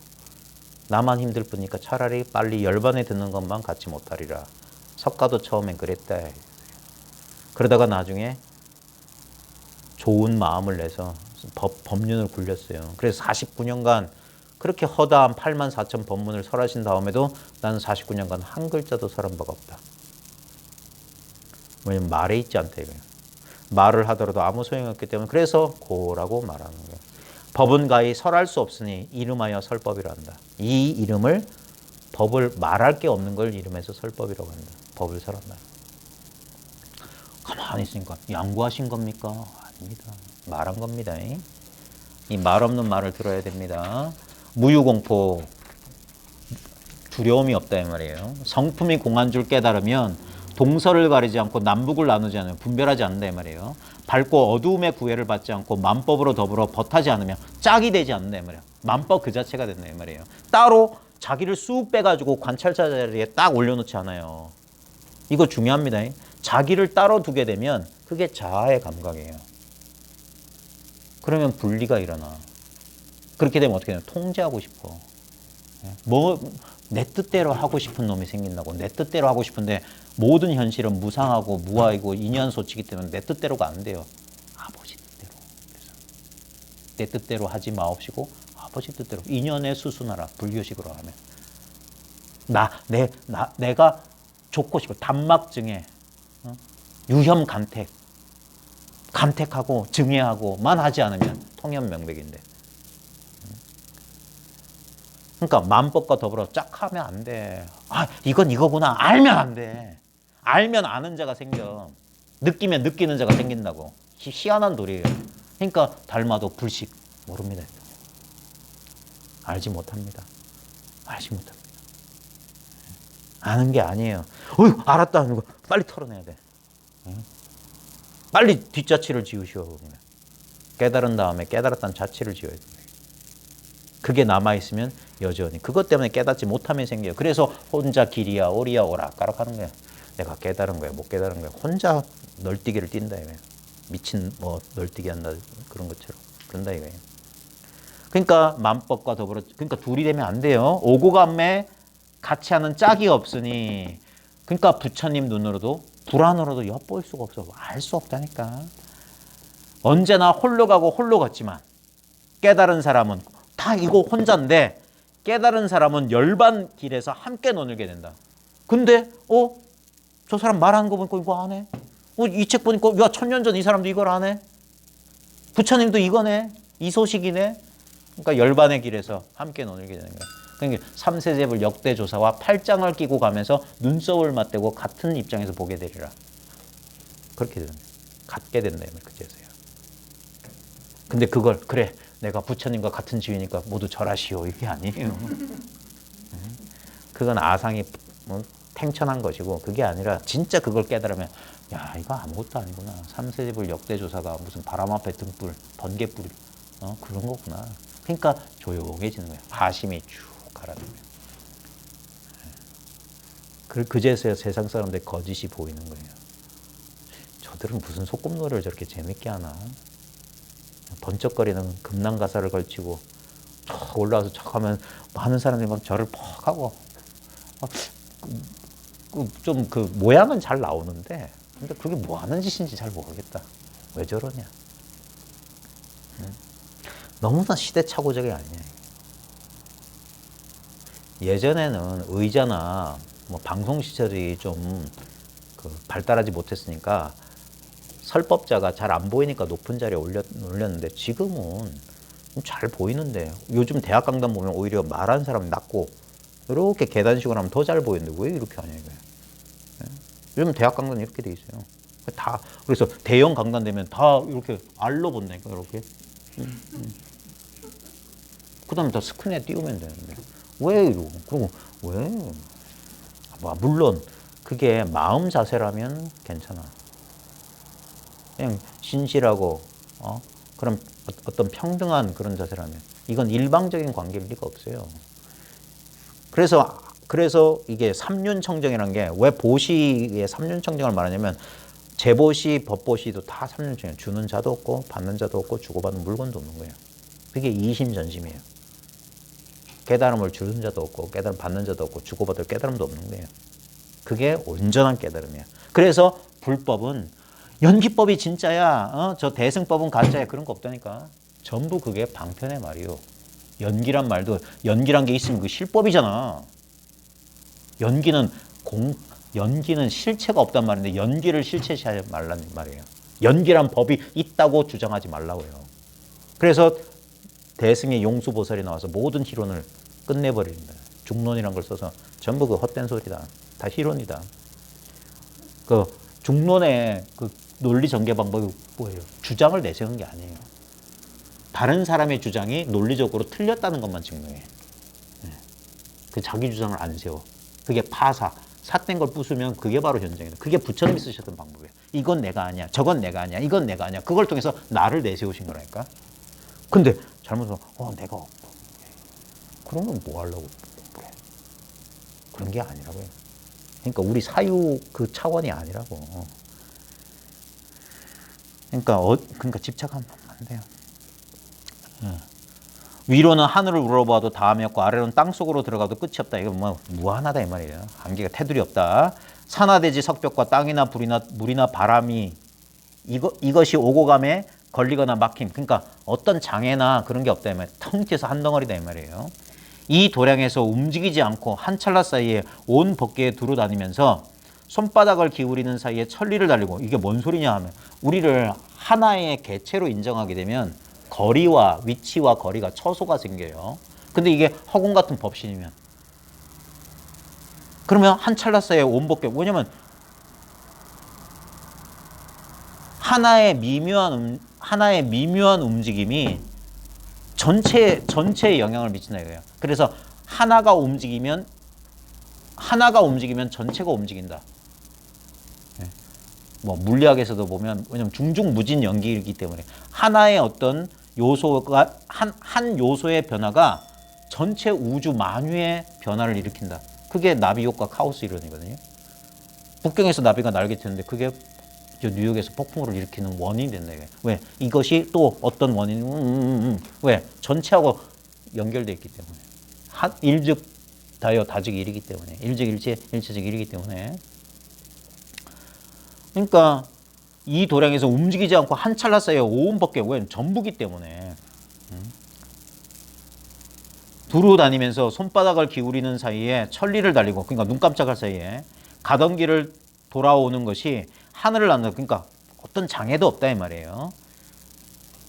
[SPEAKER 1] 나만 힘들 뿐이니까 차라리 빨리 열반에 듣는 것만 갖지 못하리라. 석가도 처음엔 그랬다. 그러다가 나중에 좋은 마음을 내서 법륜을 굴렸어요. 그래서 49년간 그렇게 허다한 84,000 법문을 설하신 다음에도 나는 49년간 한 글자도 설한 바가 없다. 왜냐면 말에 있지 않다 이거예요. 말을 하더라도 아무 소용이 없기 때문에 그래서 고라고 말하는 거예요. 법은 가히 설할 수 없으니 이름하여 설법이라 한다. 이 이름을 법을 말할 게 없는 걸 이름해서 설법이라고 한다. 법을 설한다. 가만히 있으니까 양보하신 겁니까? 아닙니다. 말한 겁니다. 이 말 없는 말을 들어야 됩니다. 무유공포, 두려움이 없다 이 말이에요. 성품이 공한 줄 깨달으면 동서를 가리지 않고 남북을 나누지 않으면 분별하지 않는다 이 말이에요. 밝고 어두움의 구애를 받지 않고 만법으로 더불어 벗하지 않으면 짝이 되지 않는다 이 말이에요. 만법 그 자체가 된다 이 말이에요. 따로 자기를 쑥 빼가지고 관찰자 자리에 딱 올려놓지 않아요. 이거 중요합니다. 자기를 따로 두게 되면 그게 자아의 감각이에요. 그러면 분리가 일어나. 그렇게 되면 어떻게 되냐? 통제하고 싶어. 내 뜻대로 하고 싶은 놈이 생긴다고. 내 뜻대로 하고 싶은데 모든 현실은 무상하고 무아이고 인연소치기 때문에 내 뜻대로가 안 돼요. 아버지 뜻대로. 그래서 내 뜻대로 하지 마옵시고 아버지 뜻대로. 인연에 수순하라. 불교식으로 하면. 내가 좋고 싶어. 단막증에 유혐 간택하고 증해하고만 하지 않으면 통연명백인데. 그러니까 만법과 더불어 짝 하면 안 돼. 아, 이건 이거구나. 알면 안 돼. 알면 아는 자가 생겨. 느끼면 느끼는 자가 생긴다고. 희한한 도리예요. 그러니까 닮아도 불식 모릅니다. 알지 못합니다. 알지 못합니다. 아는 게 아니에요. 어휴, 알았다는 거 빨리 털어내야 돼. 빨리 뒷자치를 지우시오. 깨달은 다음에 깨달았다는 자치를 지어야 돼. 그게 남아있으면 여전히 그것 때문에 깨닫지 못함이 생겨요. 그래서 혼자 길이야 오리야 오락가락 하는 거야. 내가 깨달은 거야 못 깨달은 거야. 혼자 널뛰기를 뛴다 이거예요. 미친 널뛰기 한다 그런 것처럼 그런다 이거예요. 그러니까 만법과 더불어 그러니까 둘이 되면 안 돼요. 오고감매 같이 하는 짝이 없으니 그러니까 부처님 눈으로도 불안으로도 엿볼 수가 없어. 알 수 없다니까. 언제나 홀로 가고 홀로 갔지만 깨달은 사람은 다 이거 혼자인데 깨달은 사람은 열반 길에서 함께 논을게 된다. 근데 저 사람 말하는 거 보니까 이거 안 해. 이 책 보니까 야 1000년 전 이 사람도 이걸 안 해. 부처님도 이거네. 이 소식이네. 그러니까 열반의 길에서 함께 논을게 되는 거야. 그러니까 삼세제불 역대조사와 팔짱을 끼고 가면서 눈썹을 맞대고 같은 입장에서 보게 되리라. 그렇게 되는 거야. 같게 된다. 그제서요. 근데 그걸 그래 내가 부처님과 같은 지위니까 모두 절하시오 이게 아니에요. 그건 아상이 탱천한 것이고 그게 아니라 진짜 그걸 깨달으면 야 이거 아무것도 아니구나. 삼세제불 역대조사가 무슨 바람 앞에 등불 번개불 그런 거구나. 그러니까 조용해지는 거예요. 화심이 쭉 가라앉는 거예요. 그제서야 세상 사람들 거짓이 보이는 거예요. 저들은 무슨 소꿉놀이를 저렇게 재밌게 하나. 번쩍거리는 금낭가사를 걸치고 척 올라와서 척 하면 많은 사람들이 막 저를 퍽 하고 좀 그 모양은 잘 나오는데 근데 그게 뭐 하는 짓인지 잘 모르겠다. 왜 저러냐. 너무나 시대착오적이 아니냐. 예전에는 의자나 뭐 방송 시설이 좀 발달하지 못했으니까 설법자가 잘 안 보이니까 높은 자리에 올렸는데 지금은 잘 보이는데 요즘 대학 강단 보면 오히려 말하는 사람이 낮고 이렇게 계단식으로 하면 더 잘 보이는데 왜 이렇게 하냐 이거예요. 요즘 대학 강단 이렇게 돼 있어요. 다 그래서 대형 강단 되면 다 이렇게 알로 본다니까 이렇게. 그다음에 다 스크린에 띄우면 되는데 왜 이러고 그리고 왜? 물론 그게 마음 자세라면 괜찮아. 그냥 신실하고 그런 어떤 평등한 그런 자세라면 이건 일방적인 관계일 리가 없어요. 그래서 이게 삼륜청정이라는 게 왜 보시의 삼륜청정을 말하냐면 제보시, 법보시도 다 삼륜청정. 주는 자도 없고 받는 자도 없고 주고받는 물건도 없는 거예요. 그게 이심전심이에요. 깨달음을 주는 자도 없고 깨달음 받는 자도 없고 주고받을 깨달음도 없는 거예요. 그게 온전한 깨달음이에요. 그래서 불법은 연기법이 진짜야. 저 대승법은 가짜야. 그런 거 없다니까. 전부 그게 방편의 말이요. 연기란 말도 연기란 게 있으면 그 실법이잖아. 연기는 연기는 실체가 없단 말인데 연기를 실체시하지 말라는 말이에요. 연기란 법이 있다고 주장하지 말라고요. 그래서 대승의 용수보살이 나와서 모든 희론을 끝내버립니다. 중론이란 걸 써서 전부 그 헛된 소리다. 다 희론이다. 그 중론의 그 논리 전개 방법이 뭐예요? 주장을 내세우는 게 아니에요. 다른 사람의 주장이 논리적으로 틀렸다는 것만 증명해. 그 자기 주장을 안 세워. 그게 파사. 삿된 걸 부수면 그게 바로 현장이다. 그게 부처님이 쓰셨던 방법이에요. 이건 내가 아니야. 저건 내가 아니야. 이건 내가 아니야. 그걸 통해서 나를 내세우신 거라니까. 근데 잘못해서 내가 없어. 그러면 뭐 하려고 그래. 그런 게 아니라고요. 그러니까 우리 사유 그 차원이 아니라고. 그러니까 집착하면 안 돼요. 위로는 하늘을 우러봐도 다함이 없고 아래로는 땅속으로 들어가도 끝이 없다. 이거 뭐 무한하다 이 말이에요. 한계가 테두리 없다. 산하대지 석벽과 땅이나 불이나 물이나 바람이 이것이 오고 감에 걸리거나 막힘. 그러니까 어떤 장애나 그런 게 없다 이 말이에요. 텅 튀어서 한 덩어리다 이 말이에요. 이 도량에서 움직이지 않고 한 찰나 사이에 온 법계에 두루 다니면서 손바닥을 기울이는 사이에 천리를 달리고 이게 뭔 소리냐 하면 우리를 하나의 개체로 인정하게 되면 거리와 위치와 거리가 처소가 생겨요. 근데 이게 허공 같은 법신이면 그러면 한 찰나 사이에 온 법계 왜냐면 하나의 미묘한 움직임이 전체에 영향을 미친다 이거예요. 그래서 하나가 움직이면 전체가 움직인다. 뭐 물리학에서도 보면 왜냐면 중중무진 연기이기 때문에 하나의 어떤 요소가 한 요소의 변화가 전체 우주 만유의 변화를 일으킨다. 그게 나비 효과 카오스 이론이거든요. 북경에서 나비가 날개 튀는데 그게 뉴욕에서 폭풍우를 일으키는 원인이 된다. 이게. 왜? 이것이 또 어떤 원인? 왜? 전체하고 연결되어 있기 때문에. 일즉 다여 다즉 일이기 때문에. 일즉 일체, 일체즉 일이기 때문에. 그러니까 이 도량에서 움직이지 않고 한 찰나 사이에 온 법계 왜? 전부기 때문에. 두루 다니면서 손바닥을 기울이는 사이에 천리를 달리고 그러니까 눈 깜짝할 사이에 가던 길을 돌아오는 것이 하늘을 난다. 그러니까 어떤 장애도 없다 이 말이에요.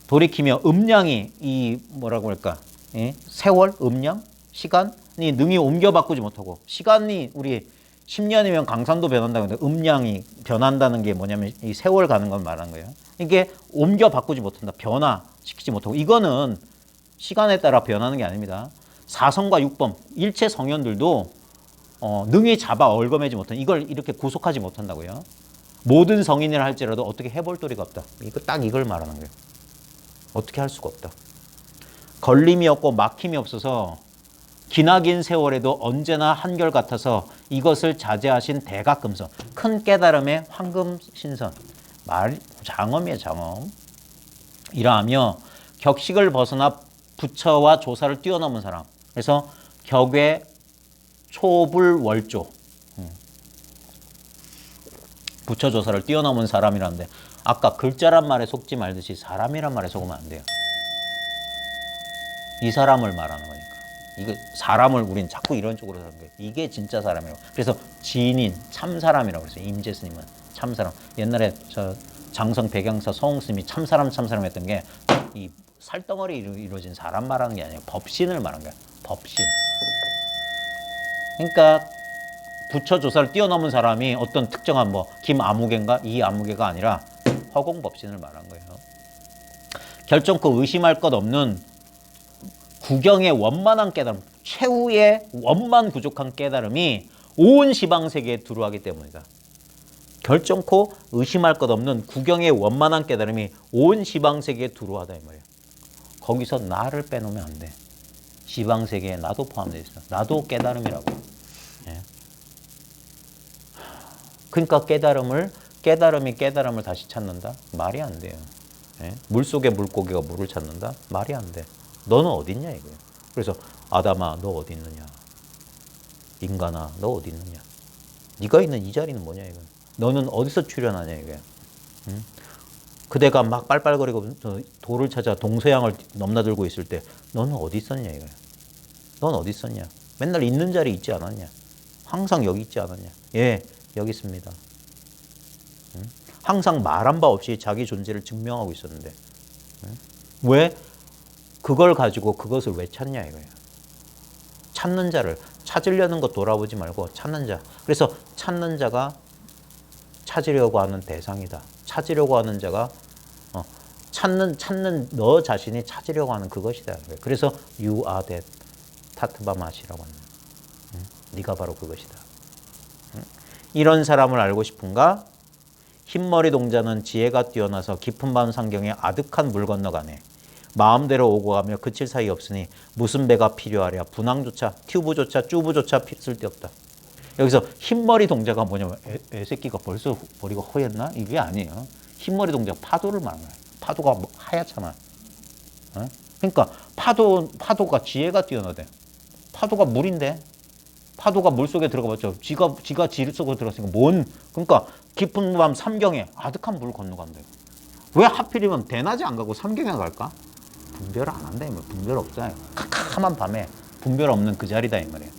[SPEAKER 1] 돌이키며 음량이 이 뭐라고 할까? 세월, 음량, 시간이 능히 옮겨 바꾸지 못하고 시간이 우리 10년이면 강산도 변한다고 하는데 음량이 변한다는 게 뭐냐면 이 세월 가는 걸 말하는 거예요. 이게 옮겨 바꾸지 못한다. 변화시키지 못하고 이거는 시간에 따라 변하는 게 아닙니다. 사성과 육범, 일체 성현들도 능히 잡아 얽어매지 못한 이걸 이렇게 구속하지 못한다고요. 모든 성인이라 할지라도 어떻게 해볼 도리가 없다. 딱 이걸 말하는 거예요. 어떻게 할 수가 없다. 걸림이 없고 막힘이 없어서 기나긴 세월에도 언제나 한결같아서 이것을 자제하신 대각금선 큰 깨달음의 황금신선 장엄이에요. 장엄. 이러하며 격식을 벗어나 부처와 조사를 뛰어넘은 사람. 그래서 격외 초불월조 부처 조사를 뛰어넘은 사람이라는데 아까 글자란 말에 속지 말듯이 사람이란 말에 속으면 안 돼요. 이 사람을 말하는 거니까. 이거 사람을 우린 자꾸 이런 쪽으로 하는 거예요. 이게 진짜 사람이라고. 그래서 지인인 참사람이라고 그랬어요. 임재스님은 참사람. 옛날에 저 장성 백양사 서홍스님이 참사람 했던 게 이 살덩어리로 이루어진 사람 말하는 게 아니에요. 법신을 말하는 거야. 법신. 그러니까 부처 조사를 뛰어넘은 사람이 어떤 특정한 뭐 김아무개인가 이아무개가 아니라 허공법신을 말한 거예요. 결정코 의심할 것 없는 구경의 원만한 깨달음, 최후의 원만 부족한 깨달음이 온 시방세계에 두루하기 때문이다. 결정코 의심할 것 없는 구경의 원만한 깨달음이 온 시방세계에 두루하다 이 말이에요. 거기서 나를 빼놓으면 안 돼. 시방세계에 나도 포함되어 있어. 나도 깨달음이라고. 예. 그러니까 깨달음이 깨달음을 다시 찾는다? 말이 안 돼요. 예? 물속의 물고기가 물을 찾는다? 말이 안 돼. 너는 어디 있냐 이거예요. 그래서 아담아 너 어디 있느냐. 인간아 너 어디 있느냐. 네가 있는 이 자리는 뭐냐 이거예요. 너는 어디서 출현하냐 이거예요. 그대가 막 빨빨거리고 돌을 찾아 동서양을 넘나들고 있을 때 너는 어디 있었냐 이거야. 넌 어디 있었냐. 맨날 있는 자리에 있지 않았냐. 항상 여기 있지 않았냐. 예, 여기 있습니다. 항상 말한 바 없이 자기 존재를 증명하고 있었는데 왜? 그걸 가지고 그것을 왜 찾냐 이거예요. 찾는 자를 찾으려는 것 돌아보지 말고 찾는 자. 그래서 찾는 자가 찾으려고 하는 대상이다. 찾으려고 하는 자가 찾는 너 자신이 찾으려고 하는 그것이다. 그래서 you are that 타트바마시라고 하는 네가 바로 그것이다. 이런 사람을 알고 싶은가? 흰머리 동자는 지혜가 뛰어나서 깊은 밤 상경에 아득한 물 건너가네. 마음대로 오고 가며 그칠 사이 없으니 무슨 배가 필요하랴. 분항조차 튜브조차 쭈브조차 쓸데없다. 여기서 흰머리 동자가 뭐냐면 애새끼가 벌써 머리가 허였나? 이게 아니에요. 흰머리 동자 파도를 말하는 거예요. 파도가 하얗잖아. 그러니까 파도가 지혜가 뛰어나대. 파도가 물인데 파도가 물속에 들어가봤죠. 지가 질 속으로 들어갔으니까 그러니까 깊은 밤 삼경에 아득한 물 건너간대요. 왜 하필이면 대낮에 안 가고 삼경에 갈까? 분별 안 한다 이 말이에요. 분별 없잖아요. 캄캄한 밤에 분별 없는 그 자리다 이 말이에요.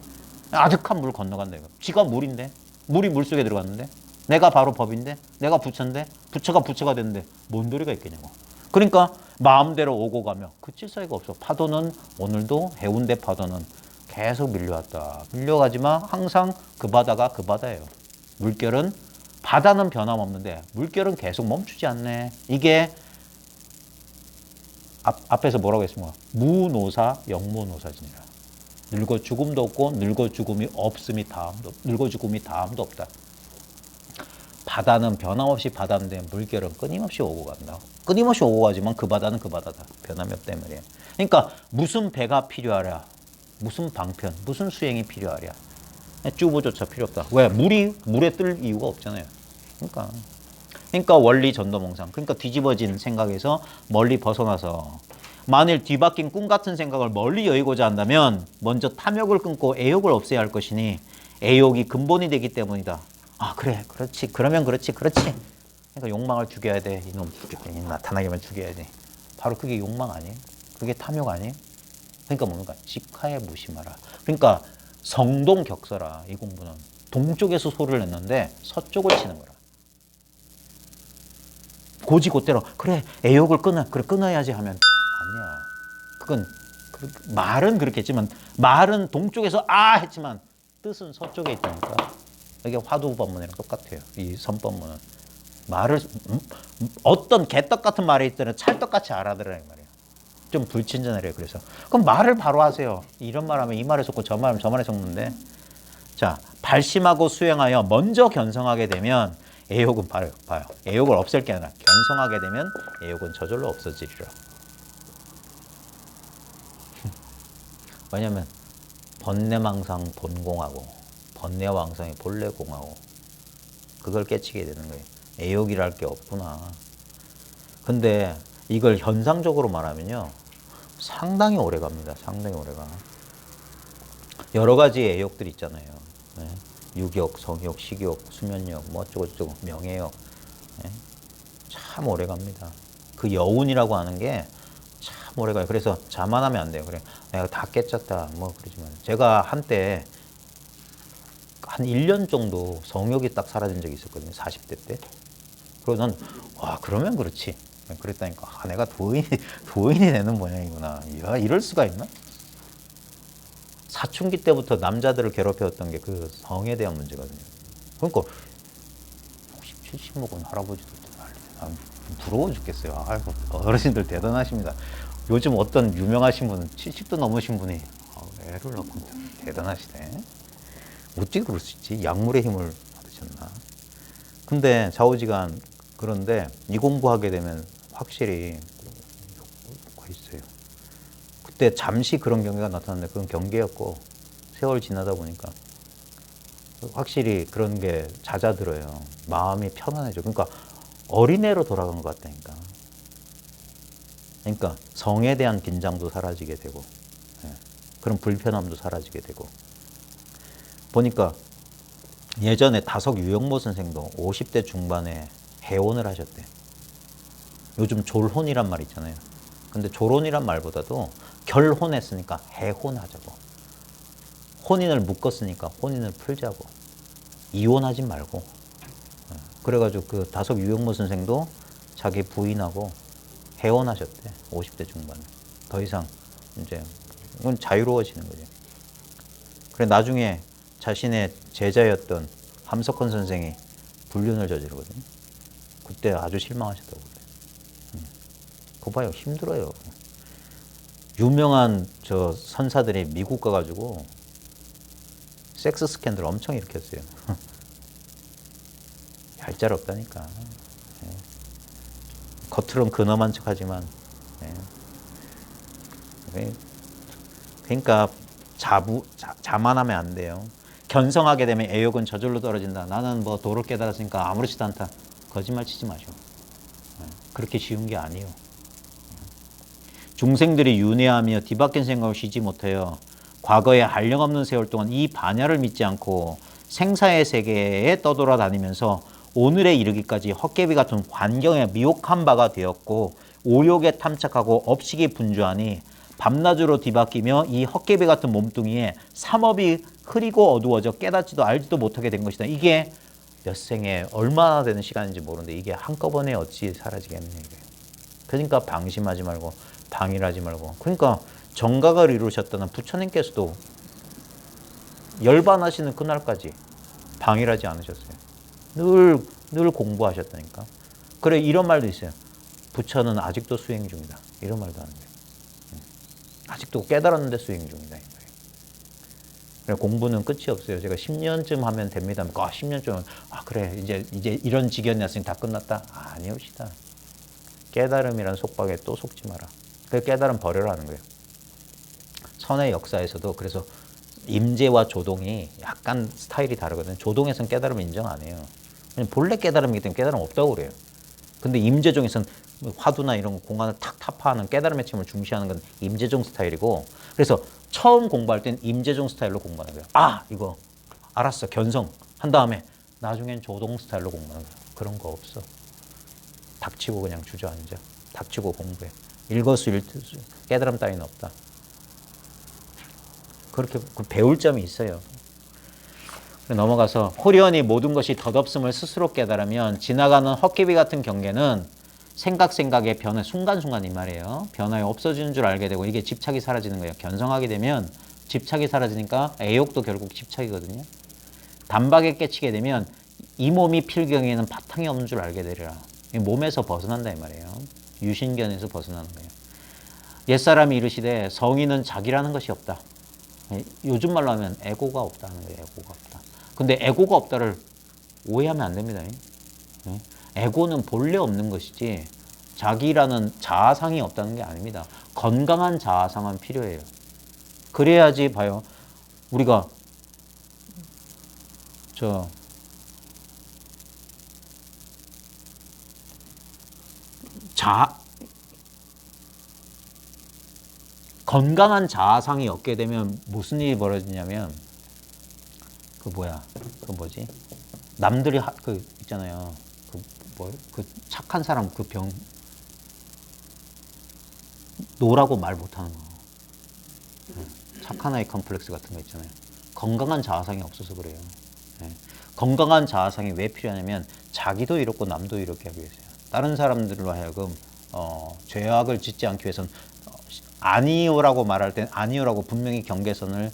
[SPEAKER 1] 아득한 물 건너간다 이거. 지가 물인데 물이 물속에 들어갔는데 내가 바로 법인데 내가 부처인데 부처가 됐는데 뭔 도리가 있겠냐고. 그러니까 마음대로 오고 가며 그칠 사이가 없어. 파도는 오늘도 해운대 파도는 계속 밀려왔다. 밀려가지만 항상 그 바다가 그 바다예요. 물결은 바다는 변함없는데 물결은 계속 멈추지 않네. 이게 앞에서 뭐라고 했습니까? 무노사 영무노사지니라. 늙어 죽음도 없고 늙어 죽음이 없음이 다함도 없다. 바다는 변함없이 바다인데 물결은 끊임없이 오고 간다. 끊임없이 오고 가지만 그 바다는 그 바다다. 변함이 없다 말이에요. 그러니까 무슨 배가 필요하랴. 무슨 방편, 무슨 수행이 필요하랴. 쭈보조차 필요 없다. 왜? 물에 뜰 이유가 없잖아요. 그러니까 원리 전도몽상. 그러니까 뒤집어진 생각에서 멀리 벗어나서 만일 뒤바뀐 꿈 같은 생각을 멀리 여의고자 한다면 먼저 탐욕을 끊고 애욕을 없애야 할 것이니 애욕이 근본이 되기 때문이다. 아 그래 그렇지 그러면 그렇지 그러니까 욕망을 죽여야 돼. 이놈 나타나기만 죽여야 돼. 바로 그게 욕망 아니에요? 그게 탐욕 아니에요? 그러니까 뭡니까? 직하에 무심하라. 그러니까 성동격서라. 이 공부는 동쪽에서 소리를 냈는데 서쪽을 치는 거라. 고지고대로 그래 애욕을 끊어야지 하면 아니야. 그건 말은 그렇게 했지만 말은 동쪽에서 했지만 뜻은 서쪽에 있다니까. 이게 화두법문이랑 똑같아요. 이 선법문은 말을 어떤 개떡 같은 말이 있더라도 찰떡같이 알아들으라 이 말이에요. 좀 불친절해요. 그래서 그럼 말을 바로 하세요. 이런 말하면 이 말에 속고 저 말하면 저 말에 속는데. 자, 발심하고 수행하여 먼저 견성하게 되면 애욕은 봐요. 애욕을 없앨 게 아니라 견성하게 되면 애욕은 저절로 없어지리라. 왜냐면 번뇌망상 본공하고 번뇌왕상이 본래공하고 그걸 깨치게 되는 거예요. 애욕이랄 게 없구나. 근데 이걸 현상적으로 말하면요. 상당히 오래 갑니다. 상당히 오래가. 여러 가지 애욕들이 있잖아요. 네. 유욕, 성욕, 식욕, 수면욕, 뭐 어쩌고저쩌고, 명예욕. 네. 참 오래 갑니다. 그 여운이라고 하는 게 참 오래 가요. 그래서 자만하면 안 돼요. 그래, 내가 다 깨쳤다. 뭐 그러지만. 제가 한때 한 1년 정도 성욕이 딱 사라진 적이 있었거든요. 40대 때. 그래서 난, 그러면 그렇지. 그랬다니까. 내가 도인이 되는 모양이구나. 이야, 이럴 수가 있나? 사춘기 때부터 남자들을 괴롭혀왔던 게 그 성에 대한 문제거든요. 그러니까 60, 70 먹은 할아버지들 난리. 부러워 죽겠어요. 아이고, 어르신들 대단하십니다. 요즘 어떤 유명하신 분은 70도 넘으신 분이 애를 낳고 대단하시네. 어떻게 그럴 수 있지? 약물의 힘을 받으셨나? 근데 좌우지간 그런데 이 공부하게 되면 확실히 효과가 있어요. 그때 잠시 그런 경계가 나타났는데 그건 경계였고 세월 지나다 보니까 확실히 그런 게 잦아들어요. 마음이 편안해져. 그러니까 어린애로 돌아간 것 같다니까. 그러니까 성에 대한 긴장도 사라지게 되고 그런 불편함도 사라지게 되고 보니까 예전에 다석 유영모 선생도 50대 중반에 해원을 하셨대. 요즘 졸혼이란 말 있잖아요. 근데 졸혼이란 말보다도 결혼했으니까 해혼하자고. 혼인을 묶었으니까 혼인을 풀자고. 이혼하지 말고. 그래가지고 그 다섯 유영모 선생도 자기 부인하고 해혼하셨대. 50대 중반에. 더 이상 이제 이건 자유로워지는 거죠. 그래 나중에 자신의 제자였던 함석헌 선생이 불륜을 저지르거든요. 그때 아주 실망하셨다고 그래요. 그거 봐요. 힘들어요. 유명한 저 선사들이 미국 가가지고 섹스 스캔들 엄청 일으켰어요. 얄짤없다니까. 겉으론 근엄한 척하지만 그러니까 자만하면 안 돼요. 견성하게 되면 애욕은 저절로 떨어진다. 나는 뭐 도를 깨달았으니까 아무렇지도 않다. 거짓말 치지 마셔. 그렇게 쉬운 게 아니에요. 중생들이 윤회하며 뒤바뀐 생각을 쉬지 못해요. 과거에 한량없는 세월 동안 이 반야를 믿지 않고 생사의 세계에 떠돌아다니면서 오늘에 이르기까지 헛개비 같은 환경에 미혹한 바가 되었고 오욕에 탐착하고 업식이 분주하니 밤낮으로 뒤바뀌며 이 헛개비 같은 몸뚱이에 삼업이 흐리고 어두워져 깨닫지도 알지도 못하게 된 것이다. 이게 몇 생에 얼마나 되는 시간인지 모르는데 이게 한꺼번에 어찌 사라지겠느냐 이거예요. 그러니까 방심하지 말고 방일하지 말고. 그러니까 정각을 이루셨다는 부처님께서도 열반하시는 그날까지 방일하지 않으셨어요. 늘 공부하셨다니까. 그래 이런 말도 있어요. 부처는 아직도 수행 중이다. 이런 말도 하는 거예요. 아직도 깨달았는데 수행 중이다. 그래 공부는 끝이 없어요. 제가 10년쯤 하면 됩니다. 10년쯤 그래 이제 이런 지경이 났으니 다 끝났다. 아니옵시다. 깨달음이란 속박에 또 속지 마라. 그 깨달음 버려라는 거예요. 선의 역사에서도 그래서 임재와 조동이 약간 스타일이 다르거든요. 조동에서는 깨달음을 인정 안 해요. 본래 깨달음이기 때문에 깨달음 없다고 그래요. 근데 임재종에서는 화두나 이런 공간을 탁 타파하는 깨달음의 책임을 중시하는 건 임재종 스타일이고, 그래서 처음 공부할 땐 임재종 스타일로 공부하는 거예요. 이거 알았어. 견성 한 다음에 나중엔 조동 스타일로 공부하는 거예요. 그런 거 없어. 닥치고 그냥 주저앉아. 닥치고 공부해. 일거수일투수 깨달음 따위는 없다. 그렇게 배울 점이 있어요. 넘어가서 호련히 모든 것이 덧없음을 스스로 깨달으면 지나가는 헛개비 같은 경계는 생각의 변화, 순간순간 이 말이에요. 변화에 없어지는 줄 알게 되고 이게 집착이 사라지는 거예요. 견성하게 되면 집착이 사라지니까 애욕도 결국 집착이거든요. 단박에 깨치게 되면 이 몸이 필경에는 바탕이 없는 줄 알게 되리라. 몸에서 벗어난다 이 말이에요. 유신견에서 벗어나는 거예요. 옛사람이 이르시되 성인은 자기라는 것이 없다. 요즘 말로 하면 에고가 없다는 거예요. 에고가 없다. 근데 에고가 없다를 오해하면 안 됩니다. 에고는 본래 없는 것이지 자기라는 자아상이 없다는 게 아닙니다. 건강한 자아상은 필요해요. 그래야지 봐요. 우리가 건강한 자아상이 없게 되면 무슨 일이 벌어지냐면 남들이 있잖아요. 그 착한 사람 그 병 노라고 말 못하는 거. 착한 아이 컴플렉스 같은 거 있잖아요. 건강한 자아상이 없어서 그래요. 건강한 자아상이 왜 필요하냐면 자기도 이렇고 남도 이렇게 하기 위해서요. 다른 사람들로 하여금 죄악을 짓지 않기 위해서는 아니요라고 말할 땐 아니요라고 분명히 경계선을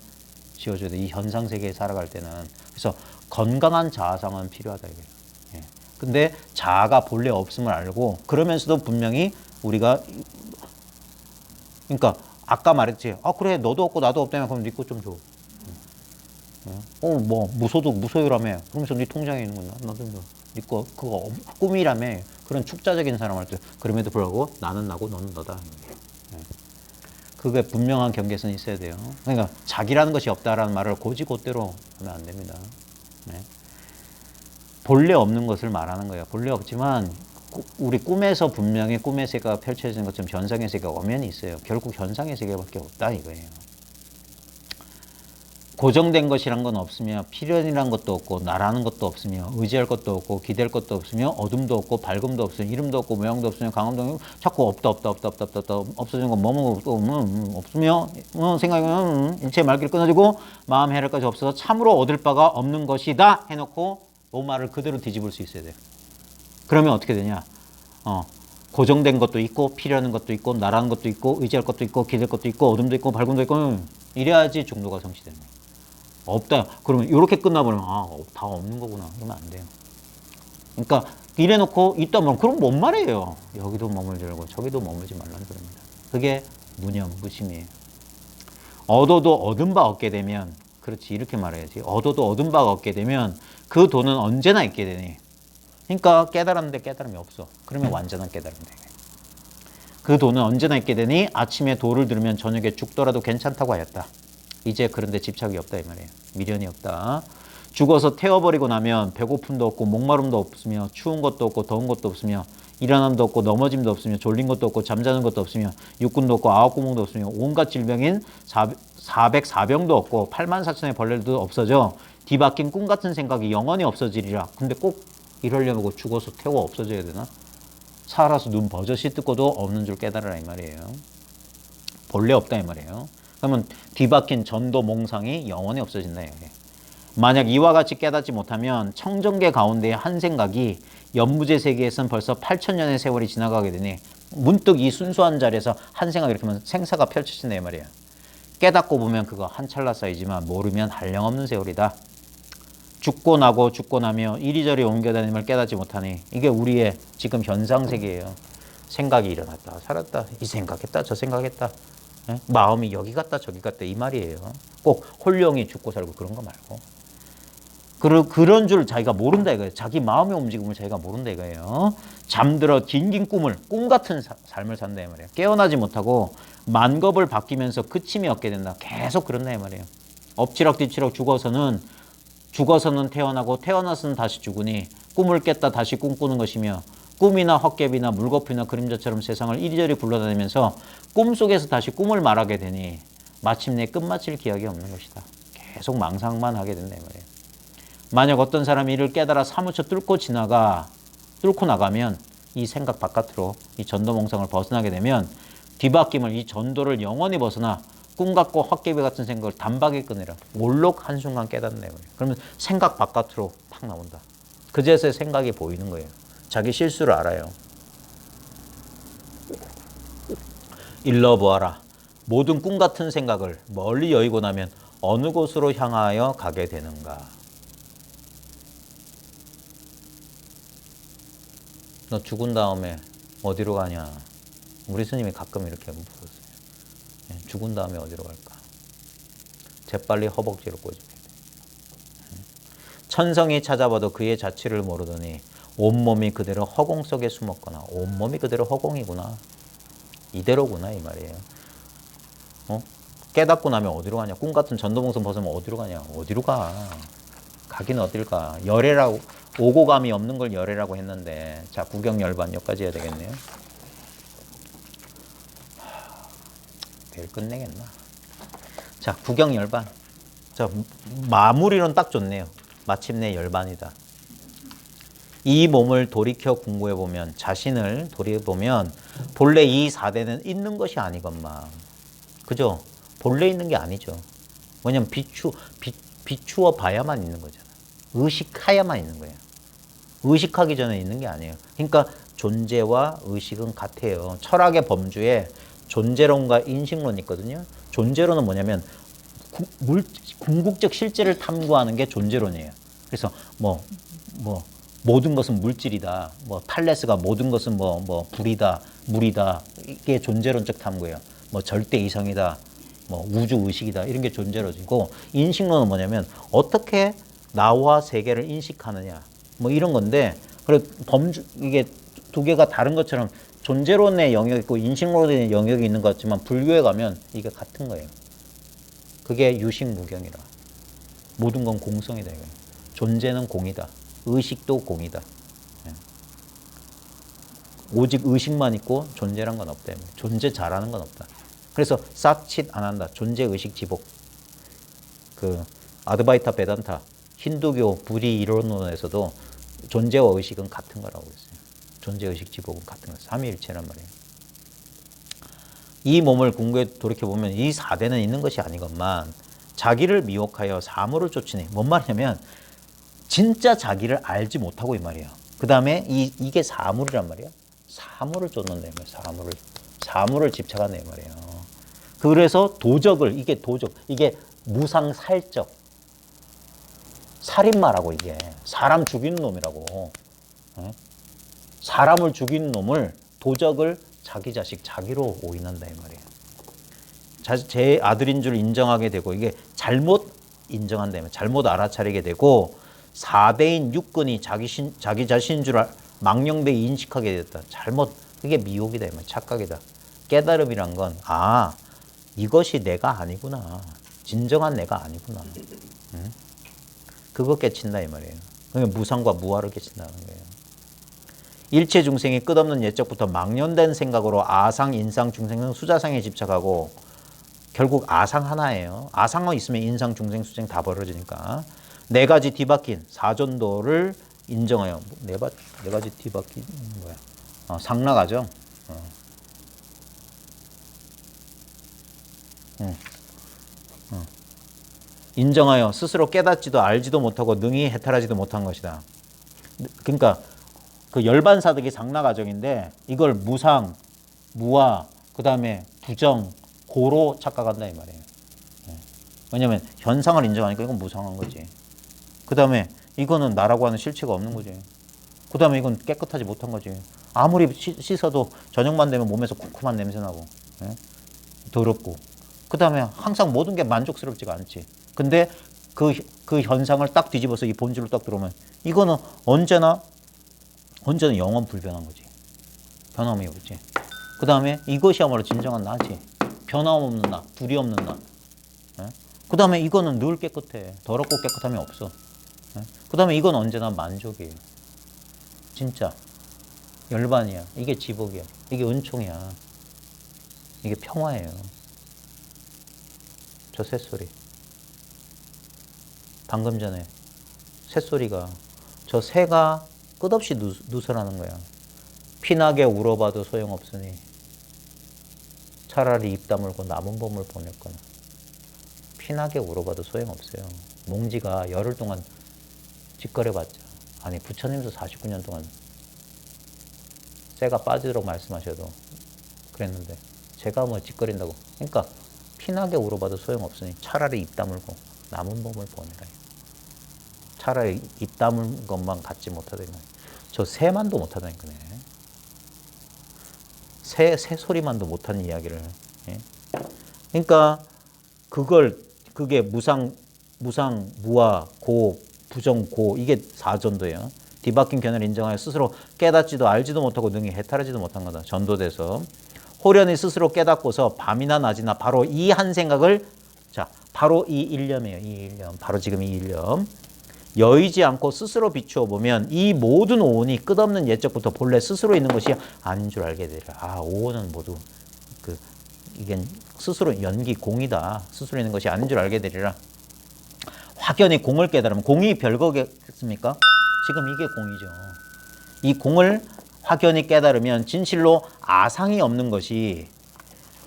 [SPEAKER 1] 지어줘야 돼. 이 현상 세계에 살아갈 때는. 그래서 건강한 자아상은 필요하다 이거예요. 근데 자아가 본래 없음을 알고 그러면서도 분명히 우리가 그러니까 아까 말했지. 그래 너도 없고 나도 없다면 그럼 네 거 좀 줘. 무소유라며. 그러면서 네 통장에 있는 건 나도 네 거 그거 꿈이라며. 그런 축자적인 사람 할 때 그럼에도 불구하고 나는 나고 너는 너다. 그게 분명한 경계선이 있어야 돼요. 그러니까 자기라는 것이 없다라는 말을 고지고대로 하면 안 됩니다. 본래 없는 것을 말하는 거예요. 본래 없지만 우리 꿈에서 분명히 꿈의 세계가 펼쳐지는 것처럼 현상의 세계가 엄연히 있어요. 결국 현상의 세계밖에 없다 이거예요. 고정된 것이란 건 없으며 필연이란 것도 없고 나라는 것도 없으며 의지할 것도 없고 기댈 것도 없으며 어둠도 없고 밝음도 없으며 이름도 없고 모양도 없으며 강함도 없고 자꾸 없다 없어지는 건 뭐뭐 없으며 생각이 일체 말길 끊어지고 마음 해랄까지 없어서 참으로 얻을 바가 없는 것이다 해놓고 이 말을 그대로 뒤집을 수 있어야 돼요. 그러면 어떻게 되냐? 고정된 것도 있고 필요한 것도 있고 나라는 것도 있고 의지할 것도 있고 기댈 것도 있고 어둠도 있고 밝음도 있고 이래야지 중도가 성취되는 거예요. 없다. 그러면 이렇게 끝나버리면 다 없는 거구나. 그러면 안 돼요. 그러니까 이래놓고 있다 면 그럼 뭔 말이에요. 여기도 머물지 저기도 머물지 말라는 소리입니다. 그게 무념, 무심이에요. 얻어도 얻은 바 얻게 되면 그렇지 이렇게 말해야지. 얻어도 얻은 바가 얻게 되면 그 돈은 언제나 있게 되니. 그러니까 깨달았는데 깨달음이 없어. 그러면 완전한 깨달음이 돼. 그 돈은 언제나 있게 되니 아침에 도를 들으면 저녁에 죽더라도 괜찮다고 하였다. 이제 그런데 집착이 없다 이 말이에요. 미련이 없다. 죽어서 태워버리고 나면 배고픔도 없고 목마름도 없으며 추운 것도 없고 더운 것도 없으며 일어남도 없고 넘어짐도 없으며 졸린 것도 없고 잠자는 것도 없으며 육군도 없고 아홉구멍도 없으며 온갖 질병인 404병도 없고 84,000의 벌레도 없어져 뒤바뀐 꿈 같은 생각이 영원히 없어지리라. 근데 꼭 이러려고 죽어서 태워 없어져야 되나? 살아서 눈 버젓이 뜯고도 없는 줄 깨달으라 이 말이에요. 본래 없다 이 말이에요. 그러면 뒤바뀐 전도 몽상이 영원히 없어진다. 만약 이와 같이 깨닫지 못하면 청정계 가운데의 한 생각이 연무제 세계에서는 벌써 8,000년의 세월이 지나가게 되니 문득 이 순수한 자리에서 한 생각 이렇게 하면 생사가 펼쳐진다 이 말이에요. 깨닫고 보면 그거 한 찰나 사이지만 모르면 한량없는 세월이다. 죽고 나고 죽고 나며 이리저리 옮겨다님을 깨닫지 못하니 이게 우리의 지금 현상세계예요. 생각이 일어났다 살았다 이 생각했다 저 생각했다. 마음이 여기 갔다 저기 갔다 이 말이에요. 꼭 홀령이 죽고 살고 그런 거 말고 그런 줄 자기가 모른다 이거예요. 자기 마음의 움직임을 자기가 모른다 이거예요. 잠들어 긴긴 꿈 같은 삶을 산다 이 말이에요. 깨어나지 못하고 만겁을 바뀌면서 그침이 없게 된다. 계속 그런다 이 말이에요. 엎치락뒤치락 죽어서는 태어나고 태어나서는 다시 죽으니 꿈을 깼다 다시 꿈꾸는 것이며 꿈이나 헛개비나 물거품이나 그림자처럼 세상을 이리저리 굴러다니면서 꿈속에서 다시 꿈을 말하게 되니 마침내 끝마칠 기약이 없는 것이다. 계속 망상만 하게 된다 말이에요. 만약 어떤 사람이 이를 깨달아 사무쳐 뚫고 나가면 이 생각 바깥으로 이 전도몽상을 벗어나게 되면 뒤바뀜을 이 전도를 영원히 벗어나 꿈 같고 헛개비 같은 생각을 단박에 끊으라. 올록 한순간 깨닫는 말이에요. 그러면 생각 바깥으로 팍 나온다. 그제서야 생각이 보이는 거예요. 자기 실수를 알아요. 일러보아라. 모든 꿈 같은 생각을 멀리 여의고 나면 어느 곳으로 향하여 가게 되는가? 너 죽은 다음에 어디로 가냐? 우리 스님이 가끔 이렇게 물었어요. 죽은 다음에 어디로 갈까? 재빨리 허벅지로 꼬집게 돼. 천성이 찾아봐도 그의 자취를 모르더니 온몸이 그대로 허공 속에 숨었거나 온몸이 그대로 허공이구나. 이대로구나 이 말이에요. 깨닫고 나면 어디로 가냐. 꿈 같은 전도몽상 벗으면 어디로 가냐. 어디로 가. 가긴 어딜 가. 열애라고 오고 감이 없는 걸 열애라고 했는데 자 구경열반 여기까지 해야 되겠네요. 내일 끝내겠나. 자 구경열반. 자 마무리는 딱 좋네요. 마침내 열반이다. 이 몸을 돌이켜 공부해보면 자신을 돌이켜보면 본래 이 사대는 있는 것이 아니건만 그죠? 본래 있는 게 아니죠. 왜냐면 비추어 봐야만 있는 거잖아. 의식하야만 있는 거예요. 의식하기 전에 있는 게 아니에요. 그러니까 존재와 의식은 같아요. 철학의 범주에 존재론과 인식론이 있거든요. 존재론은 뭐냐면 궁극적 실제를 탐구하는 게 존재론이에요. 그래서 모든 것은 물질이다. 탈레스가 모든 것은 불이다, 물이다. 이게 존재론적 탐구예요. 절대 이성이다. 우주 의식이다. 이런 게 존재론이고 인식론은 뭐냐면 어떻게 나와 세계를 인식하느냐. 이런 건데 그래 이게 두 개가 다른 것처럼 존재론의 영역이 있고 인식론의 영역이 있는 것 같지만 불교에 가면 이게 같은 거예요. 그게 유식무경이라. 모든 건 공성이다. 이거예요. 존재는 공이다. 의식도 공이다. 오직 의식만 있고 존재란 건 없다. 존재 잘하는 건 없다. 그래서 싹칫 안 한다. 존재 의식 지복. 그 아드바이타 베단타 힌두교 부리 이론론에서도 존재와 의식은 같은 거라고 했어요. 존재의식 지복은 같은 거예요. 삼위일체란 말이에요. 이 몸을 궁극에 돌이켜보면 이 4대는 있는 것이 아니건만 자기를 미혹하여 사물을 쫓으니 뭔 말이냐면 진짜 자기를 알지 못하고 이 말이에요. 그 다음에 이게 사물이란 말이에요. 사물을 쫓는다 이 말이에요. 사물을 집착한다 이 말이에요. 그래서 도적을 이게 무상살적 살인마라고 이게 사람 죽이는 놈이라고. 사람을 죽이는 놈을 도적을 자기 자식 자기로 오인한다 이 말이에요. 제 아들인 줄 인정하게 되고 이게 잘못 인정한다면 잘못 알아차리게 되고 4대인 육근이 자기 자신인 줄 망령되이 인식하게 됐다. 잘못 그게 미혹이다 이 말이에요. 착각이다. 깨달음이란 건 이것이 내가 아니구나. 진정한 내가 아니구나. 그거 깨친다 이 말이에요. 그러니까 무상과 무아를 깨친다는 거예요. 일체 중생이 끝없는 옛적부터 망연된 생각으로 아상, 인상, 중생 등 수자상에 집착하고 결국 아상 하나예요. 아상어 있으면 인상, 중생, 수생 다 벌어지니까 네 가지 뒤바뀐 사전도를 인정하여 네 가지 뒤바뀐 뭐야? 상락하죠. 인정하여 스스로 깨닫지도 알지도 못하고 능히 해탈하지도 못한 것이다. 그러니까 그 열반사득이 상락과정인데 이걸 무상, 무아, 그 다음에 부정, 고로 착각한다 이 말이에요. 왜냐하면 현상을 인정하니까 이건 무상한 거지. 그 다음에 이거는 나라고 하는 실체가 없는 거지. 그 다음에 이건 깨끗하지 못한 거지. 아무리 씻어도 저녁만 되면 몸에서 쿰쿰한 냄새 나고 더럽고 그 다음에 항상 모든 게 만족스럽지가 않지. 근데 그 현상을 딱 뒤집어서 이 본질로 딱 들어오면 이거는 언제나 영원 불변한 거지. 변함이 없지. 그 다음에 이것이야말로 진정한 나지. 변함없는 나, 불이 없는 나. 그 다음에 이거는 늘 깨끗해. 더럽고 깨끗함이 없어. 그 다음에 이건 언제나 만족이에요. 진짜. 열반이야. 이게 지복이야. 이게 은총이야. 이게 평화예요. 저 새소리. 방금 전에 새소리가 저 새가 끝없이 누설하는 거야. 피나게 울어봐도 소용없으니 차라리 입 다물고 남은 봄을 보냈거나. 피나게 울어봐도 소용없어요. 몽지가 열흘 동안 짓거려봤자. 아니 부처님도 49년 동안 쇠가 빠지도록 말씀하셔도 그랬는데 제가 뭐 짓거린다고. 그러니까 피나게 울어봐도 소용없으니 차라리 입 다물고 남은 봄을 보내라. 차라리 입 다문 것만 갖지 못하다니. 저 새만도 못하다니까네. 새 소리만도 못하는 이야기를. 예? 그러니까 그게 무상, 무아, 고, 부정, 고 이게 사전도예요. 뒤바뀐 견해를 인정하여 스스로 깨닫지도 알지도 못하고 능히 해탈하지도 못한 거다. 전도돼서 호련히 스스로 깨닫고서 밤이나 낮이나 바로 이 한 생각을 바로 이 일념이에요. 이 일념. 바로 지금 이 일념. 여의지 않고 스스로 비추어 보면 이 모든 오온이 끝없는 옛적부터 본래 스스로 있는 것이 아닌 줄 알게 되리라. 오온은 모두 이게 스스로 연기 공이다. 스스로 있는 것이 아닌 줄 알게 되리라. 확연히 공을 깨달으면 공이 별거겠습니까? 지금 이게 공이죠. 이 공을 확연히 깨달으면 진실로 아상이 없는 것이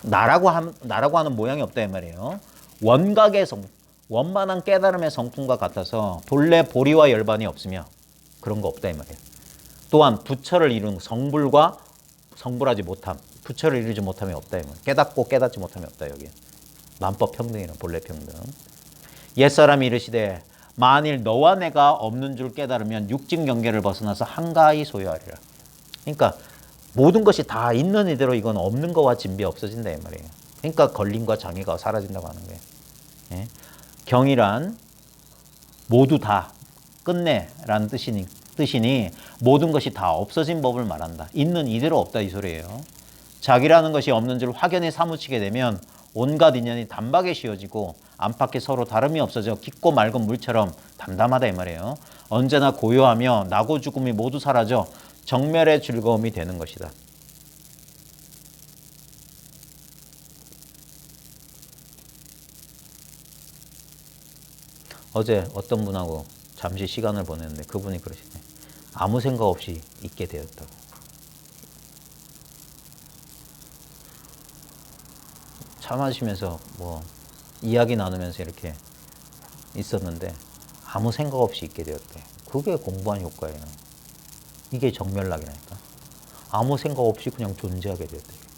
[SPEAKER 1] 나라고 하는 모양이 없다 이 말이에요. 원각의 원만한 깨달음의 성품과 같아서 본래 보리와 열반이 없으며 그런 거 없다 이 말이에요. 또한 부처를 이룬 성불과 성불하지 못함, 부처를 이루지 못함이 없다 이 말이에요. 깨닫고 깨닫지 못함이 없다 여기. 만법 평등이란 본래 평등. 옛사람이 이르시되 만일 너와 내가 없는 줄 깨달으면 육직 경계를 벗어나서 한가히 소유하리라. 그러니까 모든 것이 다 있는 이대로 이건 없는 거와 진비 없어진다 이 말이에요. 그러니까 걸림과 장애가 사라진다고 하는 거예요. 예? 경이란 모두 다 끝내라는 뜻이니 모든 것이 다 없어진 법을 말한다. 있는 이대로 없다 이 소리예요. 자기라는 것이 없는 줄 확연히 사무치게 되면 온갖 인연이 단박에 씌워지고 안팎에 서로 다름이 없어져 깊고 맑은 물처럼 담담하다 이 말이에요. 언제나 고요하며 나고 죽음이 모두 사라져 정멸의 즐거움이 되는 것이다. 어제 어떤 분하고 잠시 시간을 보냈는데 그분이 그러시네. 아무 생각 없이 있게 되었다고. 차 마시면서 뭐 이야기 나누면서 이렇게 있었는데 아무 생각 없이 있게 되었대. 그게 공부한 효과예요. 이게 정멸락이라니까. 아무 생각 없이 그냥 존재하게 되었대.